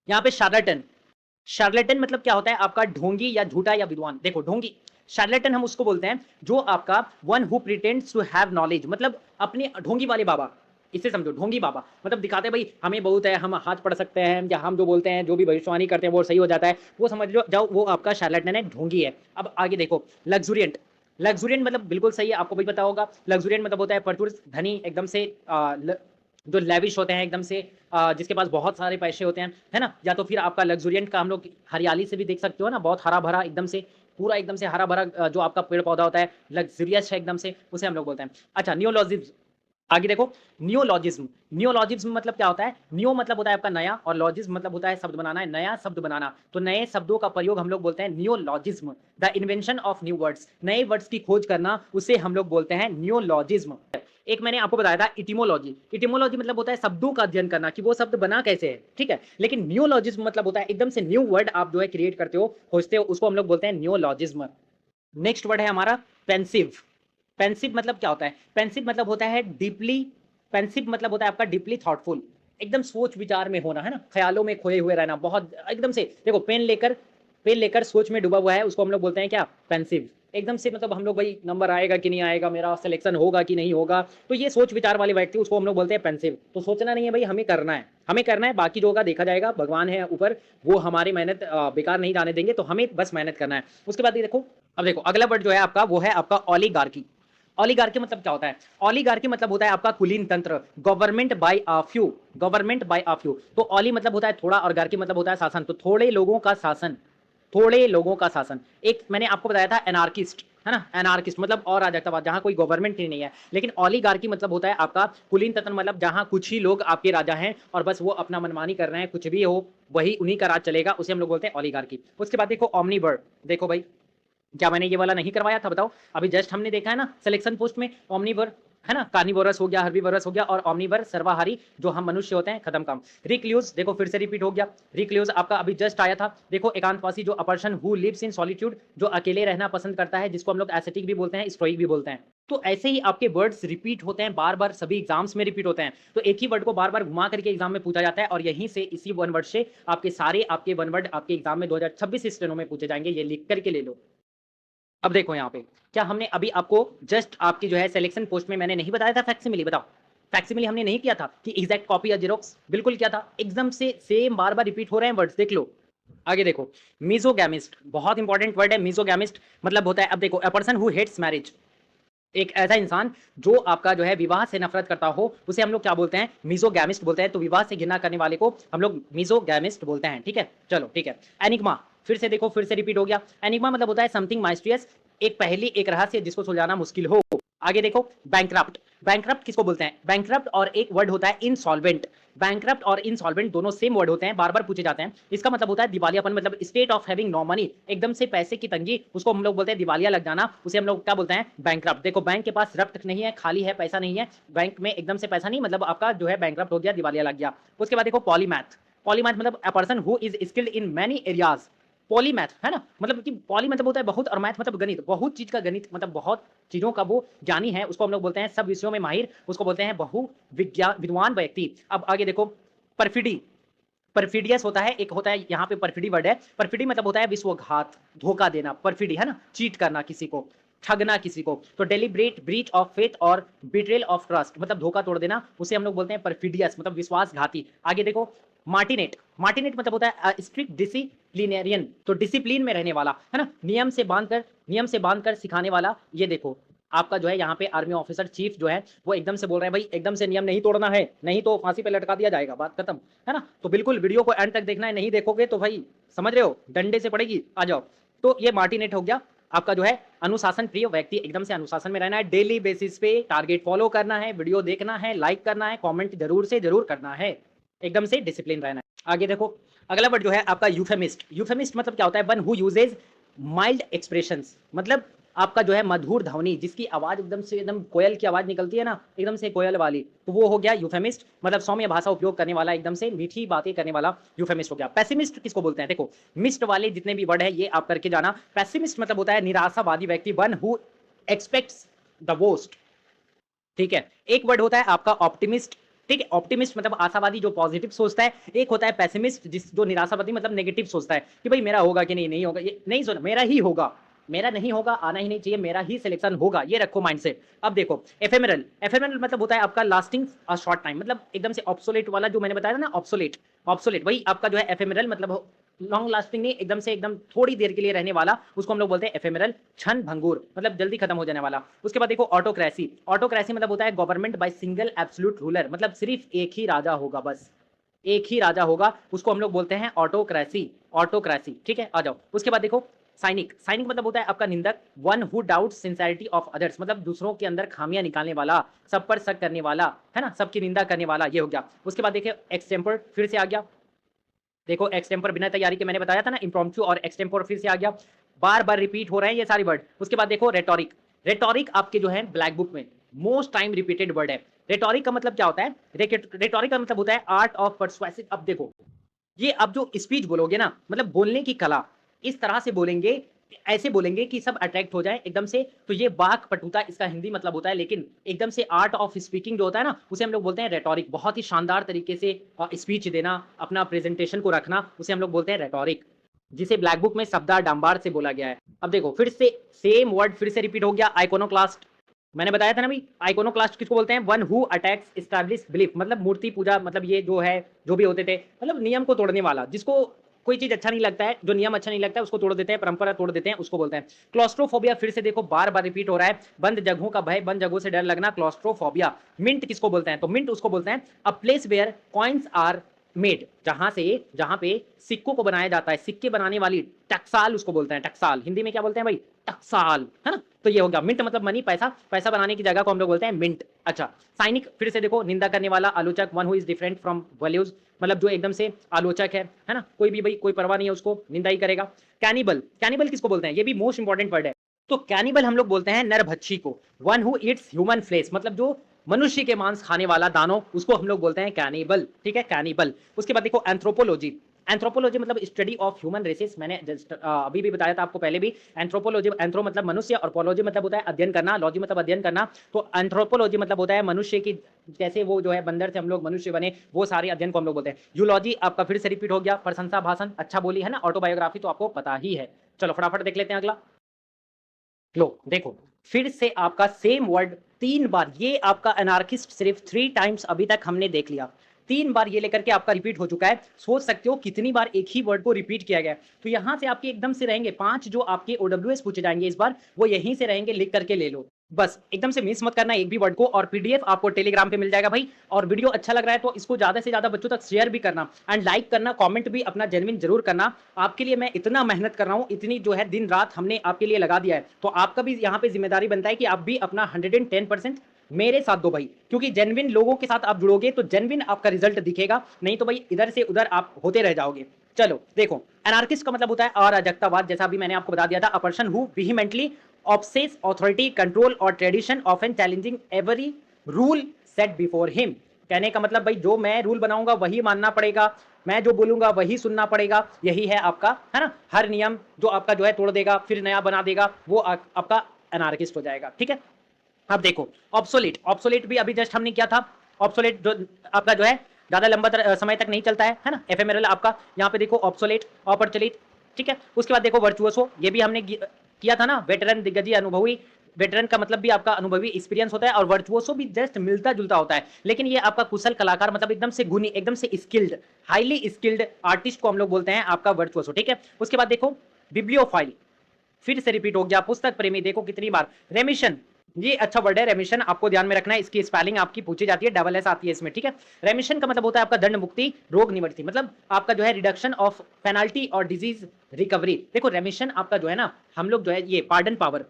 यहाँ पे शार्लेटन। शार्लेटन मतलब क्या होता है? आपका ढोंगी या झूठा या विद्वान। देखो ढोंगी, शार्लेटन हम उसको बोलते हैं जो आपका one who pretends to have knowledge, मतलब अपने ढोंगी वाले बाबा। इसे समझो, ढोंगी बाबा मतलब दिखाते हैं भाई हमें बहुत है, हम हाथ पढ़ सकते हैं, या हम जो बोलते हैं, जो भी भविष्यवाणी करते हैं वो सही हो जाता है, वो समझ लो जाओ, वो आपका शार्लेटन है, ढोंगी है। अब आगे देखो लग्जुरियंट। लग्जुरियंट मतलब बिल्कुल सही है, आपको भी पता होगा। लग्जुरियंट मतलब होता है प्रचुर धनी, एकदम से जो लेविश होते हैं एकदम से, जिसके पास बहुत सारे पैसे होते हैं, है ना। या तो फिर आपका लग्जुरियंट का हम लोग हरियाली से भी देख सकते हो ना, बहुत हरा भरा एकदम से, पूरा एकदम से हरा भरा जो आपका पेड़ पौधा होता है, लग्जरियस है एकदम से, उसे हम लोग बोलते हैं। अच्छा नियोलॉजिज्म। आगे देखो नियोलॉजिज्म। नियोलॉजिज्म मतलब क्या होता है? नियो मतलब होता है आपका नया, और लॉजिज्म मतलब होता है शब्द बनाना, है नया शब्द बनाना। तो नए शब्दों का प्रयोग हम लोग बोलते हैं नियोलॉजिज्म। The invention of new words, नए वर्ड्स की खोज करना, उसे हम लोग बोलते हैं नियोलॉजिज्म। एक मैंने आपको बताया था इटिमोलॉजी। इटिमोलॉजी मतलब होता है शब्दों का अध्ययन करना कि वो शब्द बना कैसे है। ठीक है, लेकिन नियोलॉजिज्म मतलब होता है एकदम से न्यू वर्ड आप जो है क्रिएट करते हो, खोजते हो, उसको हम लोग बोलते हैं नियोलॉजिज्म। नेक्स्ट वर्ड है हमारा पेंसिव। पेंसिव मतलब क्या होता है? पेंसिव मतलब होता है डीपली, पेंसिव मतलब होता है आपका डीपली थॉटफुल, एकदम सोच विचार में होना, है ना, ख्यालों में खोए हुए रहना, बहुत एकदम से। देखो पेन लेकर सोच में डूबा हुआ है, उसको हम लोग बोलते हैं क्या? पेंसिव। एकदम से मतलब हम लोग भाई नंबर आएगा कि नहीं आएगा, मेरा सिलेक्शन होगा कि नहीं होगा, तो ये सोच विचार वाले व्यक्ति, उसको हम लोग बोलते हैं पेंसिव। तो सोचना नहीं है भाई, हमें करना है, हमें करना है, बाकी जो होगा देखा जाएगा, भगवान है ऊपर, वो हमारी मेहनत बेकार नहीं जाने देंगे, तो हमें बस मेहनत करना है। उसके बाद ये देखो, अब देखो अगला वर्ड जो है आपका वो है आपका ओलिगार्की। ओलिगार्की मतलब क्या होता है? ओलिगार्की मतलब होता है आपका कुलीन तंत्र, government by a few, government by a few. तो ओली मतलब होता है थोड़ा और गार्की मतलब होता है शासन, तो थोड़े लोगों का शासन, थोड़े लोगों का शासन। एक मैंने आपको बताया था एनार्किस्ट, है ना? एनार्किस्ट मतलब अराजकतावाद, जहां कोई गवर्नमेंट ही नहीं है। लेकिन ओलिगार्की मतलब होता है आपका कुलीन तंत्र, मतलब जहां कुछ ही लोग आपके राजा हैं और बस वो अपना मनमानी कर रहे हैं, कुछ भी हो वही उन्हीं का राज चलेगा, उसे हम लोग बोलते हैं ओलिगार्की। उसके बाद देखो ओमनीवर्ड, देखो भाई क्या मैंने ये वाला नहीं करवाया था बताओ? अभी जस्ट हमने देखा है ना सिलेक्शन पोस्ट में ओमनीवर, है ना? कार्निवोरस हो गया, हर्बीवोरस हो गया, और ओमनीवर सर्वाहारी जो हम मनुष्य होते हैं, खत्म काम। रिक्ल्यूज देखो फिर से रिपीट हो गया, रिक्ल्यूज आपका अभी जस्ट आया था। देखो एकांतवासी जो a person who lives in solitude, जो अकेले रहना पसंद करता है, जिसको हम लोग एस्थेटिक भी बोलते हैं, स्टोइक भी बोलते हैं। तो ऐसे ही आपके वर्ड्स रिपीट होते हैं बार बार, सभी एग्जाम्स में रिपीट होते हैं। तो एक ही वर्ड को बार बार घुमा करके एग्जाम में पूछा जाता है, और यहीं से इसी वन वर्ड से आपके सारे आपके वन वर्ड आपके एग्जाम में 2026 स्टेनो में पूछे जाएंगे, ये लिख करके ले लो। अब देखो यहाँ पे क्या हमने अभी आपको जस्ट आपकी जो है सिलेक्शन पोस्ट में मैंने नहीं बताया था फैक्सिमिली, बताओ फैक्सिमिली हमने नहीं किया था कि एग्जैक्ट कॉपी या जेरोक्स, बिल्कुल किया था, एकदम से सेम बार बार रिपीट हो रहे हैं वर्ड्स, देख लो। आगे देखो मीजोगैमिस्ट, बहुत इंपॉर्टेंट वर्ड है मीजोगैमिस्ट, मतलब होता है, अब देखो a person who hates marriage, एक ऐसा इंसान जो आपका जो है विवाह से नफरत करता हो, उसे हम लोग क्या बोलते हैं? मीजोगैमिस्ट बोलते हैं। तो विवाह से घृणा करने वाले को हम लोग मीजोगैमिस्ट बोलते हैं, ठीक है? चलो ठीक है। एनिग्मा, फिर से देखो फिर से रिपीट हो गया। एनिग्मा मतलब होता है समथिंग माइस्ट्रियस, एक पहेली, एक रहस्य जिसको सुलझाना मुश्किल हो। आगे देखो बैंकरप्ट, बैंकरप्ट किसको बोलते हैं? बैंकरप्ट और एक वर्ड होता है इनसॉल्वेंट, बैंकरप्ट और इनसॉल्वेंट दोनों सेम वर्ड होते हैं, बार बार पूछे जाते हैं। इसका मतलब होता है दिवालियापन, मतलब state of having no money, एकदम से पैसे की तंगी, उसको हम लोग बोलते हैं दिवालिया लग जाना, उसे हम लोग क्या बोलते हैं? बैंकरप्ट। देखो बैंक के पास रप्ट नहीं है, खाली है, पैसा नहीं है, बैंक में एकदम से पैसा नहीं, मतलब आपका जो है बैंकरप्ट हो गया, दिवालिया लग गया। उसके बाद देखो पॉलीमैथ, पॉलीमैथ मतलब अ person who is skilled in many areas, polymath, है ना? मतलब कि पॉली मतलब होता है बहुत, और मैथ मतलब गणित, बहुत चीज का गणित, मतलब बहुत चीजों का वो ज्ञानी है, उसको हम लोग बोलते हैं सब विषयों में माहिर, उसको बोलते हैं बहु विद्वान व्यक्ति। अब आगे देखो परफिडी, परफिडियस होता है, एक होता है यहाँ पे परफिडी वर्ड है, परफिडी मतलब होता है विश्वघात, धोखा देना, परफिडी, है ना? चीट करना किसी को, ठगना किसी को। तो डेलिब्रेट ब्रीच ऑफ फेथ और बिट्रेल ऑफ ट्रस्ट, मतलब धोखा तोड़ देना, उसे हम लोग बोलते हैं परफिडियस, मतलब विश्वासघाती। आगे देखो मार्टिनेट, मार्टिनेट मतलब होता है स्ट्रिक्ट डिसिप्लिनेरियन, तो डिसिप्लिन में रहने वाला, है ना? नियम से बांध कर सिखाने वाला। ये देखो आपका जो है यहाँ पे आर्मी ऑफिसर चीफ जो है वो एकदम से बोल रहे हैं भाई एकदम से नियम नहीं तोड़ना है, नहीं तो फांसी पे लटका दिया जाएगा, बात खत्म, है ना? तो बिल्कुल वीडियो को एंड तक देखना है, नहीं देखोगे तो भाई समझ रहे हो डंडे से पड़ेगी, आ जाओ। तो ये मार्टिनेट हो गया आपका जो है अनुशासन प्रिय व्यक्ति, एकदम से अनुशासन में रहना है, डेली बेसिस पे टारगेट फॉलो करना है, वीडियो देखना है, लाइक करना है, कमेंट जरूर से जरूर करना है, एकदम से डिसिप्लिन रहना है। आगे देखो अगला वर्ड जो है आपका यूफेमिस्ट, यूफेमिस्ट मतलब क्या होता है? One who usage mild expressions, मतलब आपका जो है मधुर ध्वनि, जिसकी आवाज एकदम से एकदम कोयल की आवाज निकलती है ना, एकदम से कोयल वाली, तो वो हो गया यूफेमिस्ट, मतलब सौम्य भाषा उपयोग करने वाला, एकदम से मीठी बातें करने वाला यूफेमिस्ट हो गया। पेसिमिस्ट किसको बोलते हैं? देखो मिस्ट वाले जितने भी वर्ड है ये आप करके जाना। पेसिमिस्ट मतलब होता है निराशावादी व्यक्ति, one who aspects the worst, ठीक है? एक वर्ड होता है आपका ऑप्टिमिस्ट, ठीक है? ऑप्टिमिस्ट मतलब आशावादी जो पॉजिटिव सोचता है, एक होता है पेसिमिस्ट जिस जो निराशावादी मतलब नेगेटिव सोचता है कि भाई मेरा होगा कि नहीं, नहीं होगा, ये नहीं सोचना, मेरा ही होगा, मेरा नहीं होगा, आना ही नहीं चाहिए, मेरा ही सिलेक्शन होगा, ये रखो माइंडसेट। अब देखो एफेमेरल, एफेमेरल मतलब होता है आपका लास्टिंग अ शॉर्ट टाइम, मतलब एकदम से ऑब्सोलेट वाला जो मैंने बताया था ना, ऑब्सोलेट, ऑब्सोलेट वही आपका जो है एफेमेरल, मतलब लॉन्ग लास्टिंग नहीं, एकदम से एकदम थोड़ी देर के लिए रहने वाला, उसको हम लोग बोलते हैं एफेमेरल, क्षण भंगुर, मतलब जल्दी खत्म हो जाने वाला। उसके बाद देखो ऑटोक्रेसी, ऑटोक्रेसी मतलब होता है government by single absolute ruler, मतलब सिर्फ एक ही राजा होगा, बस एक ही राजा होगा, उसको हम लोग बोलते हैं ऑटोक्रेसी, ऑटोक्रेसी, ठीक है? आ जाओ उसके बाद देखो साइनिक, साइनिक मतलब होता है आपका निंदक, one who doubt sincerity of others, मतलब दूसरों के अंदर खामियां निकालने वाला, सब पर शक करने वाला, है ना? सबकी निंदा करने वाला, ये हो गया। उसके बाद देखिए एक्सटेम्पर, फिर से आ गया, देखो एक्सटेम्पर बिना तैयारी के मैंने बताया था ना, इम्प्रॉम्प्टू और एक्सटेम्पर फिर से आ गया, बार बार रिपीट हो रहे हैं ये सारे वर्ड। उसके बाद देखो रेटोरिक, रेटोरिक आपके जो है ब्लैक बुक में मोस्ट टाइम रिपीटेड वर्ड है। रेटोरिक का मतलब क्या होता है? रेटोरिक का मतलब होता है आर्ट ऑफ परसुएसिव। अब देखो ये अब जो स्पीच बोलोगे ना, मतलब बोलने की कला, इस तरह से बोलेंगे, ऐसे बोलेंगे कि सब अट्रैक्ट हो जाए एकदम से, तो ये वाक पटुता इसका हिंदी मतलब होता है, लेकिन एकदम से आर्ट ऑफ स्पीकिंग जो होता है ना, उसे हम लोग बोलते हैं रेटोरिक, बहुत ही शानदार तरीके से स्पीच देना, अपना प्रेजेंटेशन को रखना, उसे हम लोग बोलते हैं रेटोरिक, जिसे ब्लैक बुक में शब्दा डांबार से बोला गया है। अब देखो फिर से सेम वर्ड फिर से रिपीट हो गया, आइकोनोक्लास्ट, मैंने बताया था ना भाई, आइकोनोक्लास्ट किसको बोलते हैं? One who attacks establish belief, मतलब मूर्ति पूजा, मतलब ये जो है जो भी होते थे, मतलब नियम को तोड़ने वाला, जिसको कोई चीज अच्छा नहीं लगता है, जो नियम अच्छा नहीं लगता है उसको तोड़ देते हैं, परंपरा तोड़ देते हैं, उसको बोलते हैं क्लॉस्ट्रोफोबिया। फिर से देखो बार बार रिपीट हो रहा है, बंद जगहों का भय, बंद जगहों से डर लगना, क्लॉस्ट्रोफोबिया। मिंट किसको बोलते हैं? तो मिंट उसको बोलते हैं a place where coins are made, जहां पे सिक्कों को बनाया जाता है, सिक्के बनाने वाली टकसाल उसको बोलते हैं, टकसाल। हिंदी में क्या बोलते हैं भाई? टकसाल, है ना। तो ये हो गया मिंट मतलब मनी, पैसा, पैसा बनाने की जगह को हम लोग बोलते हैं मिंट। अच्छा, साइनिक फिर से देखो निंदा करने वाला, आलोचक, one who is different from values, मतलब जो एकदम से आलोचक है ना, कोई भी भाई कोई परवाह नहीं है उसको, निंदा ही करेगा। कैनिबल, कैनिबल किसको बोलते हैं? ये भी मोस्ट इंपॉर्टेंट वर्ड है। तो कैनिबल हम लोग बोलते हैं नरभक्षी को। One who eats human flesh, मतलब जो मनुष्य के मांस खाने वाला दानव, उसको हम लोग बोलते हैं कैनिबल, ठीक है, कैनिबल। उसके बाद देखो एंथ्रोपोलॉजी, एंथ्रोपोलॉजी मतलब स्टडी ऑफ ह्यूमन रेसेस। मैंने जस्ट अभी भी बताया था आपको पहले भी। एंथ्रोपोलॉजी, एंथ्रो मतलब मनुष्य और पोलॉजी मतलब होता है अध्ययन करना, लॉजी मतलब अध्ययन करना। तो एंथ्रोपोलॉजी मतलब होता है मनुष्य की, जैसे वो जो है बंदर से हम लोग मनुष्य बने, वो सारे अध्ययन को हम लोग बोलते हैं। यूलॉजी आपका फिर से रिपीट हो गया, प्रशंसा भाषण, अच्छा बोली, है ना। ऑटोबायोग्राफी तो आपको पता ही है। चलो फटाफट देख लेते हैं अगला। लो देखो फिर से आपका सेम वर्ड 3 बार, ये आपका एनार्किस्ट सिर्फ 3 टाइम्स अभी तक हमने देख लिया। 3 बार ये लेकर के आपका रिपीट हो चुका है। सोच सकते हो कितनी बार एक ही वर्ड को रिपीट किया गया है। तो यहां से आपके एकदम से रहेंगे 5 जो आपके ओडब्ल्यूएस पूछे जाएंगे इस बार, वो यहीं से रहेंगे, लिख करके ले लो। बस एकदम से मिस मत करना एक भी वर्ड को। और पीडीएफ आपको टेलीग्राम पे मिल जाएगा भाई। और वीडियो अच्छा लग रहा है तो इसको ज्यादा से ज्यादा बच्चों तक शेयर भी करना, एंड लाइक करना, कमेंट भी अपना जेन्युइन जरूर करना। आपके लिए मैं इतना मेहनत कर रहा हूं, इतनी जो है दिन रात हमने आपके लिए लगा दिया है, तो आपका भी यहाँ पे जिम्मेदारी बनता है कि आप भी अपना 110% मेरे साथ दो भाई। क्योंकि जेन्युइन लोगों के साथ आप जुड़ोगे तो जेन्युइन आपका रिजल्ट दिखेगा, नहीं तो भाई इधर से उधर आप होते रह जाओगे। चलो देखो, एनार्किस्ट का मतलब होता है अराजकतावाद, जैसा अभी मैंने आपको बता दिया था। अ person who vehemently obsess authority, control और tradition, often challenging every rule set before him। कहने का मतलब भाई जो मैं रूल बनाऊंगा वही मानना पड़ेगा, मैं जो बोलूंगा वही सुनना पड़ेगा, यही है आपका, है ना। हर नियम जो आपका जो है तोड़ देगा फिर नया बना देगा, वो आपका एनार्किस्ट हो जाएगा, ठीक है। अब देखो ऑब्सोलेट, ऑब्सोलेट भी अभी जस्ट हमने किया था। ऑब्सोलेट जो आपका जो है ज्यादा लंबा समय तक नहीं चलता है ना, एफएमएरएल आपका। यहाँ पे देखो ऑब्सोलेट, अप्रचलित, ठीक है। उसके बाद देखो वर्चुअसो, ये भी हमने किया था ना, वेटरन, दिग्गजी, अनुभवी। वेटरन का मतलब भी आपका अनुभवी, एक्सपीरियंस होता है, और वर्चुअसो भी जस्ट मिलता जुलता होता है, लेकिन ये आपका कुशल कलाकार, मतलब एकदम से गुणी, एकदम से स्किल्ड, हाईली स्किल्ड आर्टिस्ट को हम लोग बोलते हैं आपका वर्चुअसो, ठीक है। उसके बाद देखो बिब्लियोफाइल, फिर से रिपीट हो गया, पुस्तक प्रेमी, देखो कितनी बार। रेमिशन, ये अच्छा वर्ड है रेमिशन, आपको ध्यान में रखना है, इसकी स्पेलिंग आपकी पूछी जाती है, डबल एस आती है इसमें, ठीक है। रेमिशन का मतलब होता है आपका दंड मुक्ति, रोग निवृत्ति, मतलब आपका जो है रिडक्शन ऑफ पेनाल्टी और डिजीज रिकवरी। देखो रेमिशन आपका जो है ना, हम लोग जो है ये पार्डन पावर,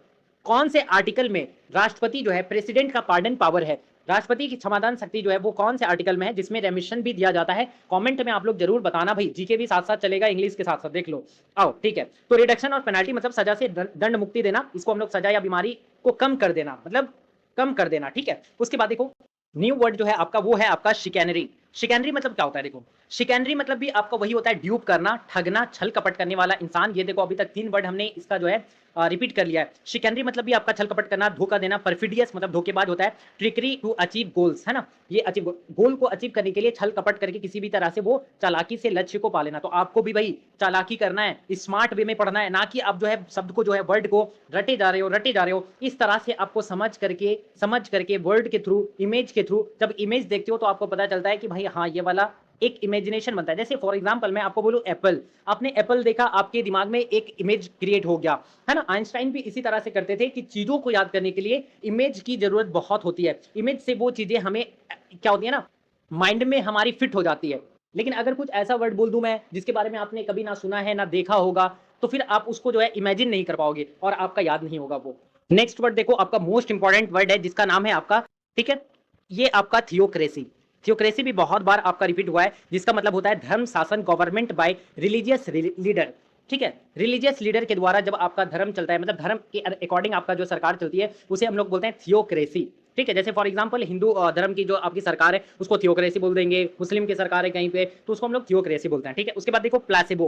कौन से आर्टिकल में राष्ट्रपति जो है, प्रेसिडेंट का पार्डन पावर है, राष्ट्रपति की क्षमादान शक्ति जो है वो कौन से आर्टिकल में है जिसमें रेमिशन भी दिया जाता है? कमेंट में आप लोग जरूर बताना भाई, जीके भी साथ साथ चलेगा, इंग्लिश के साथ साथ देख लो। आओ ठीक है। तो रिडक्शन और पेनाल्टी मतलब सजा से दंड मुक्ति देना, इसको हम लोग सजा या बीमारी को कम कर देना, मतलब कम कर देना, ठीक है। उसके बाद देखो न्यू वर्ड जो है आपका, वो है आपका शिकैनरी। शिकैनरी मतलब क्या होता है? देखो शिकैनरी मतलब भी आपका वही होता है, ड्यूप करना, ठगना, छल कपट करने वाला इंसान। ये देखो अभी तक 3 वर्ड हमने इसका जो है रिपीट कर लिया है। शिकैनरी मतलब भी आपका छल कपट करना, धोखा देना, परफिडियस मतलब धोखेबाज होता है, ट्रिकरी टू अचीव गोल्स, है ना। ये अचीव गोल को अचीव करने के लिए छल कपट करके किसी भी तरह से वो चालाकी से लक्ष्य को पा लेना। तो आपको भी भाई चालाकी करना है, स्मार्ट वे में पढ़ना है, ना कि आप जो है शब्द को जो है वर्ड को रटे जा रहे हो। इस तरह से आपको समझ करके वर्ड के थ्रू, इमेज के थ्रू, जब इमेज देखते हो तो आपको पता चलता है कि भाई हाँ ये वाला एक इमेजिनेशन बनता है। जैसे फॉर एग्जांपल मैं आपको बोलूं एप्पल, आपने एप्पल देखा, आपके दिमाग में एक इमेज क्रिएट हो गया, है ना। आइंस्टाइन भी इसी तरह से करते थे कि चीजों को याद करने के लिए इमेज की जरूरत बहुत होती है। इमेज से वो चीजें हमें क्या होती है ना, माइंड में हमारी फिट हो जाती है। लेकिन अगर कुछ ऐसा वर्ड बोल दूं मैं जिसके बारे में आपने कभी ना सुना है ना देखा होगा, तो फिर आप उसको जो है इमेजिन नहीं कर पाओगे और आपका याद नहीं होगा वो। नेक्स्ट वर्ड देखो आपका मोस्ट इंपॉर्टेंट वर्ड है जिसका नाम है आपका, ठीक है, ये आपका थियोक्रेसी। थियोक्रेसी भी बहुत बार आपका रिपीट हुआ है, जिसका मतलब होता है धर्म शासन, गवर्नमेंट बाय रिलीजियस लीडर, ठीक है। रिलीजियस लीडर के द्वारा जब आपका धर्म चलता है, मतलब धर्म के अकॉर्डिंग आपका जो सरकार चलती है, उसे हम लोग बोलते हैं थियोक्रेसी, ठीक है। जैसे फॉर एग्जांपल हिंदू धर्म की जो आपकी सरकार है उसको थियोक्रेसी बोल देंगे, मुस्लिम की सरकार है कहीं पे तो उसको हम लोग थियोक्रेसी बोलते हैं, ठीक है। उसके बाद देखो प्लासिबो,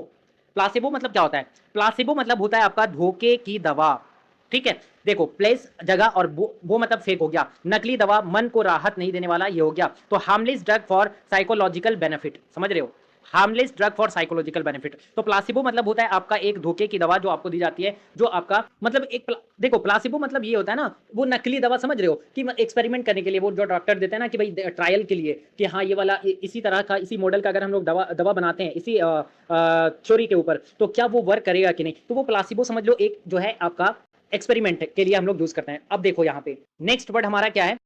प्लासिबो मतलब क्या होता है? प्लासिबो मतलब होता है आपका धोखे की दवा, ठीक है। देखो प्लेस जगह, और वो मतलब फेक हो गया, नकली दवा, मन को राहत नहीं देने वाला, ये हो गया। तो harmless drug for psychological benefit, समझ रहे हो, harmless drug for psychological benefit. तो प्लासिबो मतलब होता है आपका एक धोखे की दवा जो आपको दी जाती है, जो आपका मतलब देखो प्लासिबो मतलब ये होता है ना, वो नकली दवा, समझ रहे हो कि एक्सपेरिमेंट करने के लिए वो जो डॉक्टर देते हैं ना कि भाई ट्रायल के लिए कि हाँ ये वाला इसी तरह का इसी मॉडल का अगर हम लोग दवा दवा बनाते हैं इसी चोरी के ऊपर तो क्या वो वर्क करेगा कि नहीं। तो वो प्लासिबो समझ लो एक जो है आपका एक्सपेरिमेंट के लिए हम लोग यूज करते हैं। अब देखो यहाँ पे नेक्स्ट वर्ड हमारा क्या है,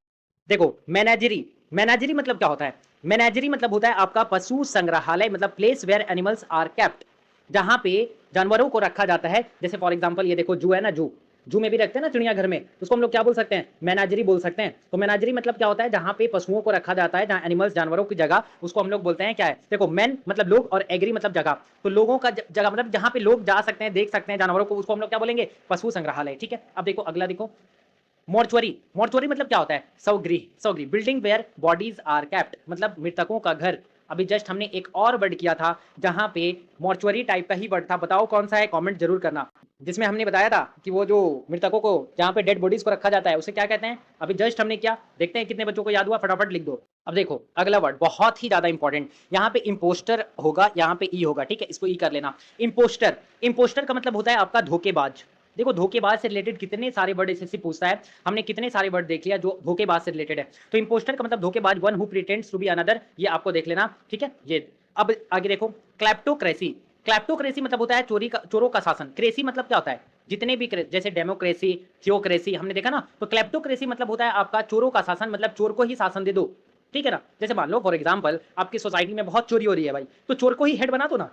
देखो मैनेजरी। मैनेजरी मतलब क्या होता है, मैनेजरी मतलब होता है आपका पशु संग्रहालय, मतलब place where animals are kept, जहां पे जानवरों को रखा जाता है। जैसे फॉर एग्जांपल ये देखो जू है ना, जू जू में भी रखते हैं ना चिड़ियाघर में, उसको हम लोग क्या बोल सकते हैं, मैनेजरी बोल सकते हैं। तो मैनेजरी मतलब क्या होता है, जहां पे पशुओं को रखा जाता है, जहां एनिमल्स जानवरों की जगह, उसको हम लोग बोलते हैं क्या है, देखो मैन मतलब लोग और एग्री मतलब जगह, तो लोगों का जगह मतलब जहां पे लोग जा सकते हैं देख सकते हैं जानवरों को, उसको हम लोग क्या बोलेंगे, पशु संग्रहालय। ठीक है, अब देखो अगला देखो मॉर्चुअरी। मॉर्चुअरी मतलब क्या होता है, स्वगृह। स्वगृह building where bodies are kept, मतलब मृतकों का घर। अभी जस्ट हमने एक और वर्ड किया था जहां पे मॉर्चुअरी टाइप का ही वर्ड था, बताओ कौन सा है, कमेंट जरूर करना। जिसमें हमने बताया था कि वो जो मृतकों को जहां पे डेड बॉडीज को रखा जाता है उसे क्या कहते हैं, अभी जस्ट हमने क्या, देखते हैं कितने बच्चों को याद हुआ, फटाफट लिख दो। अब देखो अगला वर्ड बहुत ही ज्यादा इंपॉर्टेंट, यहाँ पे इंपोस्टर होगा, यहाँ पे ई होगा, ठीक है, इसको ई कर लेना। इंपोस्टर, इंपोस्टर का मतलब होता है आपका धोखेबाज। देखो धोखेबाज से रिलेटेड कितने सारे वर्ड एसएससी पूछता है, हमने कितने सारे वर्ड देख लिया जो धोखेबाज से रिलेटेड है। तो इंपोस्टर का मतलब धोखेबाज, one who pretends to be another, ये आपको देख लेना, ठीक है। ये अब आगे देखो क्लैप्टोक्रेसी। क्लैप्टोक्रेसी मतलब होता है चोरी का, चोरों का शासन। क्रेसी मतलब क्या होता है, जितने भी जैसे डेमोक्रेसी, थियोक्रेसी हमने देखा ना, तो क्लैप्टोक्रेसी मतलब होता है आपका चोरों का शासन, मतलब चोर को ही शासन दे दो, ठीक है ना। जैसे मान लो फॉर एग्जांपल आपकी सोसाइटी में बहुत चोरी हो रही है भाई, तो चोर को ही हेड बना दो ना,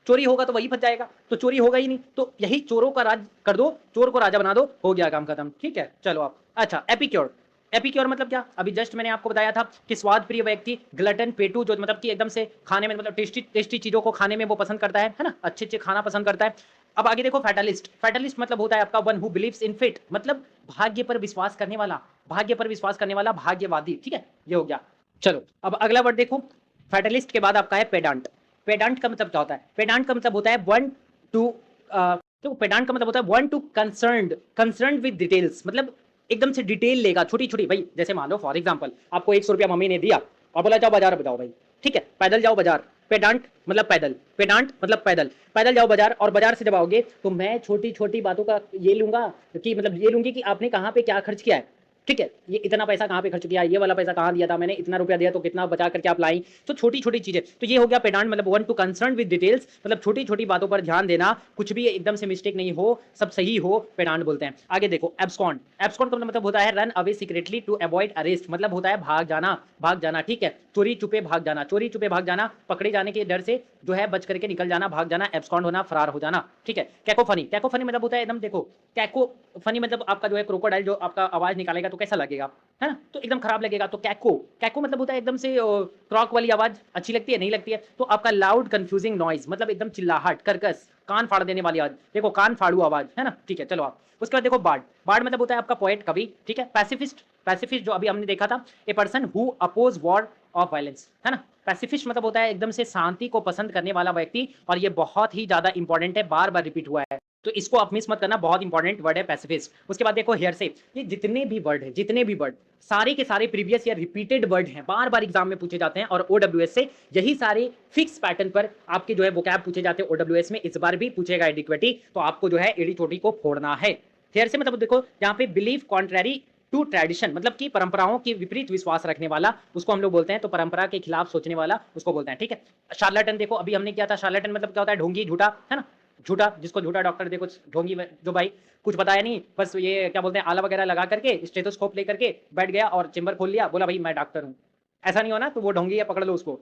चोरी होगा तो वही फंस जाएगा, तो चोरी होगा ही नहीं, तो यही चोरों का राज कर दो, चोर को राजा बना दो, हो गया काम खत्म। ठीक है चलो आप, अच्छा एपिक्योर। एपिक्योर मतलब क्या, अभी जस्ट मैंने आपको बताया था कि स्वाद प्रिय व्यक्ति, ग्लटन पेटू, जो मतलब कि एकदम से खाने में मतलब टेस्टी टेस्टी चीजों को खाने में वो पसंद करता है ना, अच्छे अच्छे खाना पसंद करता है। अब आगे देखो फैटलिस्ट। फैटलिस्ट मतलब होता है आपका one who believes in fate, मतलब भाग्य पर विश्वास करने वाला, भाग्य पर विश्वास करने वाला, भाग्यवादी। ठीक है, ये हो गया। चलो अब अगला वर्ड देखो, फैटलिस्ट के बाद आपका है पेडांट। पेडांट का मतलब क्या होता है, पेडांट का मतलब होता है वन टू, तो पेडांट का मतलब होता है one two concerned, concerned with details, मतलब एकदम से डिटेल लेगा, छोटी छोटी। भाई जैसे मान लो फॉर एग्जांपल आपको 100 रुपया मम्मी ने दिया और बोला जाओ बाजार बताओ भाई, ठीक है, पैदल जाओ बाजार। पेडांट मतलब पैदल, पेडांट मतलब पैदल, पैदल जाओ बाजार, और बाजार से जब आओगे तो मैं छोटी छोटी बातों का ये लूंगा कि मतलब ये लूंगी कि आपने कहाँ पे क्या खर्च किया है, ठीक है, ये इतना पैसा कहाँ पे खर्च किया, ये वाला पैसा कहाँ दिया था मैंने, इतना रुपया दिया तो कितना बचा करके आप लाई, तो छोटी छोटी चीजें। तो ये हो गया पेडांट, मतलब one two concern with details, मतलब छोटी छोटी बातों पर ध्यान देना, कुछ भी एकदम से मिस्टेक नहीं हो, सब सही हो, पेडांट बोलते हैं। आगे देखो एब्सकॉन्ड। एब्सकॉन्ड का मतलब होता है run away secretly to avoid arrest, मतलब होता है भाग जाना, भाग जाना, ठीक है, चोरी छुपे भाग जाना, चोरी छुपे भाग जाना, पकड़े जाने के डर से जो है बच करके निकल जाना, भाग जाना, एब्सकॉन्ड होना, फरार हो जाना। ठीक है, कैकोफनी। कैकोफनी मतलब होता है एकदम, देखो कैको फनी मतलब आपका जो है क्रोकोडाइल जो आपका आवाज निकालेगा तो कैसा लगेगा, है ना, तो एकदम खराब लगेगा। तो कैको, कैको मतलब होता है एकदम से क्रॉक वाली आवाज, अच्छी लगती है नहीं लगती है। तो आपका लाउड कंफ्यूजिंग नॉइज, मतलब एकदम चिल्लाहट, कर्कश, कान फाड़ देने वाली आवाज, देखो कान फाड़ू आवाज, है ना। ठीक है चलो आप, उसके बाद देखो बार्ड। बार्ड मतलब होता है आपका पोएट, कवि, ठीक है। पैसिफिस्ट, पैसिफिस्ट जो अभी हमने देखा था, a person who oppose war of violence, है ना। पैसिफिस्ट मतलब होता है एकदम से शांति को पसंद करने वाला व्यक्ति, और ये बहुत ही ज्यादा इंपॉर्टेंट है, बार बार रिपीट हुआ है, तो इसको आप मिस मत करना, बहुत इंपॉर्टेंट वर्ड है पैसिफिस्ट। उसके बाद देखो हेयर से, ये जितने भी वर्ड है, जितने भी वर्ड, सारे के सारे प्रीवियस या रिपीटेड वर्ड हैं, बार बार एग्जाम में पूछे जाते हैं, और ओडब्ल्यूएस से यही सारे फिक्स पैटर्न पर आपके जो है वोकैब पूछे जाते हैं। ओडब्ल्यूएस में इस बार भी पूछेगा एडिक्वेटी, तो आपको जो है एडी चोटी को फोड़ना है। हेयर से मतलब देखो यहाँ पे बिलीव कॉन्ट्रेरी टू ट्रेडिशन, मतलब कि परंपराओं की विपरीत विश्वास रखने वाला, उसको हम लोग बोलते हैं, तो परंपरा के खिलाफ सोचने वाला उसको बोलते हैं। ठीक है, शार्लेटन देखो अभी हमने किया था, शार्लेटन मतलब क्या होता है, ढोंगी, झूठा, है ना, झूठा, जिसको झूठा डॉक्टर, देखो ढोंगी जो भाई कुछ बताया नहीं, बस ये क्या बोलते हैं, आला वगैरह लगा करके स्टेथोस्कोप लेकर के बैठ गया और चेंबर खोल लिया, बोला भाई मैं डॉक्टर हूँ, ऐसा नहीं होना, तो वो ढोंगी है, पकड़ लो उसको।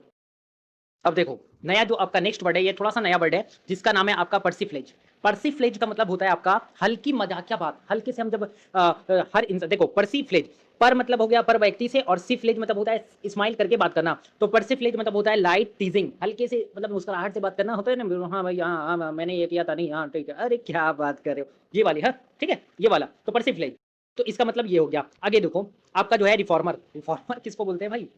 अब देखो नया जो आपका नेक्स्ट वर्ड है, ये थोड़ा सा नया वर्ड है, जिसका नाम है आपका पर्सिफ्लेज। पर्सिफ्लेज का मतलब होता है आपका हल्की मजाकिया बात, हल्के से हम जब हर इंसान, देखो पर्सिफ्लेज, पर मतलब हो गया पर व्यक्ति से, और सिफ्लेज मतलब होता है स्माइल करके बात करना, तो पर्सिफ्लेज मतलब होता है लाइट टीजिंग, हल्के से मतलब मुस्कुराहट से बात करना होता है ना, हाँ भाई हाँ हाँ मैंने ये किया था, नहीं हाँ ठीक है, अरे क्या बात कर रहे हो, ये वाली, हाँ ठीक है, ये वाला तो पर्सिफ्लेज। तो इसका मतलब ये हो गया। आगे देखो आपका जो है रिफॉर्मर। रिफॉर्मर किसको बोलते हैं भाई,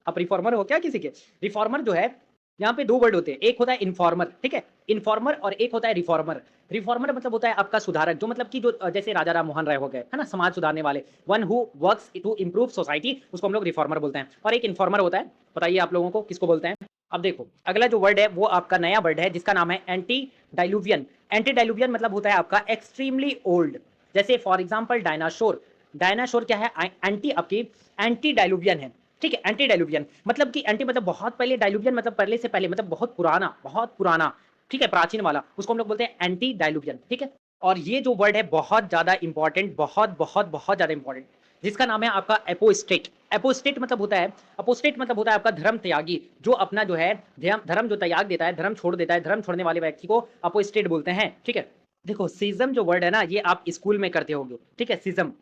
आप रिफॉर्मर हो क्या किसी के। रिफॉर्मर जो है, यहाँ पे दो वर्ड होते हैं, एक होता है इन्फॉर्मर, ठीक है, इन्फॉर्मर, और एक होता है रिफॉर्मर। रिफॉर्मर मतलब होता है आपका सुधारक, जो मतलब कि जो जैसे राजा राम मोहन राय हो गए, है ना, समाज सुधारने वाले, one who works to improve society, उसको हम लोग रिफॉर्मर बोलते हैं। और एक इन्फॉर्मर होता है, बताइए आप लोगों को किसको बोलते हैं। अब देखो अगला जो वर्ड है वो आपका नया वर्ड है जिसका नाम है एंटी डाइलुवियन। एंटी डाइलुवियन मतलब होता है आपका एक्सट्रीमली ओल्ड। जैसे फॉर एग्जांपल डायनासोर। डायनासोर क्या है? एंटी आपकी एंटी डाइलुवियन है। ठीक है, एंटी डाइलुवियन मतलब कि एंटी मतलब बहुत पहले, डाइलुवियन मतलब पहले से पहले, मतलब बहुत पुराना, बहुत पुराना। ठीक है, प्राचीन वाला, उसको हम लोग बोलते हैं एंटी डाइलुवियन। ठीक है, और ये जो वर्ड है बहुत ज्यादा इंपॉर्टेंट, बहुत बहुत बहुत ज्यादा इंपॉर्टेंट, जिसका नाम है आपका एपोस्टेट। एपोस्टेट मतलब होता है, अपोस्टेट मतलब होता है आपका धर्म त्यागी, जो अपना जो है धर्म जो त्याग देता है, धर्म छोड़ देता है, धर्म छोड़ने वाले व्यक्ति को अपोस्टेट बोलते हैं। ठीक है, देखो सिज्म जो वर्ड है ना, ये आप स्कूल में करते होगे। ठीक है, सिज्म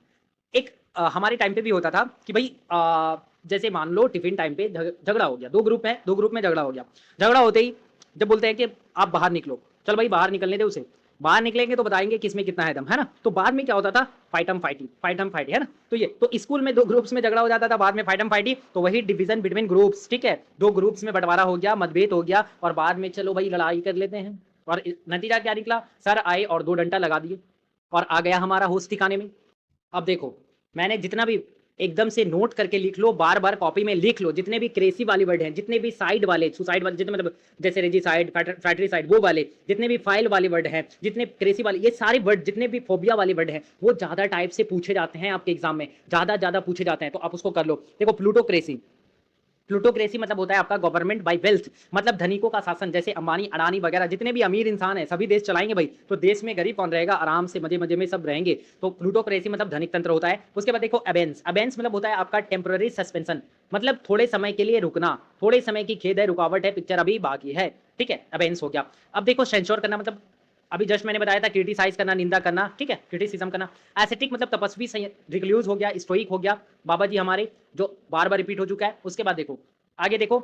एक हमारे टाइम पे भी होता था कि भाई जैसे मान लो टिफिन टाइम पे झगड़ा हो गया, दो ग्रुप है, दो ग्रुप में झगड़ा हो गया। झगड़ा होते ही जब बोलते हैं कि आप बाहर निकलो, चल भाई बाहर निकलने दे उसे, बाहर निकलेंगे तो बताएंगे किसमें कितना है दम, है ना। तो बाद में क्या होता था? फाइटम फाइटी, फाइटम फाइटी, है ना। तो ये तो स्कूल में दो ग्रुप्स में झगड़ा हो जाता था, बाद में फाइटम फाइटी, तो वही डिवीजन बिटवीन ग्रुप्स। ठीक है, दो ग्रुप्स में बंटवारा हो गया, मतभेद हो गया, और बाद में चलो भाई लड़ाई कर लेते हैं। और नतीजा क्या निकला? सर आए और दो डंडा लगा दिए और आ गया हमारा होश ठिकाने में। अब देखो मैंने जितना भी एकदम से नोट करके लिख लो, बार बार कॉपी में लिख लो, जितने भी क्रेसी वाले वर्ड हैं, जितने भी साइड वाले, सुसाइड वाले, जितने मतलब जैसे रेजिसाइड, फैट्रीसाइड, वो वाले जितने भी फाइल वाले वर्ड हैं, जितने क्रेसी वाले, ये सारे वर्ड जितने भी फोबिया वाले वर्ड हैं, वो ज्यादा टाइप से पूछे जाते हैं आपके एग्जाम में, ज्यादा ज्यादा पूछे जाते हैं, तो आप उसको कर लो। देखो प्लूटोक्रेसी। प्लूटोक्रेसी मतलब होता है आपका गवर्नमेंट बाय वेल्थ, मतलब धनिकों का शासन। जैसे अंबानी, अडानी वगैरह जितने भी अमीर इंसान है सभी देश चलाएंगे भाई, तो देश में गरीब कौन रहेगा? आराम से मजे मजे में सब रहेंगे। तो प्लूटोक्रेसी मतलब धनिक तंत्र होता है। उसके बाद देखो अबेंस। अबेंस मतलब होता है आपका टेम्पररी सस्पेंशन, मतलब थोड़े समय के लिए रुकना, थोड़े समय की खेद है, रुकावट है, पिक्चर अभी बाकी है। ठीक है, अबेंस हो गया। अब देखो सेंश्योर करना, मतलब अभी जस्ट मैंने बताया था क्रिटिसाइज करना, निंदा करना। ठीक है, क्रिटिसिज्म करना। एसेटिक मतलब तपस्वी, रिक्लूज हो गया, स्टोइक हो गया, बाबा जी हमारे, जो बार बार रिपीट हो चुका है। उसके बाद देखो आगे देखो,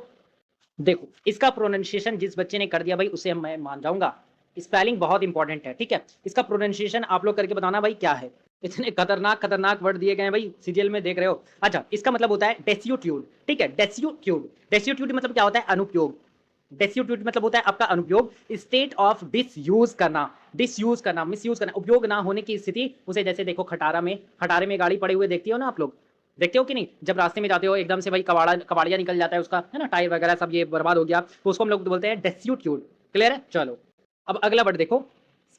देखो इसका प्रोनाउंसिएशन जिस बच्चे ने कर दिया भाई उसे मैं मान जाऊंगा। स्पेलिंग बहुत इंपॉर्टेंट है। ठीक है, इसका प्रोनाउंसिएशन आप लोग करके बताना भाई क्या है। इतने खतरनाक खतरनाक वर्ड दिए गए हैं भाई, सीरियल में देख रहे हो। अच्छा, इसका मतलब होता है डेस्यूट्यूड। ठीक है, डेस्यूट्यूड। डेस्यूट्यूड मतलब क्या होता है? अनुपयोग। डेस्यूट्यूड मतलब होता है आपका अनुपयोग, स्टेट ऑफ डिसयूज करना, डिसयूज करना, मिसयूज करना, उपयोग ना होने की स्थिति। उसे जैसे देखो खटारा में, खटारे में गाड़ी पड़े हुए देखती हो ना आप लोग, देखते हो कि नहीं? जब रास्ते में जाते हो एकदम से भाई कबाड़िया निकल जाता है उसका, है ना, टायर वगैरह सब ये बर्बाद हो गया, तो उसको हम लोग बोलते हैं डेस्यूट्यूड। क्लियर है? चलो अब अगला वर्ड देखो,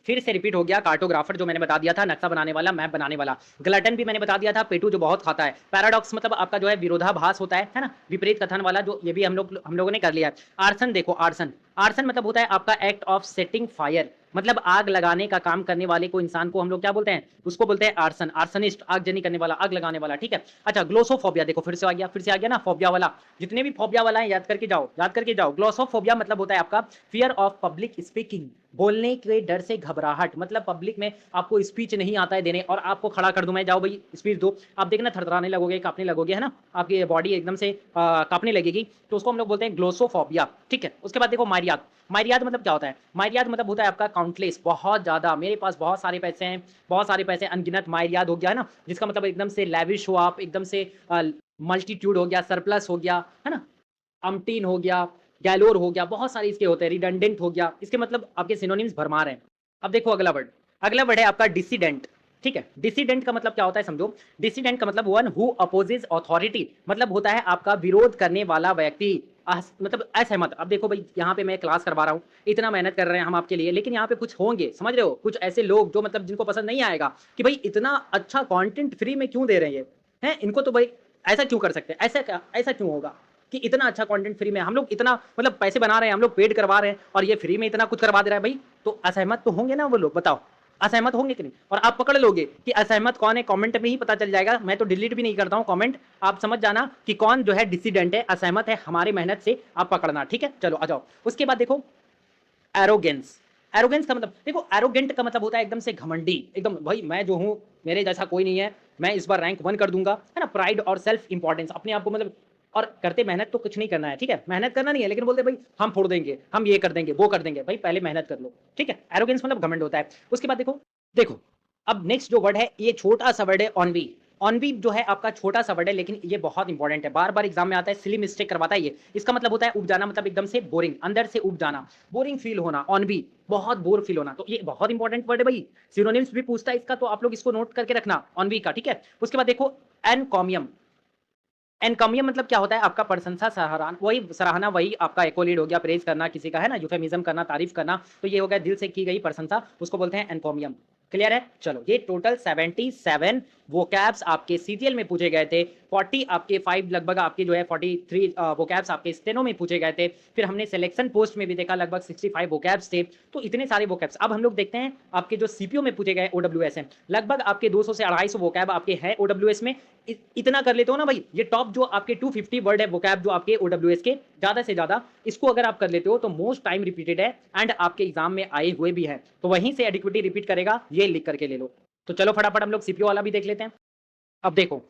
फिर से रिपीट हो गया। कार्टोग्राफर जो मैंने बता दिया था, नक्शा बनाने वाला, मैप बनाने वाला। ग्लटन भी मैंने बता दिया था, पेटू जो बहुत खाता है। पैराडॉक्स मतलब आपका जो है विरोधाभास होता है ना, विपरीत कथन वाला, जो ये भी हम लोगों ने कर लिया है। आर्सन देखो, आर्सन, आर्सन मतलब होता है आपका एक्ट ऑफ सेटिंग फायर, मतलब आग लगाने का काम करने वाले को, इंसान को हम लोग क्या बोलते हैं? उसको बोलते हैं आर्सन, आर्सनिस्ट, आगजनी करने वाला, आग लगाने वाला। ठीक है, अच्छा ग्लोसोफोबिया देखो, फिर से आ गया, फिर से आ गया ना फोबिया वाला। जितने भी फोबिया वाला है याद करके जाओ, याद करके जाओ। ग्लोसोफोबिया मतलब होता है आपका फियर ऑफ पब्लिक स्पीकिंग, बोलने के डर से घबराहट, मतलब पब्लिक में आपको स्पीच नहीं आता है देने, और आपको खड़ा कर दूं मैं, जाओ भाई स्पीच दो, आप देखना थरथराने लगोगे, कांपने लगोगे, है ना, आपकी बॉडी एकदम से कांपने लगेगी, तो उसको हम लोग बोलते हैं ग्लोसोफोबिया। ठीक है, उसके बाद देखो मारियात। मारियात मतलब क्या होता है? मारियात मतलब होता है आपका काउंटलेस, बहुत ज्यादा, मेरे पास बहुत सारे पैसे हैं, बहुत सारे पैसे, अनगिनत। मारियात हो गया, है ना, जिसका मतलब एकदम से लैविश हो आप, एकदम से मल्टीट्यूड हो गया, सरप्लस हो गया, है ना, अम्टीन हो गया, गैलोर हो गया, बहुत सारे इसके होते हैं, रिडंडेंट हो गया, इसके मतलब आपके सिनोनिम्स भरमार हैं। अब देखो अगला वर्ड, अगला वर्ड है आपका डिसिडेंट। ठीक है, डिसिडेंट का मतलब क्या होता है समझो। डिसिडेंट का मतलब वन हु अपोजेज अथॉरिटी, मतलब होता है आपका विरोध करने वाला व्यक्ति, मतलब असहमत। अब देखो भाई यहाँ पे मैं क्लास करवा रहा हूँ, इतना मेहनत कर रहे हैं हम आपके लिए, लेकिन यहाँ पे कुछ होंगे, समझ रहे हो, कुछ ऐसे लोग जो मतलब जिनको पसंद नहीं आएगा कि भाई इतना अच्छा कंटेंट फ्री में क्यों दे रहे हैं, इनको तो भाई ऐसा क्यों कर सकते हैं, ऐसा क्यों होगा कि इतना अच्छा कंटेंट फ्री में, हम लोग इतना मतलब पैसे बना रहे हैं, हम लोग पेड करवा रहे हैं, और ये फ्री में इतना कुछ करवा दे रहा है भाई, तो असहमत तो होंगे ना वो लोग, बताओ असहमत होंगे कि नहीं? और आप पकड़ लोगे कि असहमत कौन है, कमेंट में ही पता चल जाएगा, मैं तो डिलीट भी नहीं करता हूं कमेंट, आप समझ जाना कि कौन जो है डिसिडेंट है, असहमत है, हमारी मेहनत से आप पकड़ना। ठीक है, चलो आ जाओ। उसके बाद देखो एरोगेंस। एरोगेंस का मतलब देखो, एरोगेंट का मतलब होता है एकदम से घमंडी, एकदम भाई मैं जो हूं, मेरे जैसा कोई नहीं है, मैं इस बार रैंक 1 कर दूंगा, है ना, प्राइड और सेल्फ इंपॉर्टेंस, अपने आप को मतलब, और करते मेहनत तो कुछ नहीं करना है। ठीक है, मेहनत करना नहीं है, लेकिन बोलते भाई हम फोड़ देंगे, हम ये कर देंगे, वो कर देंगे, भाई पहले मेहनत कर लो। ठीक है, एरोगेंस मतलब घमंड होता है। उसके बाद देखो, देखो अब नेक्स्ट जो वर्ड है, ये छोटा सा वर्ड है, ऑनवी। ऑनवी जो है आपका छोटा सा वर्ड है, लेकिन ये बहुत इंपॉर्टेंट है, बार बार एग्जाम में आता है, सिली मिस्टेक करवाता है ये। इसका मतलब होता है उब जाना, मतलब एकदम से बोरिंग, अंदर से उब जाना, बोरिंग फील होना, ऑनवी, बहुत बोर फील होना, तो ये बहुत इंपॉर्टेंट वर्ड है भाई, सिनोनिम्स भी पूछता है इसका, तो आप लोग इसको नोट करके रखना ऑनवी का। ठीक है, उसके बाद देखो एनकॉमियम। एनकमियम मतलब क्या होता है? आपका प्रशंसा सराहना, वही सराहना, वही आपका एक्कोलिड हो गया, प्रेज़ करना किसी का, है ना? यूफेमिज़्म करना, तारीफ़ करना, तो ये हो गया दिल से की गई प्रशंसा, उसको बोलते हैं एनकमियम। क्लियर है? चलो, ये टोटल 77 वोकैब्स आपके सीजीएल में पूछे गए थे, 40 आपके 5 लगभग आपके जो है 43 वोकैब्स आपके स्टेनो में पूछे गए थे, फिर हमने सिलेक्शन पोस्ट में भी देखा लगभग 65 वोकैब्स थे, तो इतने सारे वोकैब्स। अब हम लोग देखते हैं आपके जो सीपीओ में पूछे गए ओडब्ल्यूएस हैं, लगभग आपके 200 से 250 वोकैब आपके हैं ओडब्ल्यूएस में। इतना कर लेते हो ना भाई, ये टॉप जो आपके 250 वर्ड है वोकैब जो आपके ओडब्ल्यूएस के, ज्यादा से ज्यादा इसको अगर आप कर लेते हो तो मोस्ट टाइम रिपीटेड है एंड आपके एग्जाम में आए हुए भी हैं, तो वहीं से एडिक्विटी रिपीट करेगा, ये लिख करके ले लो। तो चलो फटाफट हम लोग सीपीओ वाला भी देख लेते हैं। अब देखो,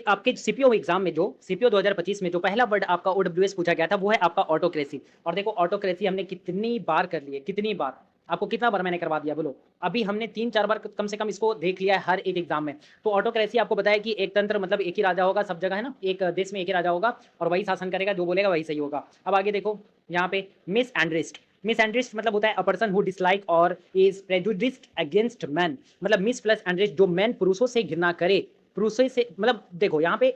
आपके सीपीओ एग्जाम में जो सीपीओ 2025 में जो पहला वर्ड आपका ओडब्ल्यूएस पूछा गया था वो है आपका ऑटोक्रेसी। और देखो ऑटोक्रेसी हमने कितनी बार कर ली है, कितनी बार, आपको कितना बार मैंने करवा दिया बोलो? अभी हमने 3-4 बार कम से कम इसको देख लिया है हर एक एग्जाम में। तो ऑटोक्रेसी आपको बताया कि एक तंत्र मतलब एक ही राजा होगा सब जगह, है ना? एक देश में एक ही राजा होगा और वही शासन करेगा, जो बोलेगा वही सही होगा। अब आगे देखो यहाँ पे मिस एंड्रिस्ट। मिस एंड्रिस्ट मतलब होता है अ पर्सन हु डिसलाइक और इज प्रेजुडिस्ड अगेंस्ट मैन, मतलब मिस प्लस एंड्रिस्ट जो मैन पुरुषों से घृणा करे, पुरुषों से मतलब देखो यहाँ पे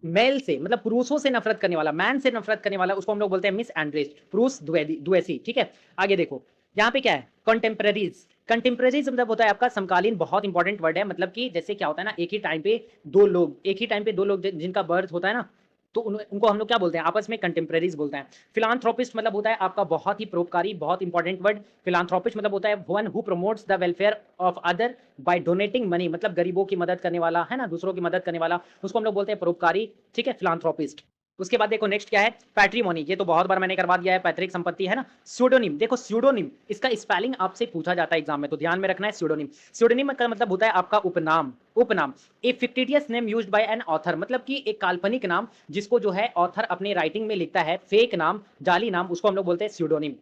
मेल से मतलब पुरुषों से नफरत करने वाला, मैन से नफरत करने वाला, उसको हम लोग बोलते हैं मिस एंड्रेस्ट, पुरुष द्वेषी। ठीक है, आगे देखो यहाँ पे क्या है, कंटेम्पररीज। कंटेम्पररीज मतलब होता है आपका समकालीन, बहुत इंपॉर्टेंट वर्ड है, मतलब कि जैसे क्या होता है ना, एक ही टाइम पे दो लोग, एक ही टाइम पे दो लोग जिनका बर्थ होता है ना, तो उनको हम लोग क्या बोलते हैं, आपस में कंटेम्पररीज बोलते हैं। फिलांथ्रोपिस्ट मतलब होता है आपका बहुत ही परोपकारी, बहुत इंपॉर्टेंट वर्ड। फिलांथ्रोपिस्ट मतलब होता है one who promotes the welfare of other by donating money, मतलब गरीबों की मदद करने वाला, है ना, दूसरों की मदद करने वाला, उसको हम लोग बोलते हैं परोपकारी। ठीक है, फिलांथ्रोपिस्ट। उसके बाद देखो नेक्स्ट क्या है, पैट्रीमोनी, ये तो बहुत बार मैंने करवा दिया है, पैतृक संपत्ति, है ना। स्यूडोनिम, देखो स्यूडोनिम इसका स्पेलिंग आपसे पूछा जाता है एग्जाम में, तो ध्यान में रखना है स्यूडोनिम। स्यूडोनिम का मतलब होता है आपका उपनाम, उपनाम। A fictitious name used by an author, मतलब कि एक काल्पनिक नाम जिसको जो है ऑथर अपने राइटिंग में लिखता है, फेक नाम, जाली नाम, उसको हम लोग बोलते हैं स्यूडोनिम।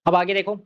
अब आगे देखो,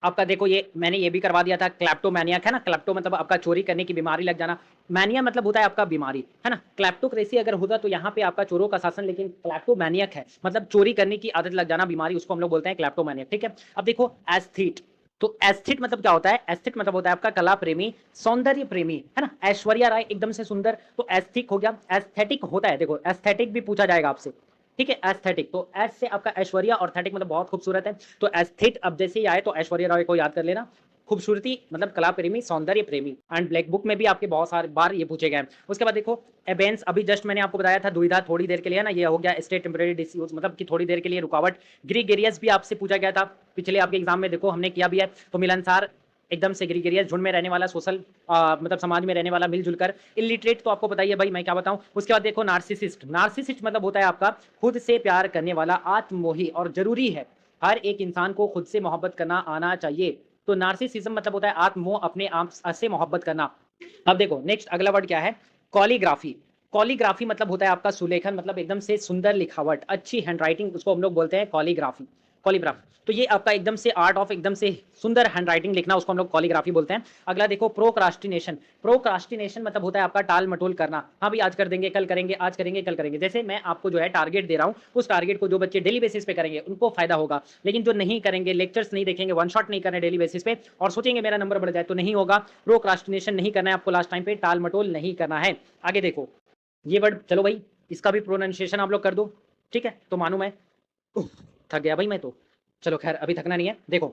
आपका देखो ये मैंने ये भी करवा दिया था, क्लैप्टोमैनियक, है ना। क्लैप्टो मतलब आपका चोरी करने की बीमारी लग जाना, मैनिया मतलब होता है आपका बीमारी, है ना। क्लैप्टोक्रेसी अगर होता तो यहाँ पे आपका चोरों का शासन, लेकिन क्लैप्टोमैनियक है मतलब चोरी करने की आदत लग जाना, बीमारी, उसको हम लोग बोलते हैं क्लैप्टोमैनियक। ठीक है, अब देखो एस्थीट। तो एस्थेट मतलब क्या होता है, एस्थेट मतलब होता है आपका कला प्रेमी, सौंदर्य प्रेमी, है ना। ऐश्वर्या राय एकदम से सुंदर, तो एस्थेटिक हो गया। एस्थेटिक होता है, देखो एस्थेटिक भी पूछा जाएगा आपसे। ठीक है, एस्थेटिक, तो एस से आपका ऐश्वर्या और थेटिक मतलब बहुत खूबसूरत है, तो एस्थेट अब जैसे ही आए तो ऐश्वर्या राय को याद कर लेना। खूबसूरती मतलब कला प्रेमी, सौंदर्य प्रेमी। एंड ब्लैक बुक में भी आपके बहुत सारे बार ये पूछे गए। उसके बाद देखो एबेंस, अभी जस्ट मैंने आपको बताया था, दुविधा थोड़ी देर के लिए, ना, ये हो गया स्टेट टेम्परेरी डिस्यूज, मतलब कि थोड़ी देर के लिए रुकावट। ग्रीगेरियस भी आपसे पूछा गया था पिछले आपके एग्जाम में, देखो हमने किया भी है। तो मिलनसार, एकदम से ग्रीगेरियस, झुंड में रहने वाला, सोशल मतलब समाज में रहने वाला, मिलजुल कर। इलिटरेट तो आपको बताइए भाई, मैं क्या बताऊं। उसके बाद देखो नार्सिसिस्ट। नार्सिसिस्ट मतलब होता है आपका खुद से प्यार करने वाला, आत्ममोही, और जरूरी है हर एक इंसान को खुद से मोहब्बत करना आना चाहिए। तो नार्सिसिज्म मतलब होता है आत्ममोह, अपने आप से मोहब्बत करना। अब देखो नेक्स्ट अगला वर्ड क्या है, कॉलीग्राफी। कॉलीग्राफी मतलब होता है आपका सुलेखन, मतलब एकदम से सुंदर लिखावट, अच्छी हैंडराइटिंग, उसको हम लोग बोलते हैं कॉलीग्राफी। कॉलीग्राफी, तो ये आपका एकदम से आर्ट ऑफ एकदम से सुंदर हैंडराइटिंग लिखना, उसको हम लोग कॉलीग्राफी बोलते हैं। अगला देखो प्रोक्रास्टिनेशन। प्रोक्रास्टिनेशन मतलब होता है आपका टाल मटोल करना, हाँ भाई आज कर देंगे, कल करेंगे, आज करेंगे, कल करेंगे। जैसे मैं आपको जो है टारगेट दे रहा हूँ, उस टारगेट को जो बच्चे डेली बेसिस पे करेंगे उनको फायदा होगा, लेकिन जो नहीं करेंगे, लेक्चर्स नहीं देखेंगे, वन शॉट नहीं करने डेली बेसिस पे, और सोचेंगे मेरा नंबर बढ़ जाए, तो नहीं होगा। प्रोक्रास्टिनेशन नहीं करना है आपको, लास्ट टाइम पे टाल मटोल नहीं करना है। आगे देखो ये वर्ड, चलो भाई इसका भी प्रोनाउंसिएशन आप लोग कर दो, ठीक है, तो मानू मैं थक गया भाई मैं तो। चलो खैर अभी थकना नहीं है, देखो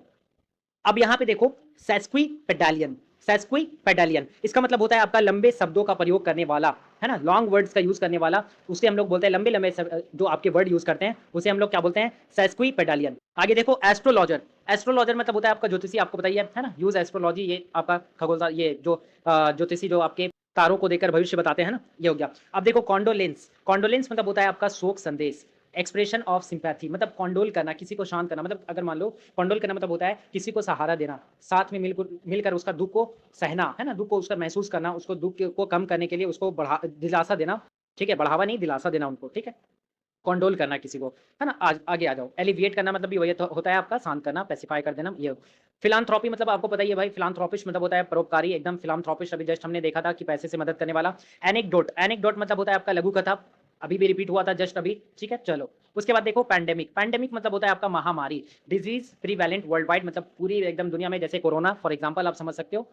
अब यहाँ पे देखो सेस्क्वी पेडालियन। सेस्क्वी पेडालियन इसका मतलब होता है आपका लंबे शब्दों का प्रयोग करने वाला, है ना, लॉन्ग वर्ड्स का यूज करने वाला, उसे हम लोग बोलते हैं लंबे लंबे जो आपके वर्ड यूज करते हैं उसे हम लोग क्या बोलते हैं, सेस्क्वी पेडालियन। आगे देखो एस्ट्रोलॉजर। एस्ट्रोलॉजर मतलब होता है आपका ज्योतिषी, आपको बताइए, है ना, यूज एस्ट्रोलॉजी, ये आपका खगोल, ये जो ज्योतिषी जो आपके तारों को देखकर भविष्य बताते हैं ना, ये हो गया। अब देखो कॉन्डोलेंस। कॉन्डोलेंस मतलब होता है आपका शोक संदेश। एक्सप्रेशन ऑफ सिंपैथी मतलब कॉन्डोल करना, किसी को शांत करना, मतलब अगर मान लो कॉन्डोल करना मतलब होता है किसी को सहारा देना, साथ में मिलकर उसका दुख को सहना, है ना, दुख को उसका महसूस करना, उसको दुख को कम करने के लिए उसको बढ़ा दिलासा देना। ठीक है, बढ़ावा नहीं, दिलासा देना उनको। ठीक है, कॉन्डोल करना किसी को, है ना। आज आगे आ जाओ, एलिविएट करना मतलब भी वही तो होता है आपका शांत करना, पेसिफाई कर देना, ये। फिलांथ्रोपी मतलब आपको पता ही है भाई, फिलांथ्रोपिस्ट मतलब होता है परोपकारी, एकदम फिलांथ्रोपिस्ट अभी जस्ट हमने देखा था कि पैसे से मदद करने वाला। एनेक्डोट। एनेक्डोट मतलब होता है आपका लघु कथा, अभी भी रिपीट हुआ था जस्ट अभी। ठीक है, चलो उसके बाद देखो पैंडेमिक। पैंडेमिक मतलब होता है आपका महामारी, डिजीज प्रीवैलेंट वर्ल्ड वाइड, मतलब पूरी एकदम दुनिया में, जैसे कोरोना फॉर एग्जाम्पल आप समझ सकते हो।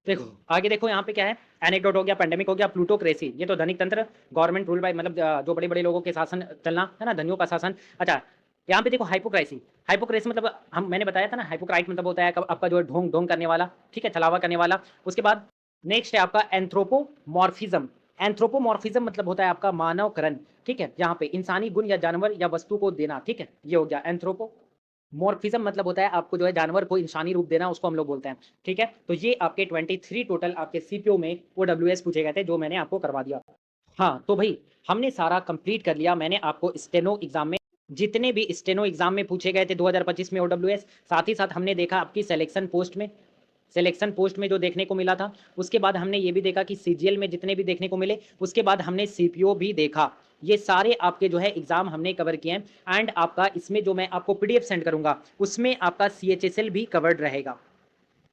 देखो आगे देखो यहाँ पे क्या है, एनेक्डोट हो गया, पेंडेमिक हो गया, प्लूटोक्रेसी, ये तो धनिक तंत्र, गवर्नमेंट रूल बाय मतलब जो बड़े बड़े लोगों के शासन चलना है ना, धनियों का शासन। अच्छा यहाँ पे देखो हाइपोक्रेसी, हाइपोक्रेसी मतलब हम मैंने बताया था ना, हाइपोक्राइट मतलब होता है आपका जो है ढोंग ढोंग करने वाला, ठीक है, छलावा करने वाला। उसके बाद नेक्स्ट है आपका एंथ्रोपोमॉर्फिज्म, एंथ्रोपोमॉर्फिज्म मतलब होता है आपका मानवकरण, ठीक है, यहाँ पे इंसानी गुण या जानवर या वस्तु को देना, ठीक है, ये हो गया एंथ्रोपो। मॉर्फिज्म मतलब होता है आपको जो है जानवर को इंसानी रूप देना, उसको हम लोग बोलते हैं, ठीक है। तो ये आपके 23 टोटल आपके सीपीओ में ओडब्ल्यूएस पूछे गए थे, जो मैंने आपको करवा दिया। हाँ तो भाई हमने सारा कंप्लीट कर लिया, मैंने आपको स्टेनो एग्जाम में जितने भी स्टेनो एग्जाम में पूछे गए थे 2025 में ओडब्ल्यूएस, साथ ही साथ हमने देखा आपकी सिलेक्शन पोस्ट में जो देखने को मिला था, उसके बाद हमने ये भी देखा कि सीजीएल में जितने भी देखने को मिले, उसके बाद हमने सीपीओ भी देखा। ये सारे आपके जो है एग्जाम हमने कवर किए हैं। एंड आपका इसमें जो मैं आपको पीडीएफ सेंड करूंगा उसमें आपका सीएचएसएल भी कवर्ड रहेगा,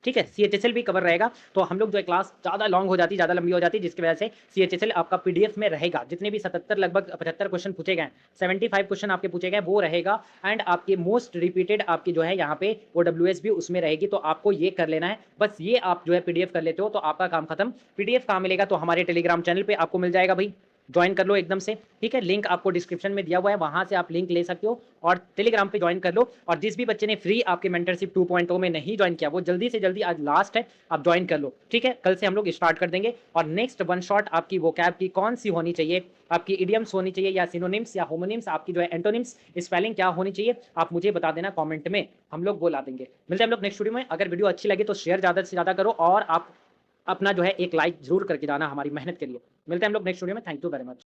ठीक है, सीएचएसएल भी कवर रहेगा। तो हम लोग जो है क्लास ज़्यादा लॉन्ग हो जाती, ज़्यादा लंबी हो जाती, जिसकी वजह से सीएचएसएल आपका पीडीएफ में रहेगा, जितने भी 77 लगभग 75 क्वेश्चन पूछे गए, 75 क्वेश्चन आपके पूछे गए वो रहेगा। एंड आपके मोस्ट रिपीटेड आपकी जो है यहाँ पे ओडब्ल्यूएस भी उसमें रहेगी। तो आपको ये कर लेना है, बस ये आप जो है पीडीएफ कर लेते हो तो आपका काम खत्म। पीडीएफ कहाँ मिलेगा, तो हमारे टेलीग्राम चैनल पर आपको मिल जाएगा भाई, ज्वाइन कर लो एकदम से, ठीक है, लिंक आपको डिस्क्रिप्शन में दिया हुआ है, वहां से आप लिंक ले सकते हो और टेलीग्राम पे ज्वाइन कर लो। और जिस भी बच्चे ने फ्री आपके मेंटरशिप 2.0 में नहीं ज्वाइन किया, वो जल्दी से जल्दी, आज लास्ट है, आप ज्वाइन कर लो, ठीक है, कल से हम लोग स्टार्ट कर देंगे। और नेक्स्ट वन शॉट आपकी वोकैब की कौन सी होनी चाहिए, आपकी इडियम्स होनी चाहिए या सिनोनिम्स या होमोनिम्स, आपकी जो है एंटोनिम्स, स्पेलिंग क्या होनी चाहिए, आप मुझे बता देना कॉमेंट में, हम लोग बोला देंगे। मिलते हैं हम लोग नेक्स्ट वीडियो में। अगर वीडियो अच्छी लगी तो शेयर ज़्यादा से ज़्यादा करो और आप अपना जो है एक लाइक जरूर करके जाना हमारी मेहनत के लिए। मिलते हैं हम लोग नेक्स्ट वीडियो में। Thank you very much.